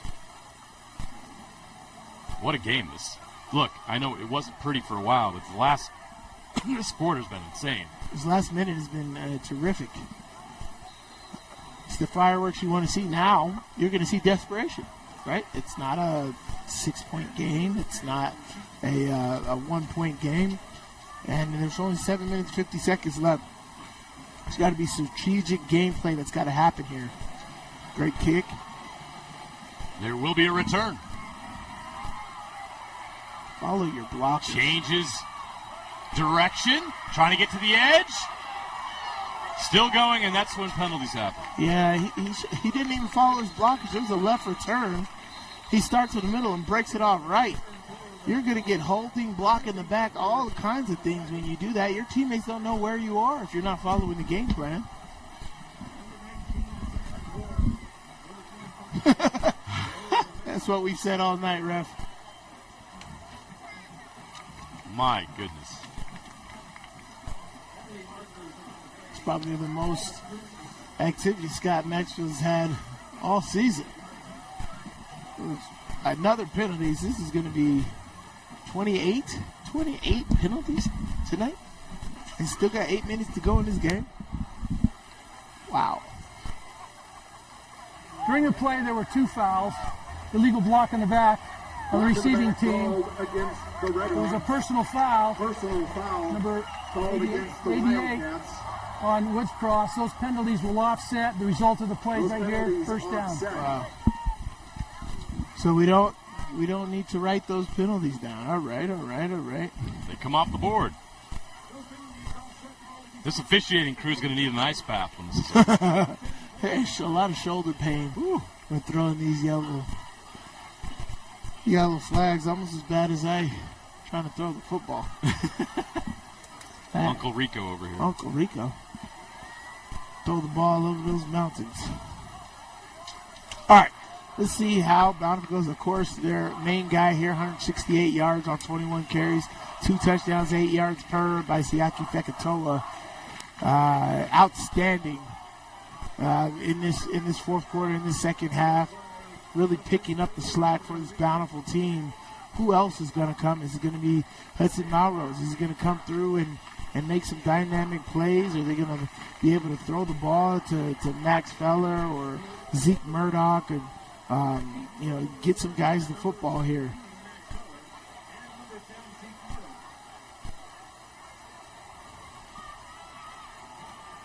What a game this. Look, I know it wasn't pretty for a while, but this quarter's been insane. This last minute has been terrific. It's the fireworks you want to see. Now you're going to see desperation, right? It's not a 6-point game. It's not a 1-point game. And there's only 7 minutes, 50 seconds left. There's got to be strategic gameplay that's got to happen here. Great kick. There will be a return. Follow your block. Changes direction. Trying to get to the edge. Still going, and that's when penalties happen. Yeah, he didn't even follow his blockers. There's a left return. He starts in the middle and breaks it off right. You're going to get holding, block in the back, all kinds of things when you do that. Your teammates don't know where you are if you're not following the game plan. That's what we've said all night, ref. My goodness. It's probably the most activity Scott Maxwell's had all season. Another penalties. This is going to be 28 penalties tonight. He's still got 8 minutes to go in this game. Wow. During the play, there were 2 fouls. Illegal block in the back on the receiving team. There was a personal foul. Number 88 on Woods Cross. Those penalties will offset the result of the play right here. First down. Wow. So we don't need to write those penalties down. All right. They come off the board. This officiating crew is going to need an ice bath when this is over. There's a lot of shoulder pain when throwing these yellow flags, almost as bad as I trying to throw the football. Uncle Rico over here. Uncle Rico. Throw the ball over those mountains. All right. Let's see how Bountiful goes. Of course, their main guy here, 168 yards on 21 carries, 2 touchdowns, 8 yards per by Siaki Fekatoa. Outstanding in this fourth quarter, in this second half, really picking up the slack for this Bountiful team. Who else is going to come? Is it going to be Hudson Melrose? Is he going to come through and make some dynamic plays? Are they going to be able to throw the ball to Max Feller or Zeke Murdoch and get some guys the football here?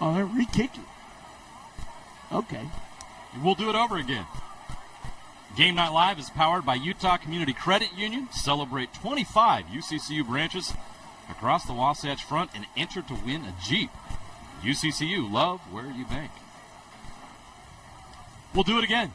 Oh, they're re-kicking. Okay. We'll do it over again. Game Night Live is powered by Utah Community Credit Union. Celebrate 25 UCCU branches across the Wasatch Front and enter to win a Jeep. UCCU, love where you bank. We'll do it again.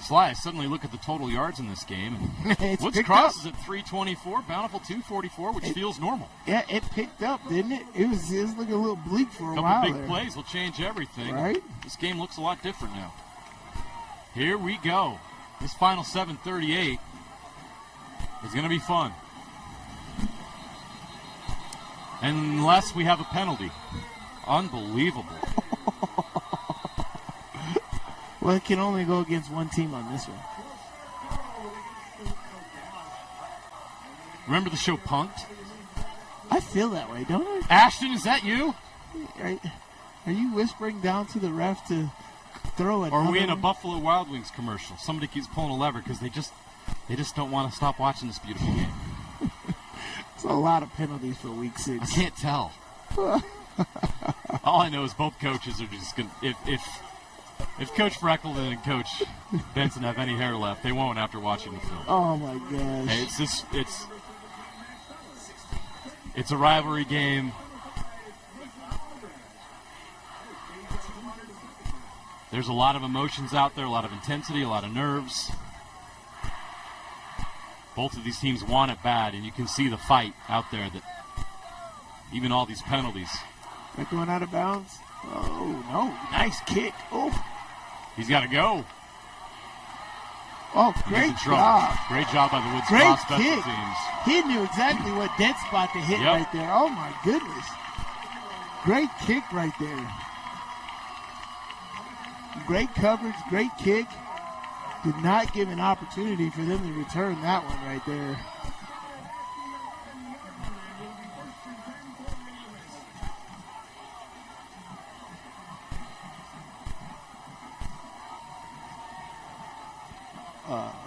Sly, I suddenly look at the total yards in this game, and Woods Cross is at 324, Bountiful 244, which feels normal. Yeah, it picked up, didn't it? It was looking a little bleak for a while. A couple big there. plays will change everything. Right? This game looks a lot different now. Here we go. This final 7:38 is going to be fun. Unless we have a penalty. Unbelievable. Well, it can only go against one team on this one. Remember the show Punked? I feel that way, don't I? Ashton, is that you? Are you whispering down to the ref to throw it? Or are we in a Buffalo Wild Wings commercial? Somebody keeps pulling a lever because they just don't want to stop watching this beautiful game. It's a lot of penalties for week 6. I can't tell. All I know is both coaches are just going to... If Coach Freckleton and Coach Benson have any hair left, they won't after watching the film. Oh my gosh! Hey, it's a rivalry game. There's a lot of emotions out there, a lot of intensity, a lot of nerves. Both of these teams want it bad, and you can see the fight out there. That even all these penalties. They're going out of bounds. Oh, no. Nice kick. Oh. He's got to go. Oh, great job. Great job by the Woods Great Cross special kick. teams. He knew exactly what dead spot to hit right there. Oh, my goodness. Great kick right there. Great coverage, great kick. Did not give an opportunity for them to return that one right there.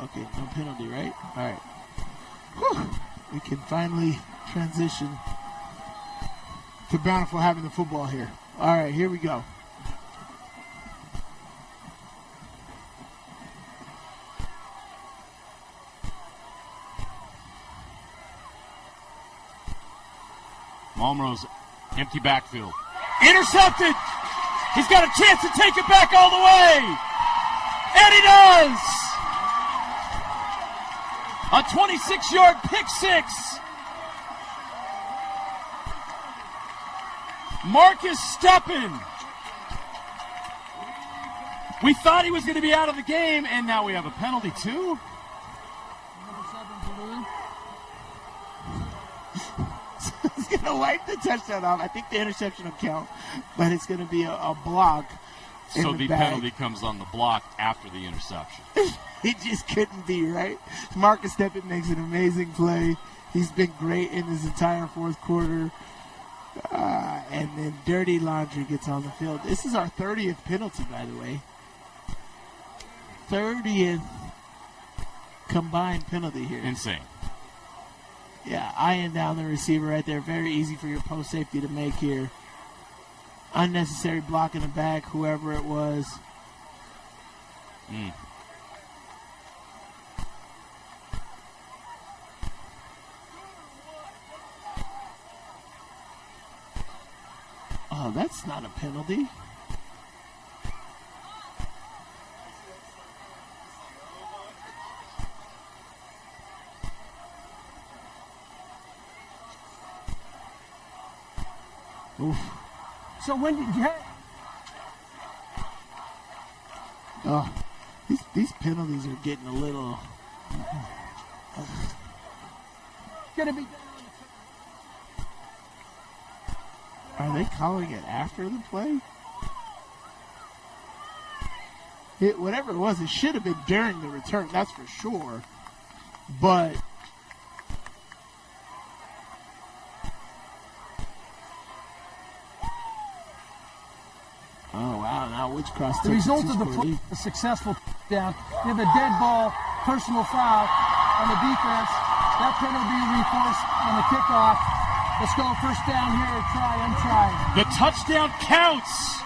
Okay, no penalty, right? All right. Whew. We can finally transition to Bountiful having the football here. All right, here we go. Malmrose, empty backfield. Intercepted! He's got a chance to take it back all the way! And he does! A 26-yard pick six. Marcus Steppen. We thought he was going to be out of the game, and now we have a penalty too? He's going to wipe the touchdown off. I think the interception will count, but it's going to be a block. So the penalty comes on the block after the interception. It just couldn't be, right? Marcus Steppen makes an amazing play. He's been great in his entire fourth quarter. And then Dirty Laundry gets on the field. This is our 30th penalty, by the way. 30th combined penalty here. Insane. Yeah, eyeing down the receiver right there. Very easy for your post safety to make here. Unnecessary block in the back, whoever it was. Oh, that's not a penalty. Oof. So when did you Oh, these penalties are getting a little. gonna be? Are they calling it after the play? Whatever it was, it should have been during the return. That's for sure. But. Oh, wow. Now Witchcross takes The result of lead. the successful down. You have a dead ball, personal foul on the defense. That penalty will be enforced on the kickoff. Let's go first down here. Try, untry. The touchdown counts.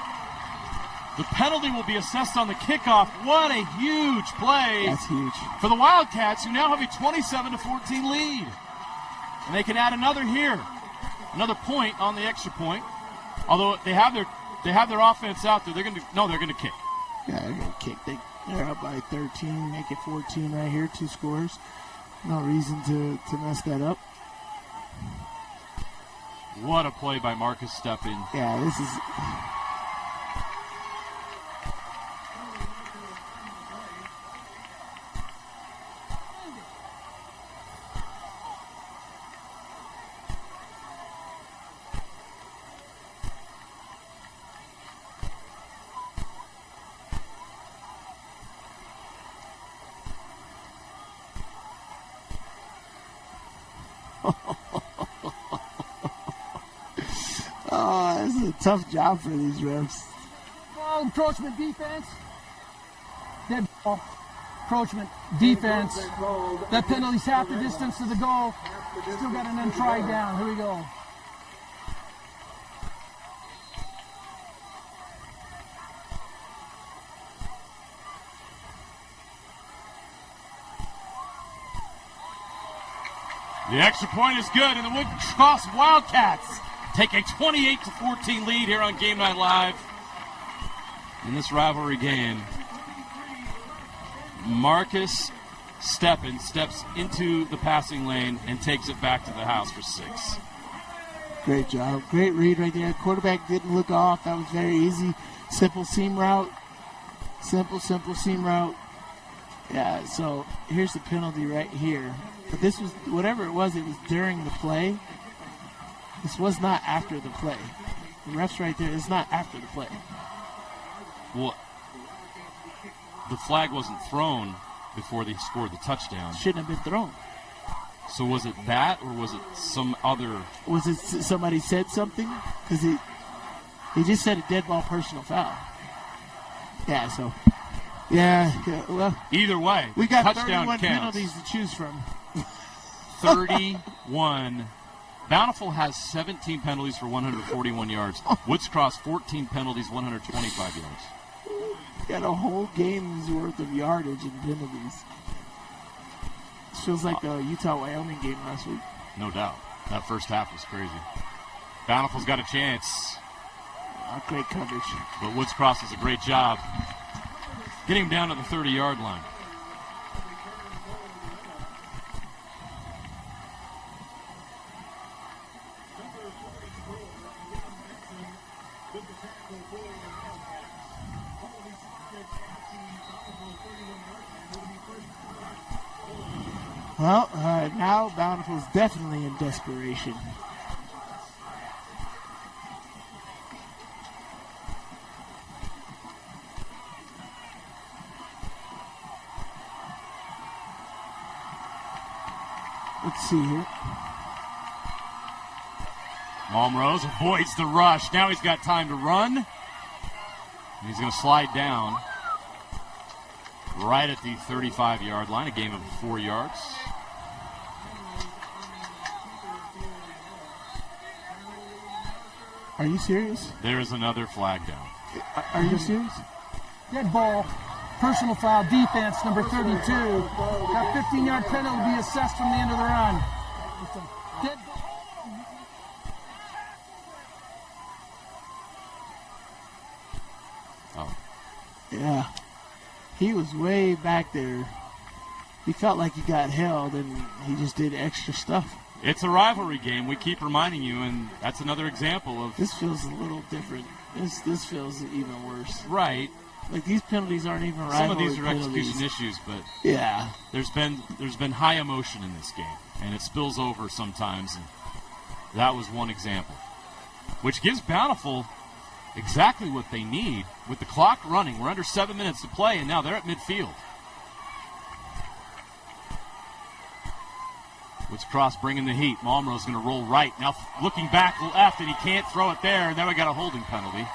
The penalty will be assessed on the kickoff. What a huge play. That's huge. For the Wildcats, who now have a 27-14 lead. And they can add another here. Another point on the extra point. Although they have their offense out there. They're going to kick. Yeah, they're going to kick. They're up by 13, make it 14 right here, 2 scores. No reason to mess that up. What a play by Marcus Steppen. Yeah, this is... Oh, this is a tough job for these refs. Ball encroachment defense. Dead ball encroachment defense. That penalty's half the distance to the goal. Still got an untry down. Here we go. The extra point is good, and the Woodcross Wildcats take a 28-14 lead here on Game Night Live. In this rivalry game, Marcus Steppen steps into the passing lane and takes it back to the house for 6. Great job. Great read right there. Quarterback didn't look off. That was very easy. Simple seam route. Simple seam route. Yeah, so here's the penalty right here. But this was, whatever it was during the play. This was not after the play. The ref's right there. It's not after the play. Well, the flag wasn't thrown before they scored the touchdown. Shouldn't have been thrown. So was it that, or was it some other? Was it somebody said something? Because he just said a dead ball personal foul. Yeah, so, yeah, well. Either way, we got touchdown 31 counts. penalties to choose from. 31 Bountiful has 17 penalties for 141 yards. Woods Cross, 14 penalties, 125 yards. Got a whole game's worth of yardage and penalties. This feels like the Utah-Wyoming game last week. No doubt. That first half was crazy. Bountiful's got a chance. Great coverage. But Woods Cross does a great job getting him down to the 30-yard line. Well, now Bountiful's definitely in desperation. Let's see here. Malmrose avoids the rush. Now he's got time to run. He's going to slide down right at the 35-yard line, a game of 4 yards. Are you serious? There is another flag down. Are you serious? Dead ball, personal foul, defense, number 32. That 15-yard penalty will be assessed from the end of the run. Dead Oh. Yeah. He was way back there. He felt like he got held, and he just did extra stuff. It's a rivalry game. We keep reminding you, and that's another example of... This feels a little different. This feels even worse. Right. Like, these penalties aren't even rivalry Some of these are penalties. execution issues, but yeah, there's been high emotion in this game, and it spills over sometimes, and that was one example, which gives Bountiful exactly what they need with the clock running. We're under 7 minutes to play, and now they're at midfield. Woods Cross bringing the heat. Malmro's going to roll right. Now looking back left, and he can't throw it there. And then we got a holding penalty.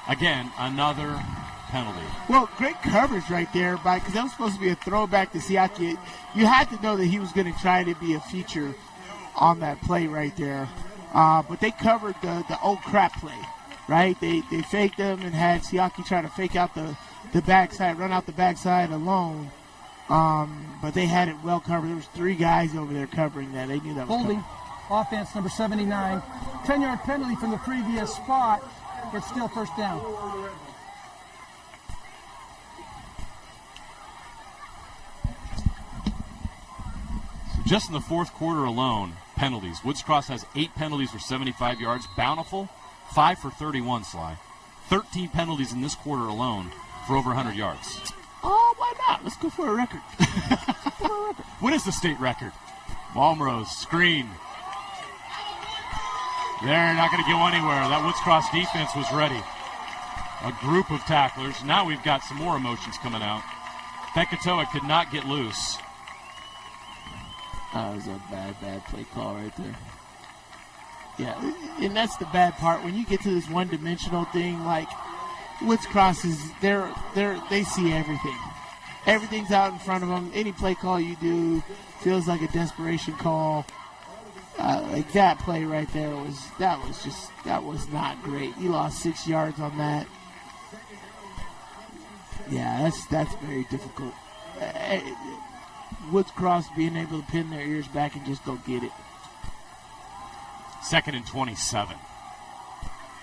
Again, another penalty. Well, great coverage right there, because that was supposed to be a throwback to Siaki. You had to know that he was going to try to be a feature on that play right there. But they covered the oh crap play, right? They faked them and had Siaki try to fake out the backside, run out the backside alone. But they had it well covered. There was 3 guys over there covering that. They knew that was holding. coming. Offense, number 79. 10-yard penalty from the previous spot. It's still first down. So just in the fourth quarter alone, penalties. Woods Cross has 8 penalties for 75 yards. Bountiful, 5 for 31, Sly. 13 penalties in this quarter alone for over 100 yards. Oh, why not? Let's go for a record. What is the state record? Malmrose, screen. They're not going to go anywhere. That Woods Cross defense was ready. A group of tacklers. Now we've got some more emotions coming out. Fekatoa could not get loose. That was a bad play call right there. Yeah, and that's the bad part. When you get to this one-dimensional thing, like Woods Cross is they see everything. Everything's out in front of them. Any play call you do feels like a desperation call. Like that play right there was not great. He lost 6 yards on that. Yeah, that's very difficult. Woods Cross being able to pin their ears back and just go get it. 2nd and 27.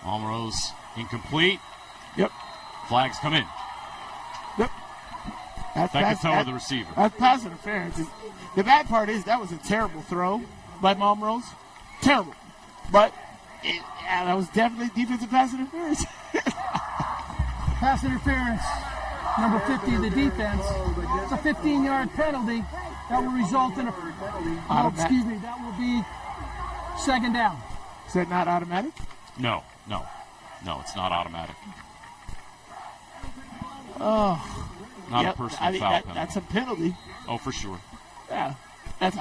Malmrose incomplete. Yep. Flags come in. Yep. Fekatoa, the receiver. That's pass interference. The bad part is that was a terrible throw by Malmrose. Terrible. But that was definitely defensive pass interference. Pass interference. Number 50 of the defense. It's a 15-yard penalty. That will result in that will be 2nd down. Is that not automatic? No, it's not automatic. Oh. Not a personal foul penalty. That's a penalty. Oh, for sure. Yeah. That's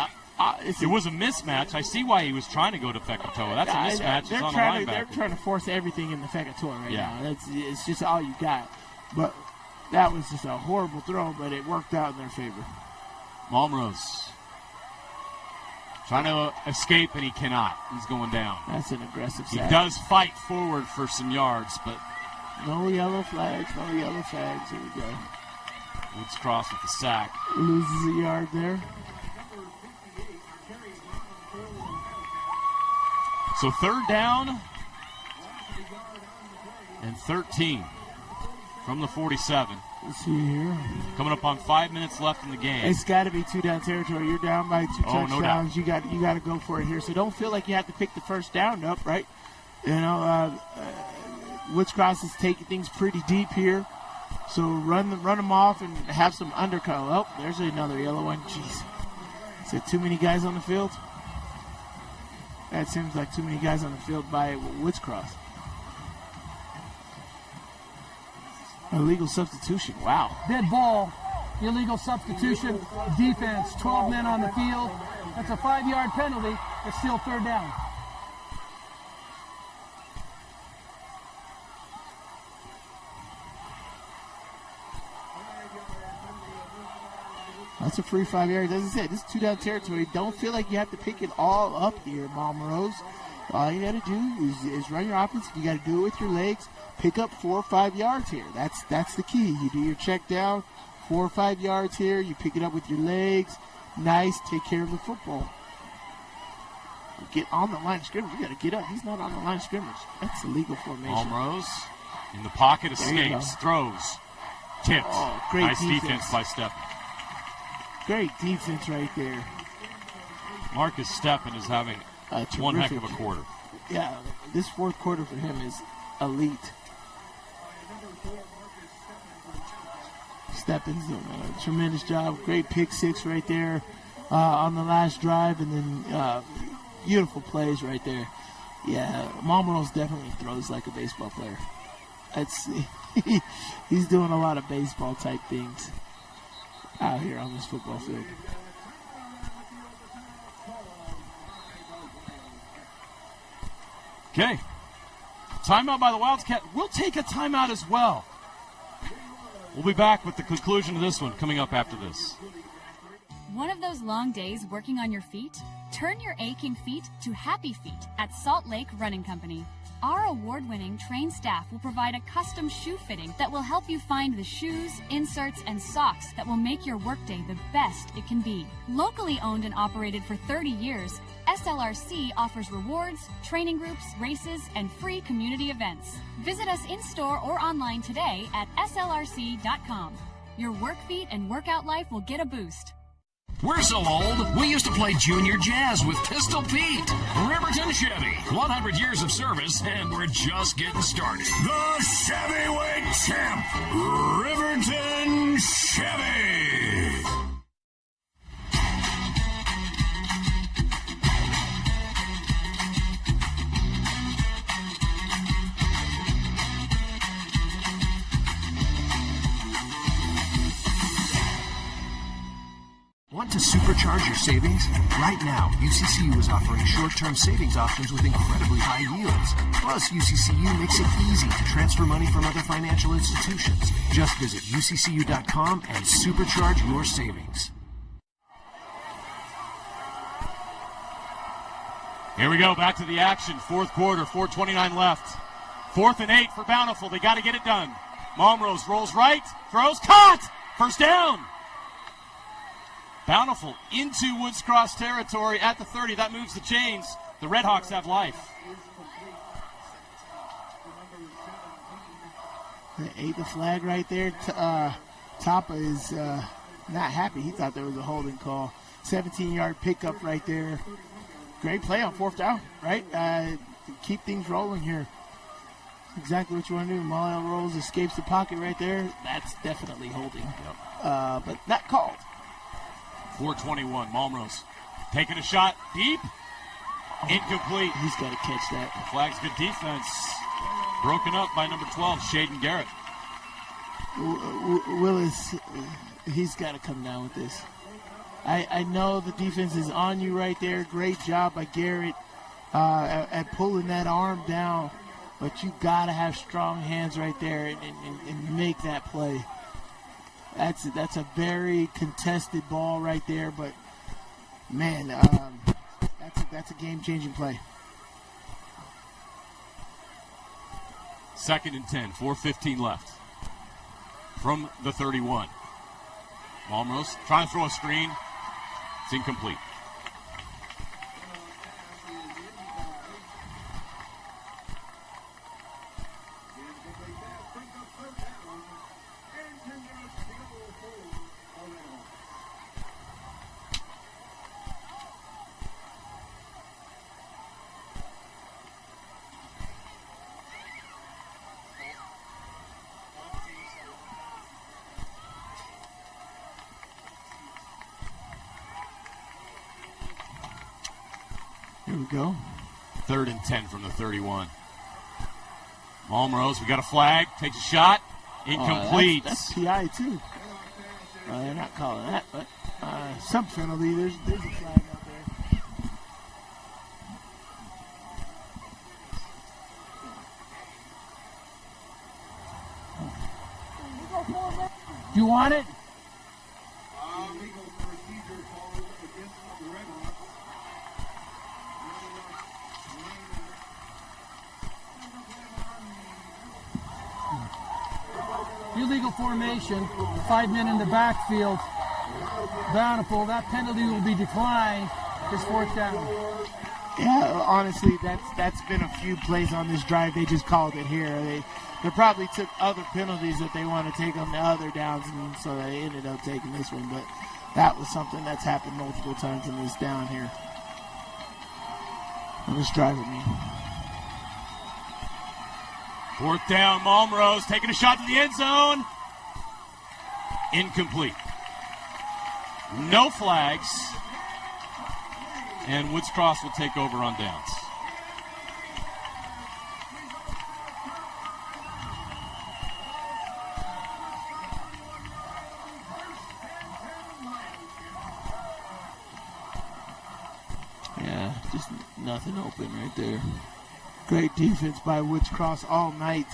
it was a mismatch. I see why he was trying to go to Fekatoa. That's a mismatch. It's on the linebacker. They're trying to force everything in the Fekatoa right Yeah. now. It's just all you got. But that was just a horrible throw, but it worked out in their favor. Malmrose Trying to escape, and he cannot. He's going down. That's an aggressive He sack. does fight forward for some yards, but no yellow flags, no yellow flags. Here we go. Woods Cross with the sack. Loses a yard there. So 3rd down and 13 from the 47. Let's see here. Coming up on 5 minutes left in the game. It's got to be 2-down territory. You're down by 2 touchdowns. No doubt. You got to go for it here. So don't feel like you have to pick the first down up, right? You know, Woods Cross is taking things pretty deep here. So run them off and have some undercut. Oh, there's another yellow one. Jeez. Is it too many guys on the field? That seems like too many guys on the field by Woods Cross. Illegal substitution. Wow. Dead ball, illegal substitution, defense, 12 men on the field. That's a 5-yard penalty. It's still 3rd down. That's a free 5 yards. As I said, this is 2-down territory. Don't feel like you have to pick it all up here, Malmrose. All you got to do is run your offense. You got to do it with your legs. Pick up 4 or 5 yards here. That's the key. You do your check down, 4 or 5 yards here. You pick it up with your legs. Nice. Take care of the football. Get on the line of scrimmage. You got to get up. He's not on the line of scrimmage. That's illegal formation. Malmrose in the pocket, escapes, throws, tipped. Oh, great nice defense by Steppen. Great defense right there. Marcus Steppen is having one heck of a quarter. Yeah, this 4th quarter for him is elite. Steppen's doing a tremendous job. Great pick 6 right there on the last drive, and then beautiful plays right there. Yeah, Malmrose definitely throws like a baseball player. He's doing a lot of baseball type things out here on this football field. Okay. Timeout by the Wildcats. We'll take a timeout as well. We'll be back with the conclusion of this one coming up after this. One of those long days working on your feet? Turn your aching feet to happy feet at Salt Lake Running Company. Our award-winning trained staff will provide a custom shoe fitting that will help you find the shoes, inserts, and socks that will make your workday the best it can be. Locally owned and operated for 30 years, SLRC offers rewards, training groups, races, and free community events. Visit us in-store or online today at slrc.com. Your work feet and workout life will get a boost. We're so old, we used to play junior jazz with Pistol Pete. Riverton Chevy, 100 years of service, and we're just getting started. The Chevyweight Champ, Riverton Chevy. Want to supercharge your savings? Right now, UCCU is offering short-term savings options with incredibly high yields. Plus, UCCU makes it easy to transfer money from other financial institutions. Just visit uccu.com and supercharge your savings. Here we go, back to the action. 4th quarter, 4:29 left. 4th and 8 for Bountiful. They got to get it done. Malmrose rolls right, throws, caught! First down. Bountiful into Woods Cross territory at the 30. That moves the chains. The Redhawks have life. They ate the flag right there. Tapa is not happy. He thought there was a holding call. 17-yard pickup right there. Great play on 4th down, right? Keep things rolling here. Exactly what you want to do. Manuel rolls, escapes the pocket right there. That's definitely holding. But not called. 4:21, Malmrose taking a shot deep. Incomplete. He's got to catch that. Flag's good defense. Broken up by number 12, Shaden Garrett. Willis, he's got to come down with this. I know the defense is on you right there. Great job by Garrett at pulling that arm down. But you got to have strong hands right there and make that play. That's a very contested ball right there, but man, that's a game-changing play. 2nd and 10, 4:15 left from the 31. Malmros trying to throw a screen. It's incomplete. Here we go. 3rd and 10 from the 31. Malmros, we got a flag. Takes a shot. Incomplete. That's PI too. They're not calling that, but some penalty. There's a flag out there. You want it? Illegal formation, 5 men in the backfield. Bountiful, that penalty will be declined. It's 4th down. Yeah, honestly, that's been a few plays on this drive. They just called it here. They probably took other penalties that they want to take on the other downs, and so they ended up taking this one. But that was something that's happened multiple times in this down here. On this drive with me. 4th down, Malmros taking a shot to the end zone. Incomplete. No flags. And Woods Cross will take over on downs. Yeah, just nothing open right there. Great defense by Woods Cross all night.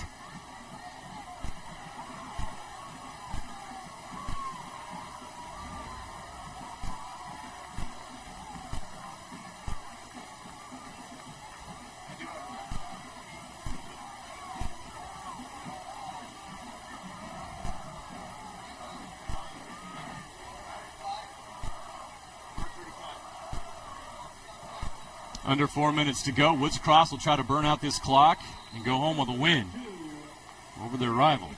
Under 4 minutes to go. Woods Cross will try to burn out this clock and go home with a win over their rival.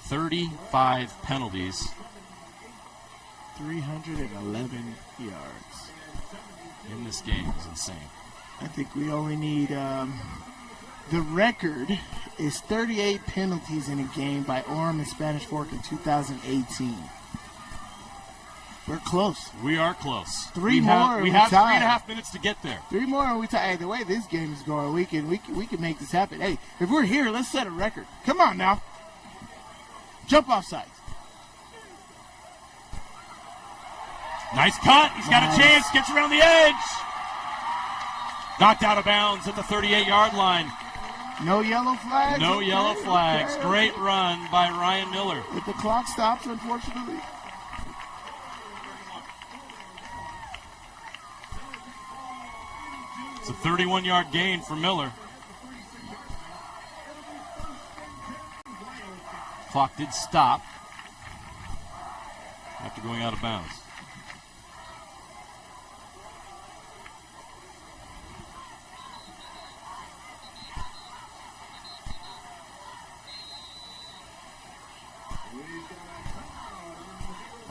35 penalties. 311 yards. In this game is insane. I think we only need, the record is 38 penalties in a game by Orem and Spanish Fork in 2018. We're close. We are close. We have 3.5 minutes to get there. 3 more and we tie. Hey, the way this game is going, we can make this happen. Hey, if we're here, let's set a record. Come on now. Jump off sides. Nice cut. He's got a chance. Gets around the edge. Knocked out of bounds at the 38-yard line. No yellow flags. No yellow flags. Great run by Ryan Miller. But the clock stops, unfortunately. It's a 31-yard gain for Miller. Clock did stop after going out of bounds.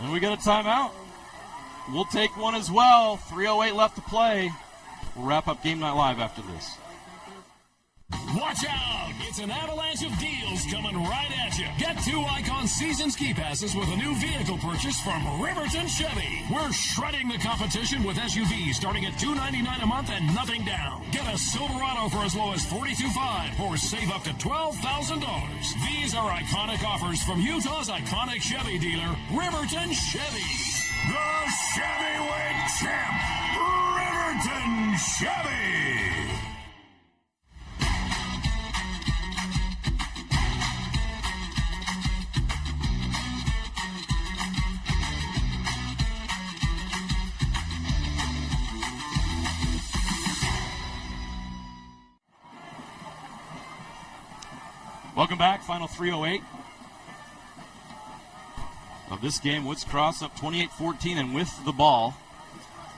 And we got a timeout. We'll take one as well. 3:08 left to play. We'll wrap up Game Night Live after this. Watch out! It's an avalanche of deals coming right at you. Get 2 Icon season ski passes with a new vehicle purchase from Riverton Chevy. We're shredding the competition with SUVs starting at $299 a month and nothing down. Get a Silverado for as low as $42,500 or save up to $12,000. These are iconic offers from Utah's iconic Chevy dealer, Riverton Chevy. The Chevyweight champ, Riverton Chevy. Welcome back. Final 3:08 of this game. Woods Cross up 28-14 and with the ball.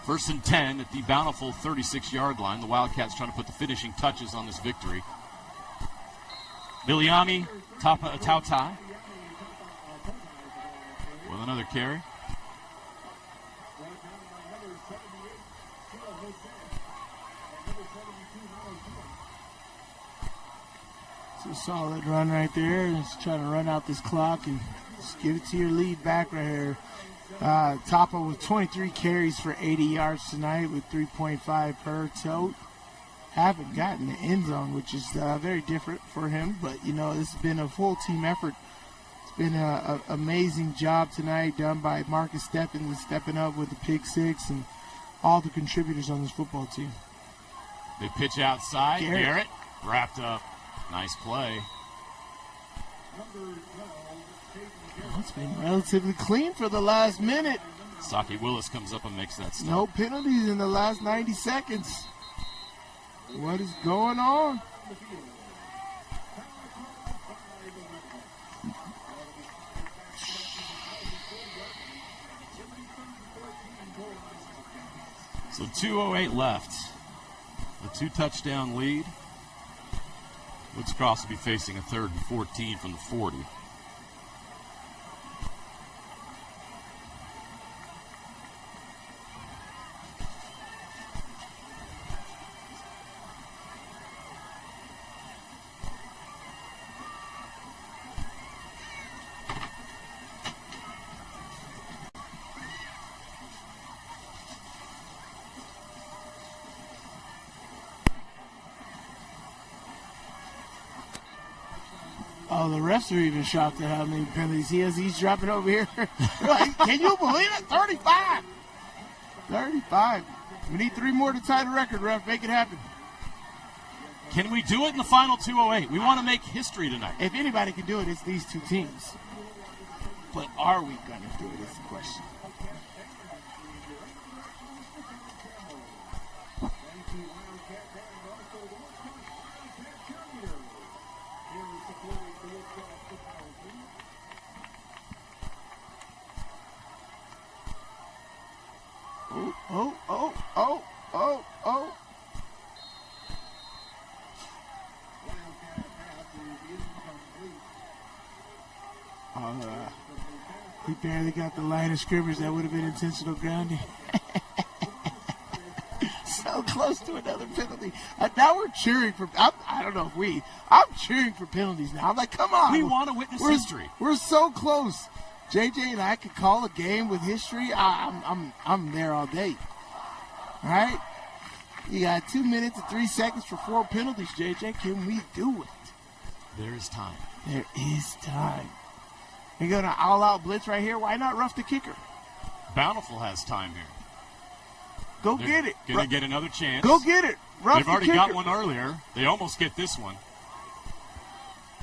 1st and 10 at the Bountiful 36-yard line. The Wildcats trying to put the finishing touches on this victory. Miliami Tautai with another carry. It's a solid run right there. Just trying to run out this clock and just give it to your lead back right here. Tapa with 23 carries for 80 yards tonight with 3.5 per tote. Haven't gotten the end zone, which is very different for him. But, you know, this has been a full team effort. It's been an amazing job tonight done by Marcus Steppins, stepping up with the pick six and all the contributors on this football team. They pitch outside. Garrett wrapped up. Nice play. It's been relatively clean for the last minute. Saki Willis comes up and makes that stop. No penalties in the last 90 seconds. What is going on? So 2:08 left. The 2-touchdown lead. Woods Cross will be facing a 3rd and 14 from the 40. Oh, the refs are even shocked at how many penalties he has. He's dropping over here. Like, can you believe it? 35. 35. We need 3 more to tie the record, ref. Make it happen. Can we do it in the final 2:08? We want to make history tonight. If anybody can do it, it's these two teams. But are we going to do it is the question. Oh. We barely got the line of scrimmage. That would have been intentional grounding. So close to another penalty. Now we're cheering for, I don't know if I'm cheering for penalties now. I'm like, come on. We want to witness history. We're so close. JJ and I could call a game with history. I'm there all day. All right? You got 2 minutes and 3 seconds for 4 penalties, JJ. Can we do it? There is time. There is time. You're going to all-out blitz right here? Why not rough the kicker? Bountiful has time here. Go get it. Going to get another chance. Go get it. Rough They've already the got kicker. one earlier. They almost get this one.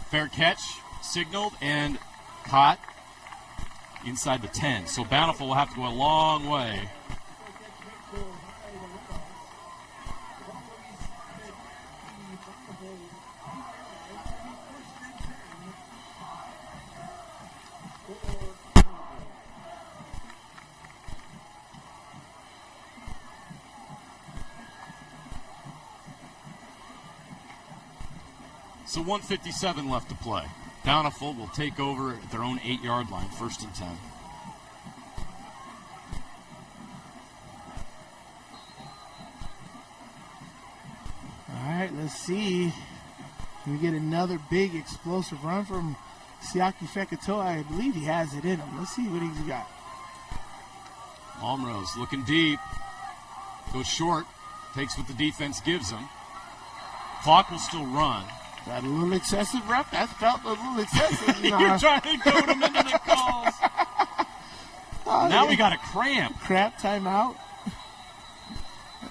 Fair catch, signaled, and caught inside the 10. So Bountiful will have to go a long way. So 1:57 left to play. Bountiful will take over at their own 8-yard line, 1st and 10. All right, let's see. Can we get another big explosive run from Siaki Fekatoa? I believe he has it in him. Let's see what he's got. Almrose looking deep. Goes short. Takes what the defense gives him. Clock will still run. That a little excessive, ref? That felt a little excessive. You're trying to go to minute calls. Now we got a cramp. Cramp timeout.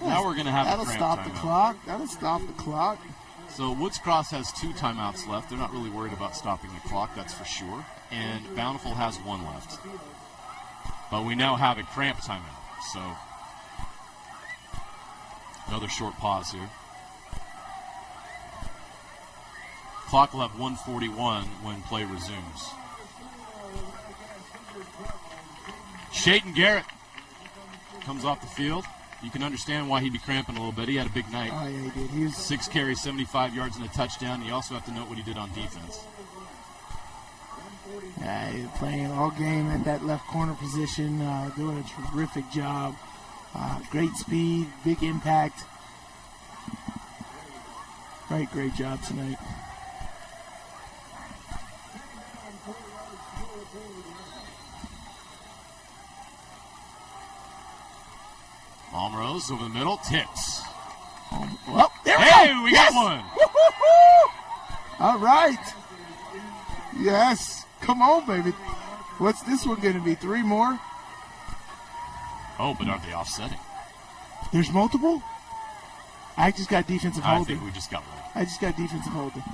Now we're going to have a cramp That'll stop the timeout. clock. That'll stop the clock. So Woods Cross has 2 timeouts left. They're not really worried about stopping the clock, that's for sure. And Bountiful has 1 left. But we now have a cramp timeout. So another short pause here. Clock will have 1:41 when play resumes. Shaden Garrett comes off the field. You can understand why he'd be cramping a little bit. He had a big night. Oh, yeah, he did. He was 6 carries, 75 yards, and a touchdown. You also have to note what he did on defense. Yeah, he's playing all game at that left corner position, doing a terrific job. Great speed, big impact. Great job tonight. Malmrose over the middle, tips. Well, there we go. We got one. All right. Yes. Come on, baby. What's this one going to be? 3 more? Oh, but aren't they offsetting? There's multiple? I just got defensive holding. I think we just got one. I just got defensive holding.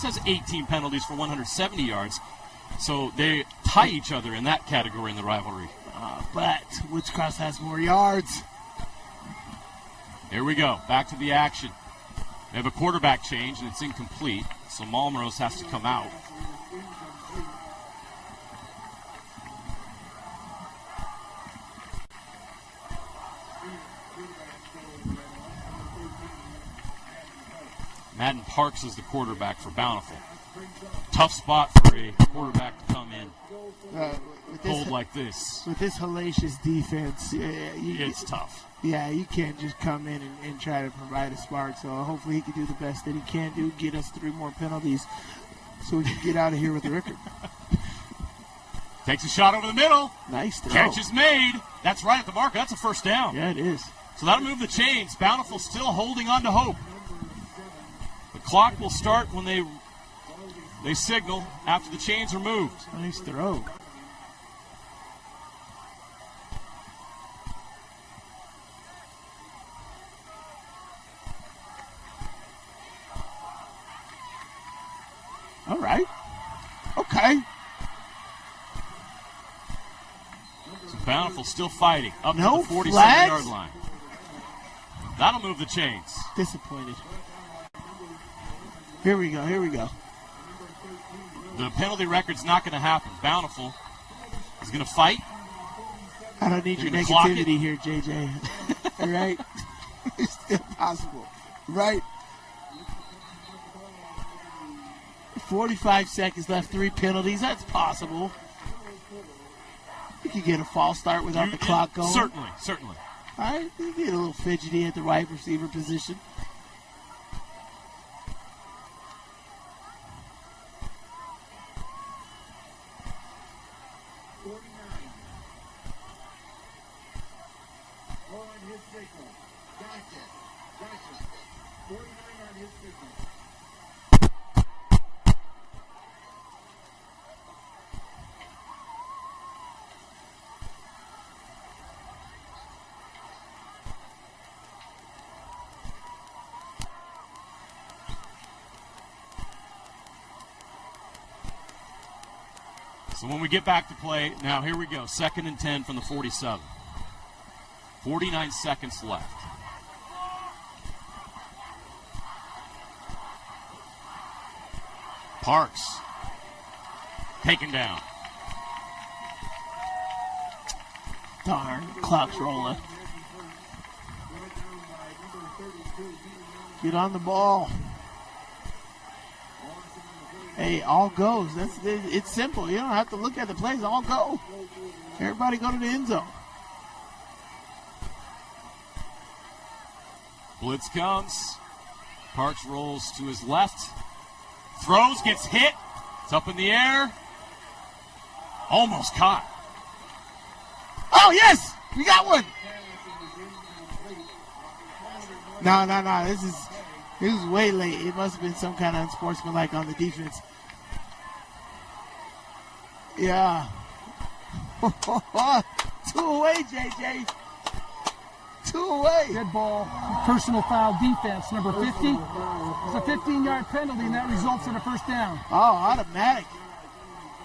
Has 18 penalties for 170 yards, so they tie each other in that category in the rivalry. But Woods Cross has more yards. Here we go, back to the action. They have a quarterback change, and it's incomplete, so Malmrose has to come out. Madden Parks is the quarterback for Bountiful. Tough spot for a quarterback to come in cold like this. With this hellacious defense, it's tough. Yeah, you can't just come in and try to provide a spark. So hopefully he can do the best that he can do, get us 3 more penalties so we can get out of here with the record. Takes a shot over the middle. Nice throw. Catch is made. That's right at the marker. That's a first down. Yeah, it is. So that'll move the chains. Bountiful still holding on to hope. The clock will start when they signal after the chains are moved. Nice throw. All right. Okay. So Bountiful still fighting up No to the 47-yard flags? line. That'll move the chains. Disappointed. Here we go. The penalty record's not going to happen. Bountiful is going to fight. I don't need your You're gonna clock negativity here, JJ. All right? It's still possible. Right? 45 seconds left, 3 penalties. That's possible. You could get a false start without the clock going. Certainly. All right? You get a little fidgety at the wide receiver position. So when we get back to play, now here we go. 2nd and 10 from the 47. 49 seconds left. Parks taken down. Darn, clock's rolling. Get on the ball. Hey, all goes. It's simple. You don't have to look at the plays. All go. Everybody go to the end zone. Blitz comes. Parks rolls to his left. Throws, gets hit. It's up in the air. Almost caught. Oh, yes! We got one! No. This is way late. It must have been some kind of unsportsmanlike on the defense. Yeah. 2 away, JJ. 2 away. Dead ball, personal foul defense, number 50. It's a 15-yard penalty, and that results in a first down. Oh, automatic.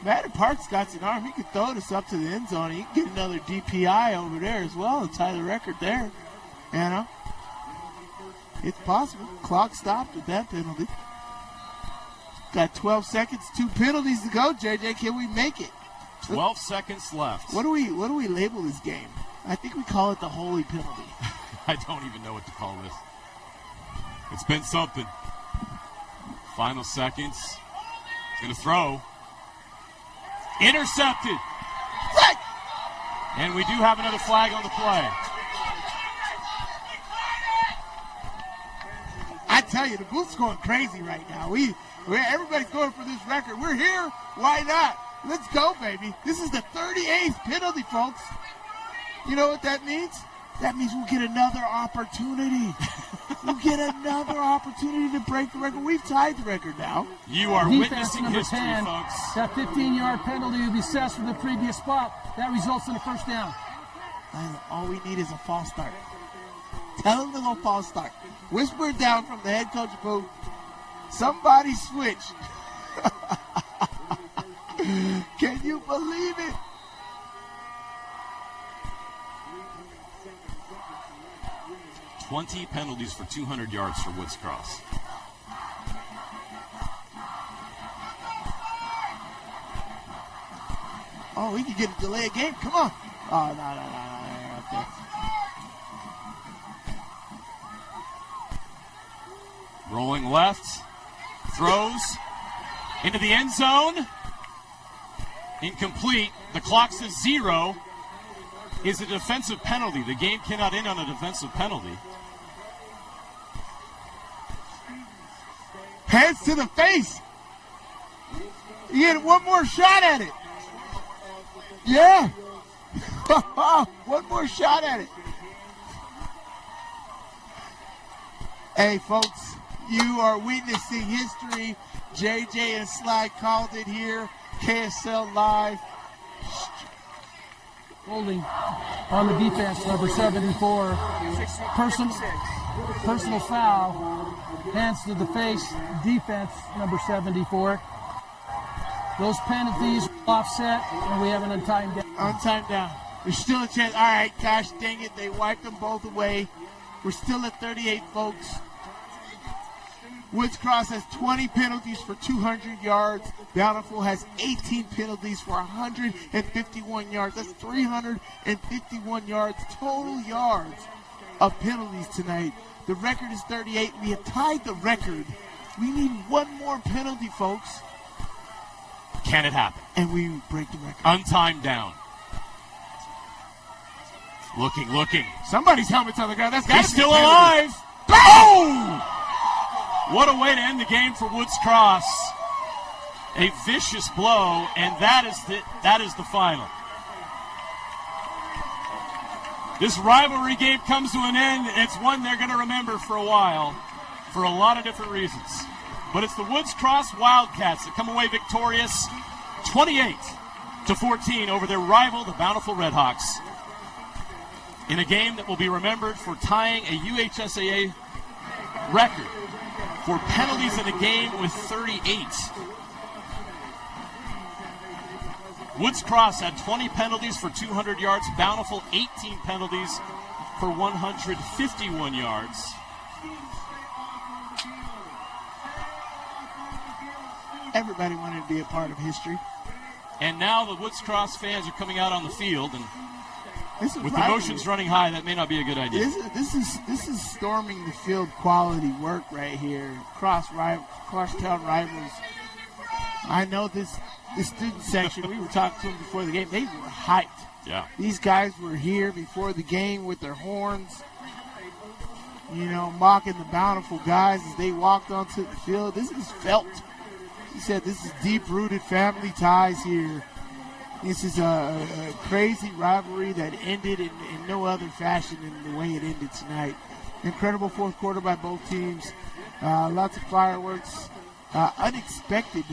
Madden Parks got an arm. He could throw this up to the end zone. He can get another DPI over there as well and tie the record there. You know? It's possible. Clock stopped with that penalty. Got 12 seconds, 2 penalties to go, JJ. Can we make it? 12 seconds left. What do we label this game? I think we call it the holy penalty. I don't even know what to call this. It's been something. Final seconds. He's going to throw. Intercepted. And we do have another flag on the play. I tell you, the booth's going crazy right now. Everybody's going for this record. We're here. Why not? Let's go, baby. This is the 38th penalty, folks. You know what that means? That means we'll get another opportunity. We'll get another opportunity to break the record. We've tied the record now. You are Defense witnessing number history, 10, folks. That 15-yard penalty will be assessed for the previous spot. That results in a first down. All we need is a false start. Tell him to go false start. Whisper it down from the head coach booth. Somebody switch. Can you believe it? 20 penalties for 200 yards for Woods Cross. Oh, he could get a delay of game. Come on. Oh, no. Right there. Rolling left. Throws into the end zone. Incomplete. The clock says 0. Is a defensive penalty. The game cannot end on a defensive penalty. Hands to the face. You get one more shot at it. Yeah. One more shot at it. Hey, folks, you are witnessing history. JJ and Sly called it here. KSL Live. Holding on the defense, number 74. Personal foul. Hands to the face. Defense, number 74. Those penalties offset, and we have an untimed down. Untimed down. There's still a chance. All right, gosh dang it. They wiped them both away. We're still at 38, folks. Woods Cross has 20 penalties for 200 yards. Bountiful has 18 penalties for 151 yards. That's 351 yards, total yards of penalties tonight. The record is 38. We have tied the record. We need one more penalty, folks. Can it happen? And we break the record. Untimed down. Looking. Somebody's helmet's on the ground. He's still alive. Boom! What a way to end the game for Woods Cross. A vicious blow, and that is the final. This rivalry game comes to an end. It's one they're going to remember for a while, for a lot of different reasons. But it's the Woods Cross Wildcats that come away victorious 28-14 over their rival, the Bountiful Redhawks, in a game that will be remembered for tying a UHSAA record for penalties in a game with 38. Woods Cross had 20 penalties for 200 yards. Bountiful, 18 penalties for 151 yards. Everybody wanted to be a part of history. And now the Woods Cross fans are coming out on the field, and with the emotions running high, that may not be a good idea. This is storming the field quality work right here. Crosstown rivals. I know this student section, we were talking to them before the game, they were hyped. Yeah. These guys were here before the game with their horns, mocking the Bountiful guys as they walked onto the field. This is felt. He said this is deep-rooted family ties here. This is a crazy rivalry that ended in no other fashion than the way it ended tonight. Incredible fourth quarter by both teams. Lots of fireworks. Unexpected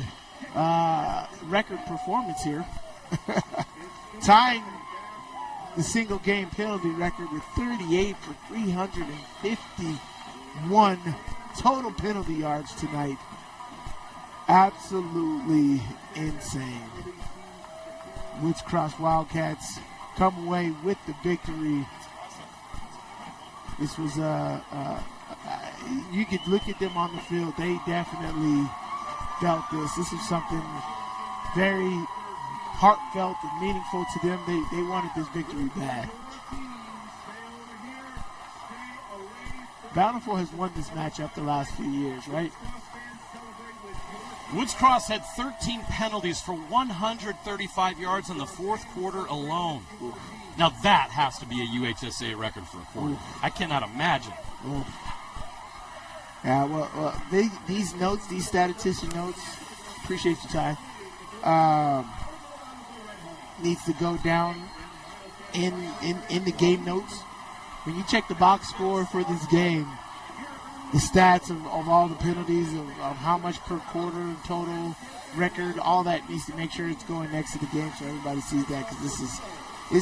record performance here. Tying the single game penalty record with 38 for 351 total penalty yards tonight. Absolutely insane. Woods Cross Wildcats come away with the victory. This was you could look at them on the field. They definitely felt this. This is something very heartfelt and meaningful to them. They wanted this victory bad. Bountiful has won this matchup the last few years, right? Woods Cross had 13 penalties for 135 yards in the fourth quarter alone. Now that has to be a UHSA record for a quarter. I cannot imagine. Yeah, well, these notes, these statistician notes, appreciate you, Ty, needs to go down in the game notes. When you check the box score for this game, the stats of all the penalties, of how much per quarter, total, record, all that needs to make sure it's going next to the game so everybody sees that, because this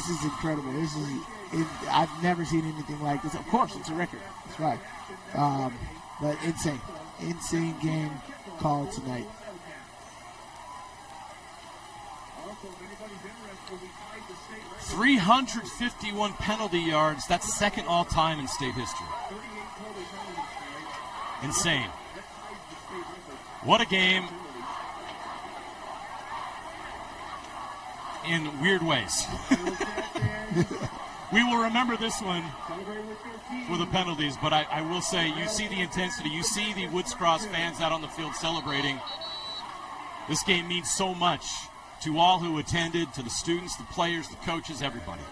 is incredible. I've never seen anything like this. Of course, it's a record. That's right. But insane game called tonight. 351 penalty yards. That's second all-time in state history. Insane. What a game in weird ways. We will remember this one for the penalties, but I will say, you see the intensity. You see the Woods Cross fans out on the field celebrating. This game means so much to all who attended, to the students, the players, the coaches, everybody.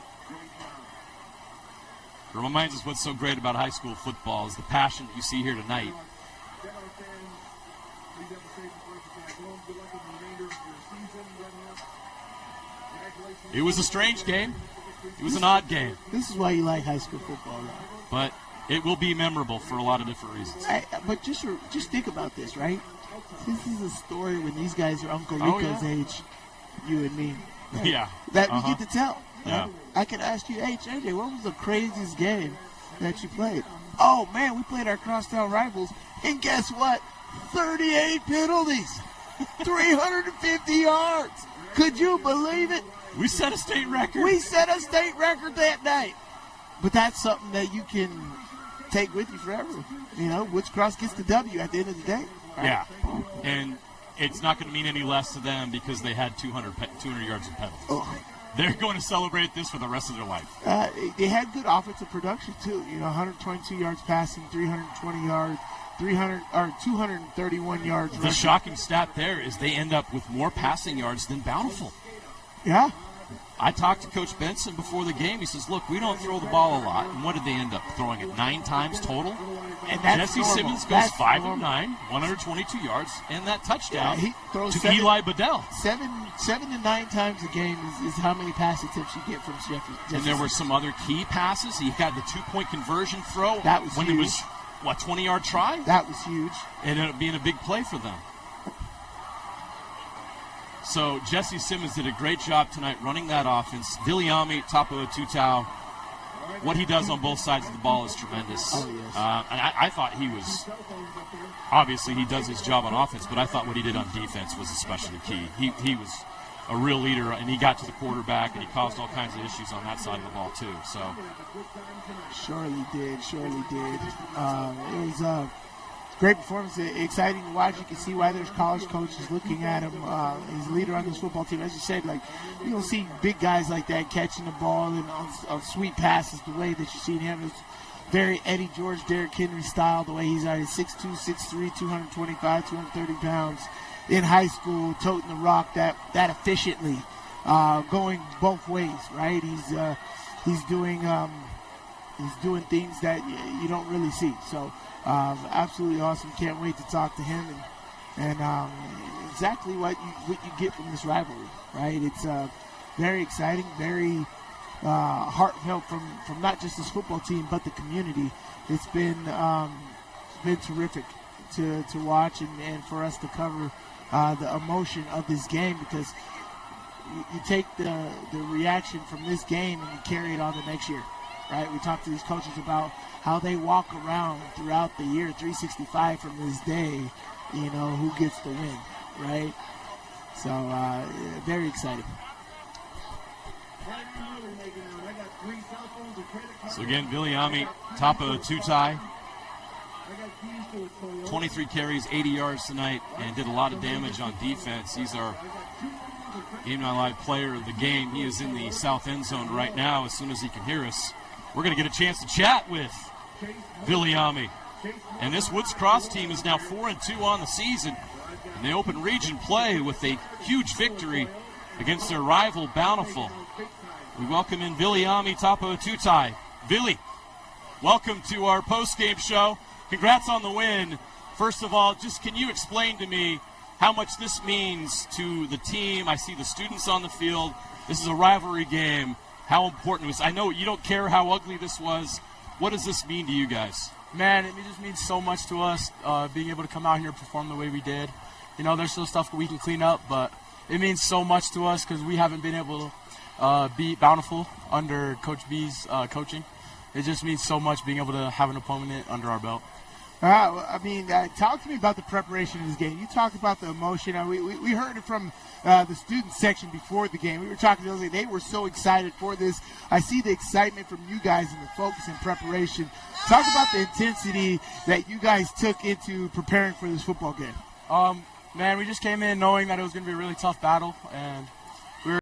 It reminds us what's so great about high school football is the passion that you see here tonight. It was a strange game. It was an odd game. This is why you like high school football, though. But it will be memorable for a lot of different reasons. But just think about this, right? This is a story when these guys are Uncle Rico's age, you and me. Right? Yeah. That we get to tell. Yeah. Right? I can ask you, hey, JJ, what was the craziest game that you played? Oh, man, we played our crosstown rivals, and guess what? 38 penalties, 350 yards. Could you believe it? We set a state record. We set a state record that night. But that's something that you can take with you forever. You know, Woods Cross gets the W at the end of the day. Right? Yeah. And it's not going to mean any less to them because they had 200 yards of penalties. Oh. They're going to celebrate this for the rest of their life. They had good offensive production, too. You know, 122 yards passing, 320 yards, 231 yards rushing. The shocking stat there is they end up with more passing yards than Bountiful. Yeah. I talked to Coach Benson before the game. He says, look, we don't throw the ball a lot. And what did they end up throwing it? 9 times total? And that's Jesse normal. Simmons goes 5 of 9, 122 yards, and that touchdown he throws to Eli Bedell. 7 to 9 times a game is how many pass attempts you get from Jeffrey. And there were some other key passes. He got the 2-point conversion throw. That was when huge. It was, 20-yard try? That was huge. It ended up being a big play for them. So Jesse Simmons did a great job tonight running that offense. Viliami, Tapo Tutau, what he does on both sides of the ball is tremendous. Oh, yes. And I thought he was, obviously he does his job on offense, but I thought what he did on defense was especially key. He was a real leader, and he got to the quarterback, and he caused all kinds of issues on that side of the ball too. So surely did. It was a great performance, exciting to watch. You can see why there's college coaches looking at him. He's a leader on this football team. As you said, like, you don't see big guys like that catching the ball and on sweet passes the way that you see him. It's very Eddie George, Derrick Henry style, the way he's at 6'2", 6'3", 225, 230 pounds in high school, toting the rock that efficiently, going both ways, right? He's doing things that you don't really see. So absolutely awesome. Can't wait to talk to him and exactly what you get from this rivalry, right? It's very exciting, very heartfelt from not just this football team but the community. It's been terrific to watch and for us to cover the emotion of this game, because you take the reaction from this game and you carry it on the next year. Right, we talked to these coaches about how they walk around throughout the year, 365 from this day, you know, who gets the win, right? So, very exciting. So again, Viliami, Tapo Tutai, 23 carries, 80 yards tonight, and did a lot of damage on defense. He's our Game Night Live player of the game. He is in the south end zone right now. As soon as he can hear us, we're going to get a chance to chat with Viliami. And this Woods Cross team is now 4-2 on the season. And they open region play with a huge victory against their rival Bountiful. We welcome in Viliami Tapo Tutai. Vili, welcome to our post-game show. Congrats on the win. First of all, just can you explain to me how much this means to the team? I see the students on the field. This is a rivalry game. How important it was. I know you don't care how ugly this was. What does this mean to you guys? Man, it just means so much to us, being able to come out here and perform the way we did. You know, there's still stuff that we can clean up, but it means so much to us because we haven't been able to beat Bountiful under Coach B's coaching. It just means so much being able to have an opponent under our belt. Talk to me about the preparation of this game. You talked about the emotion. We heard it from the student section before the game. We were talking to them. They were so excited for this. I see the excitement from you guys and the focus and preparation. Talk about the intensity that you guys took into preparing for this football game. Man, we just came in knowing that it was going to be a really tough battle, and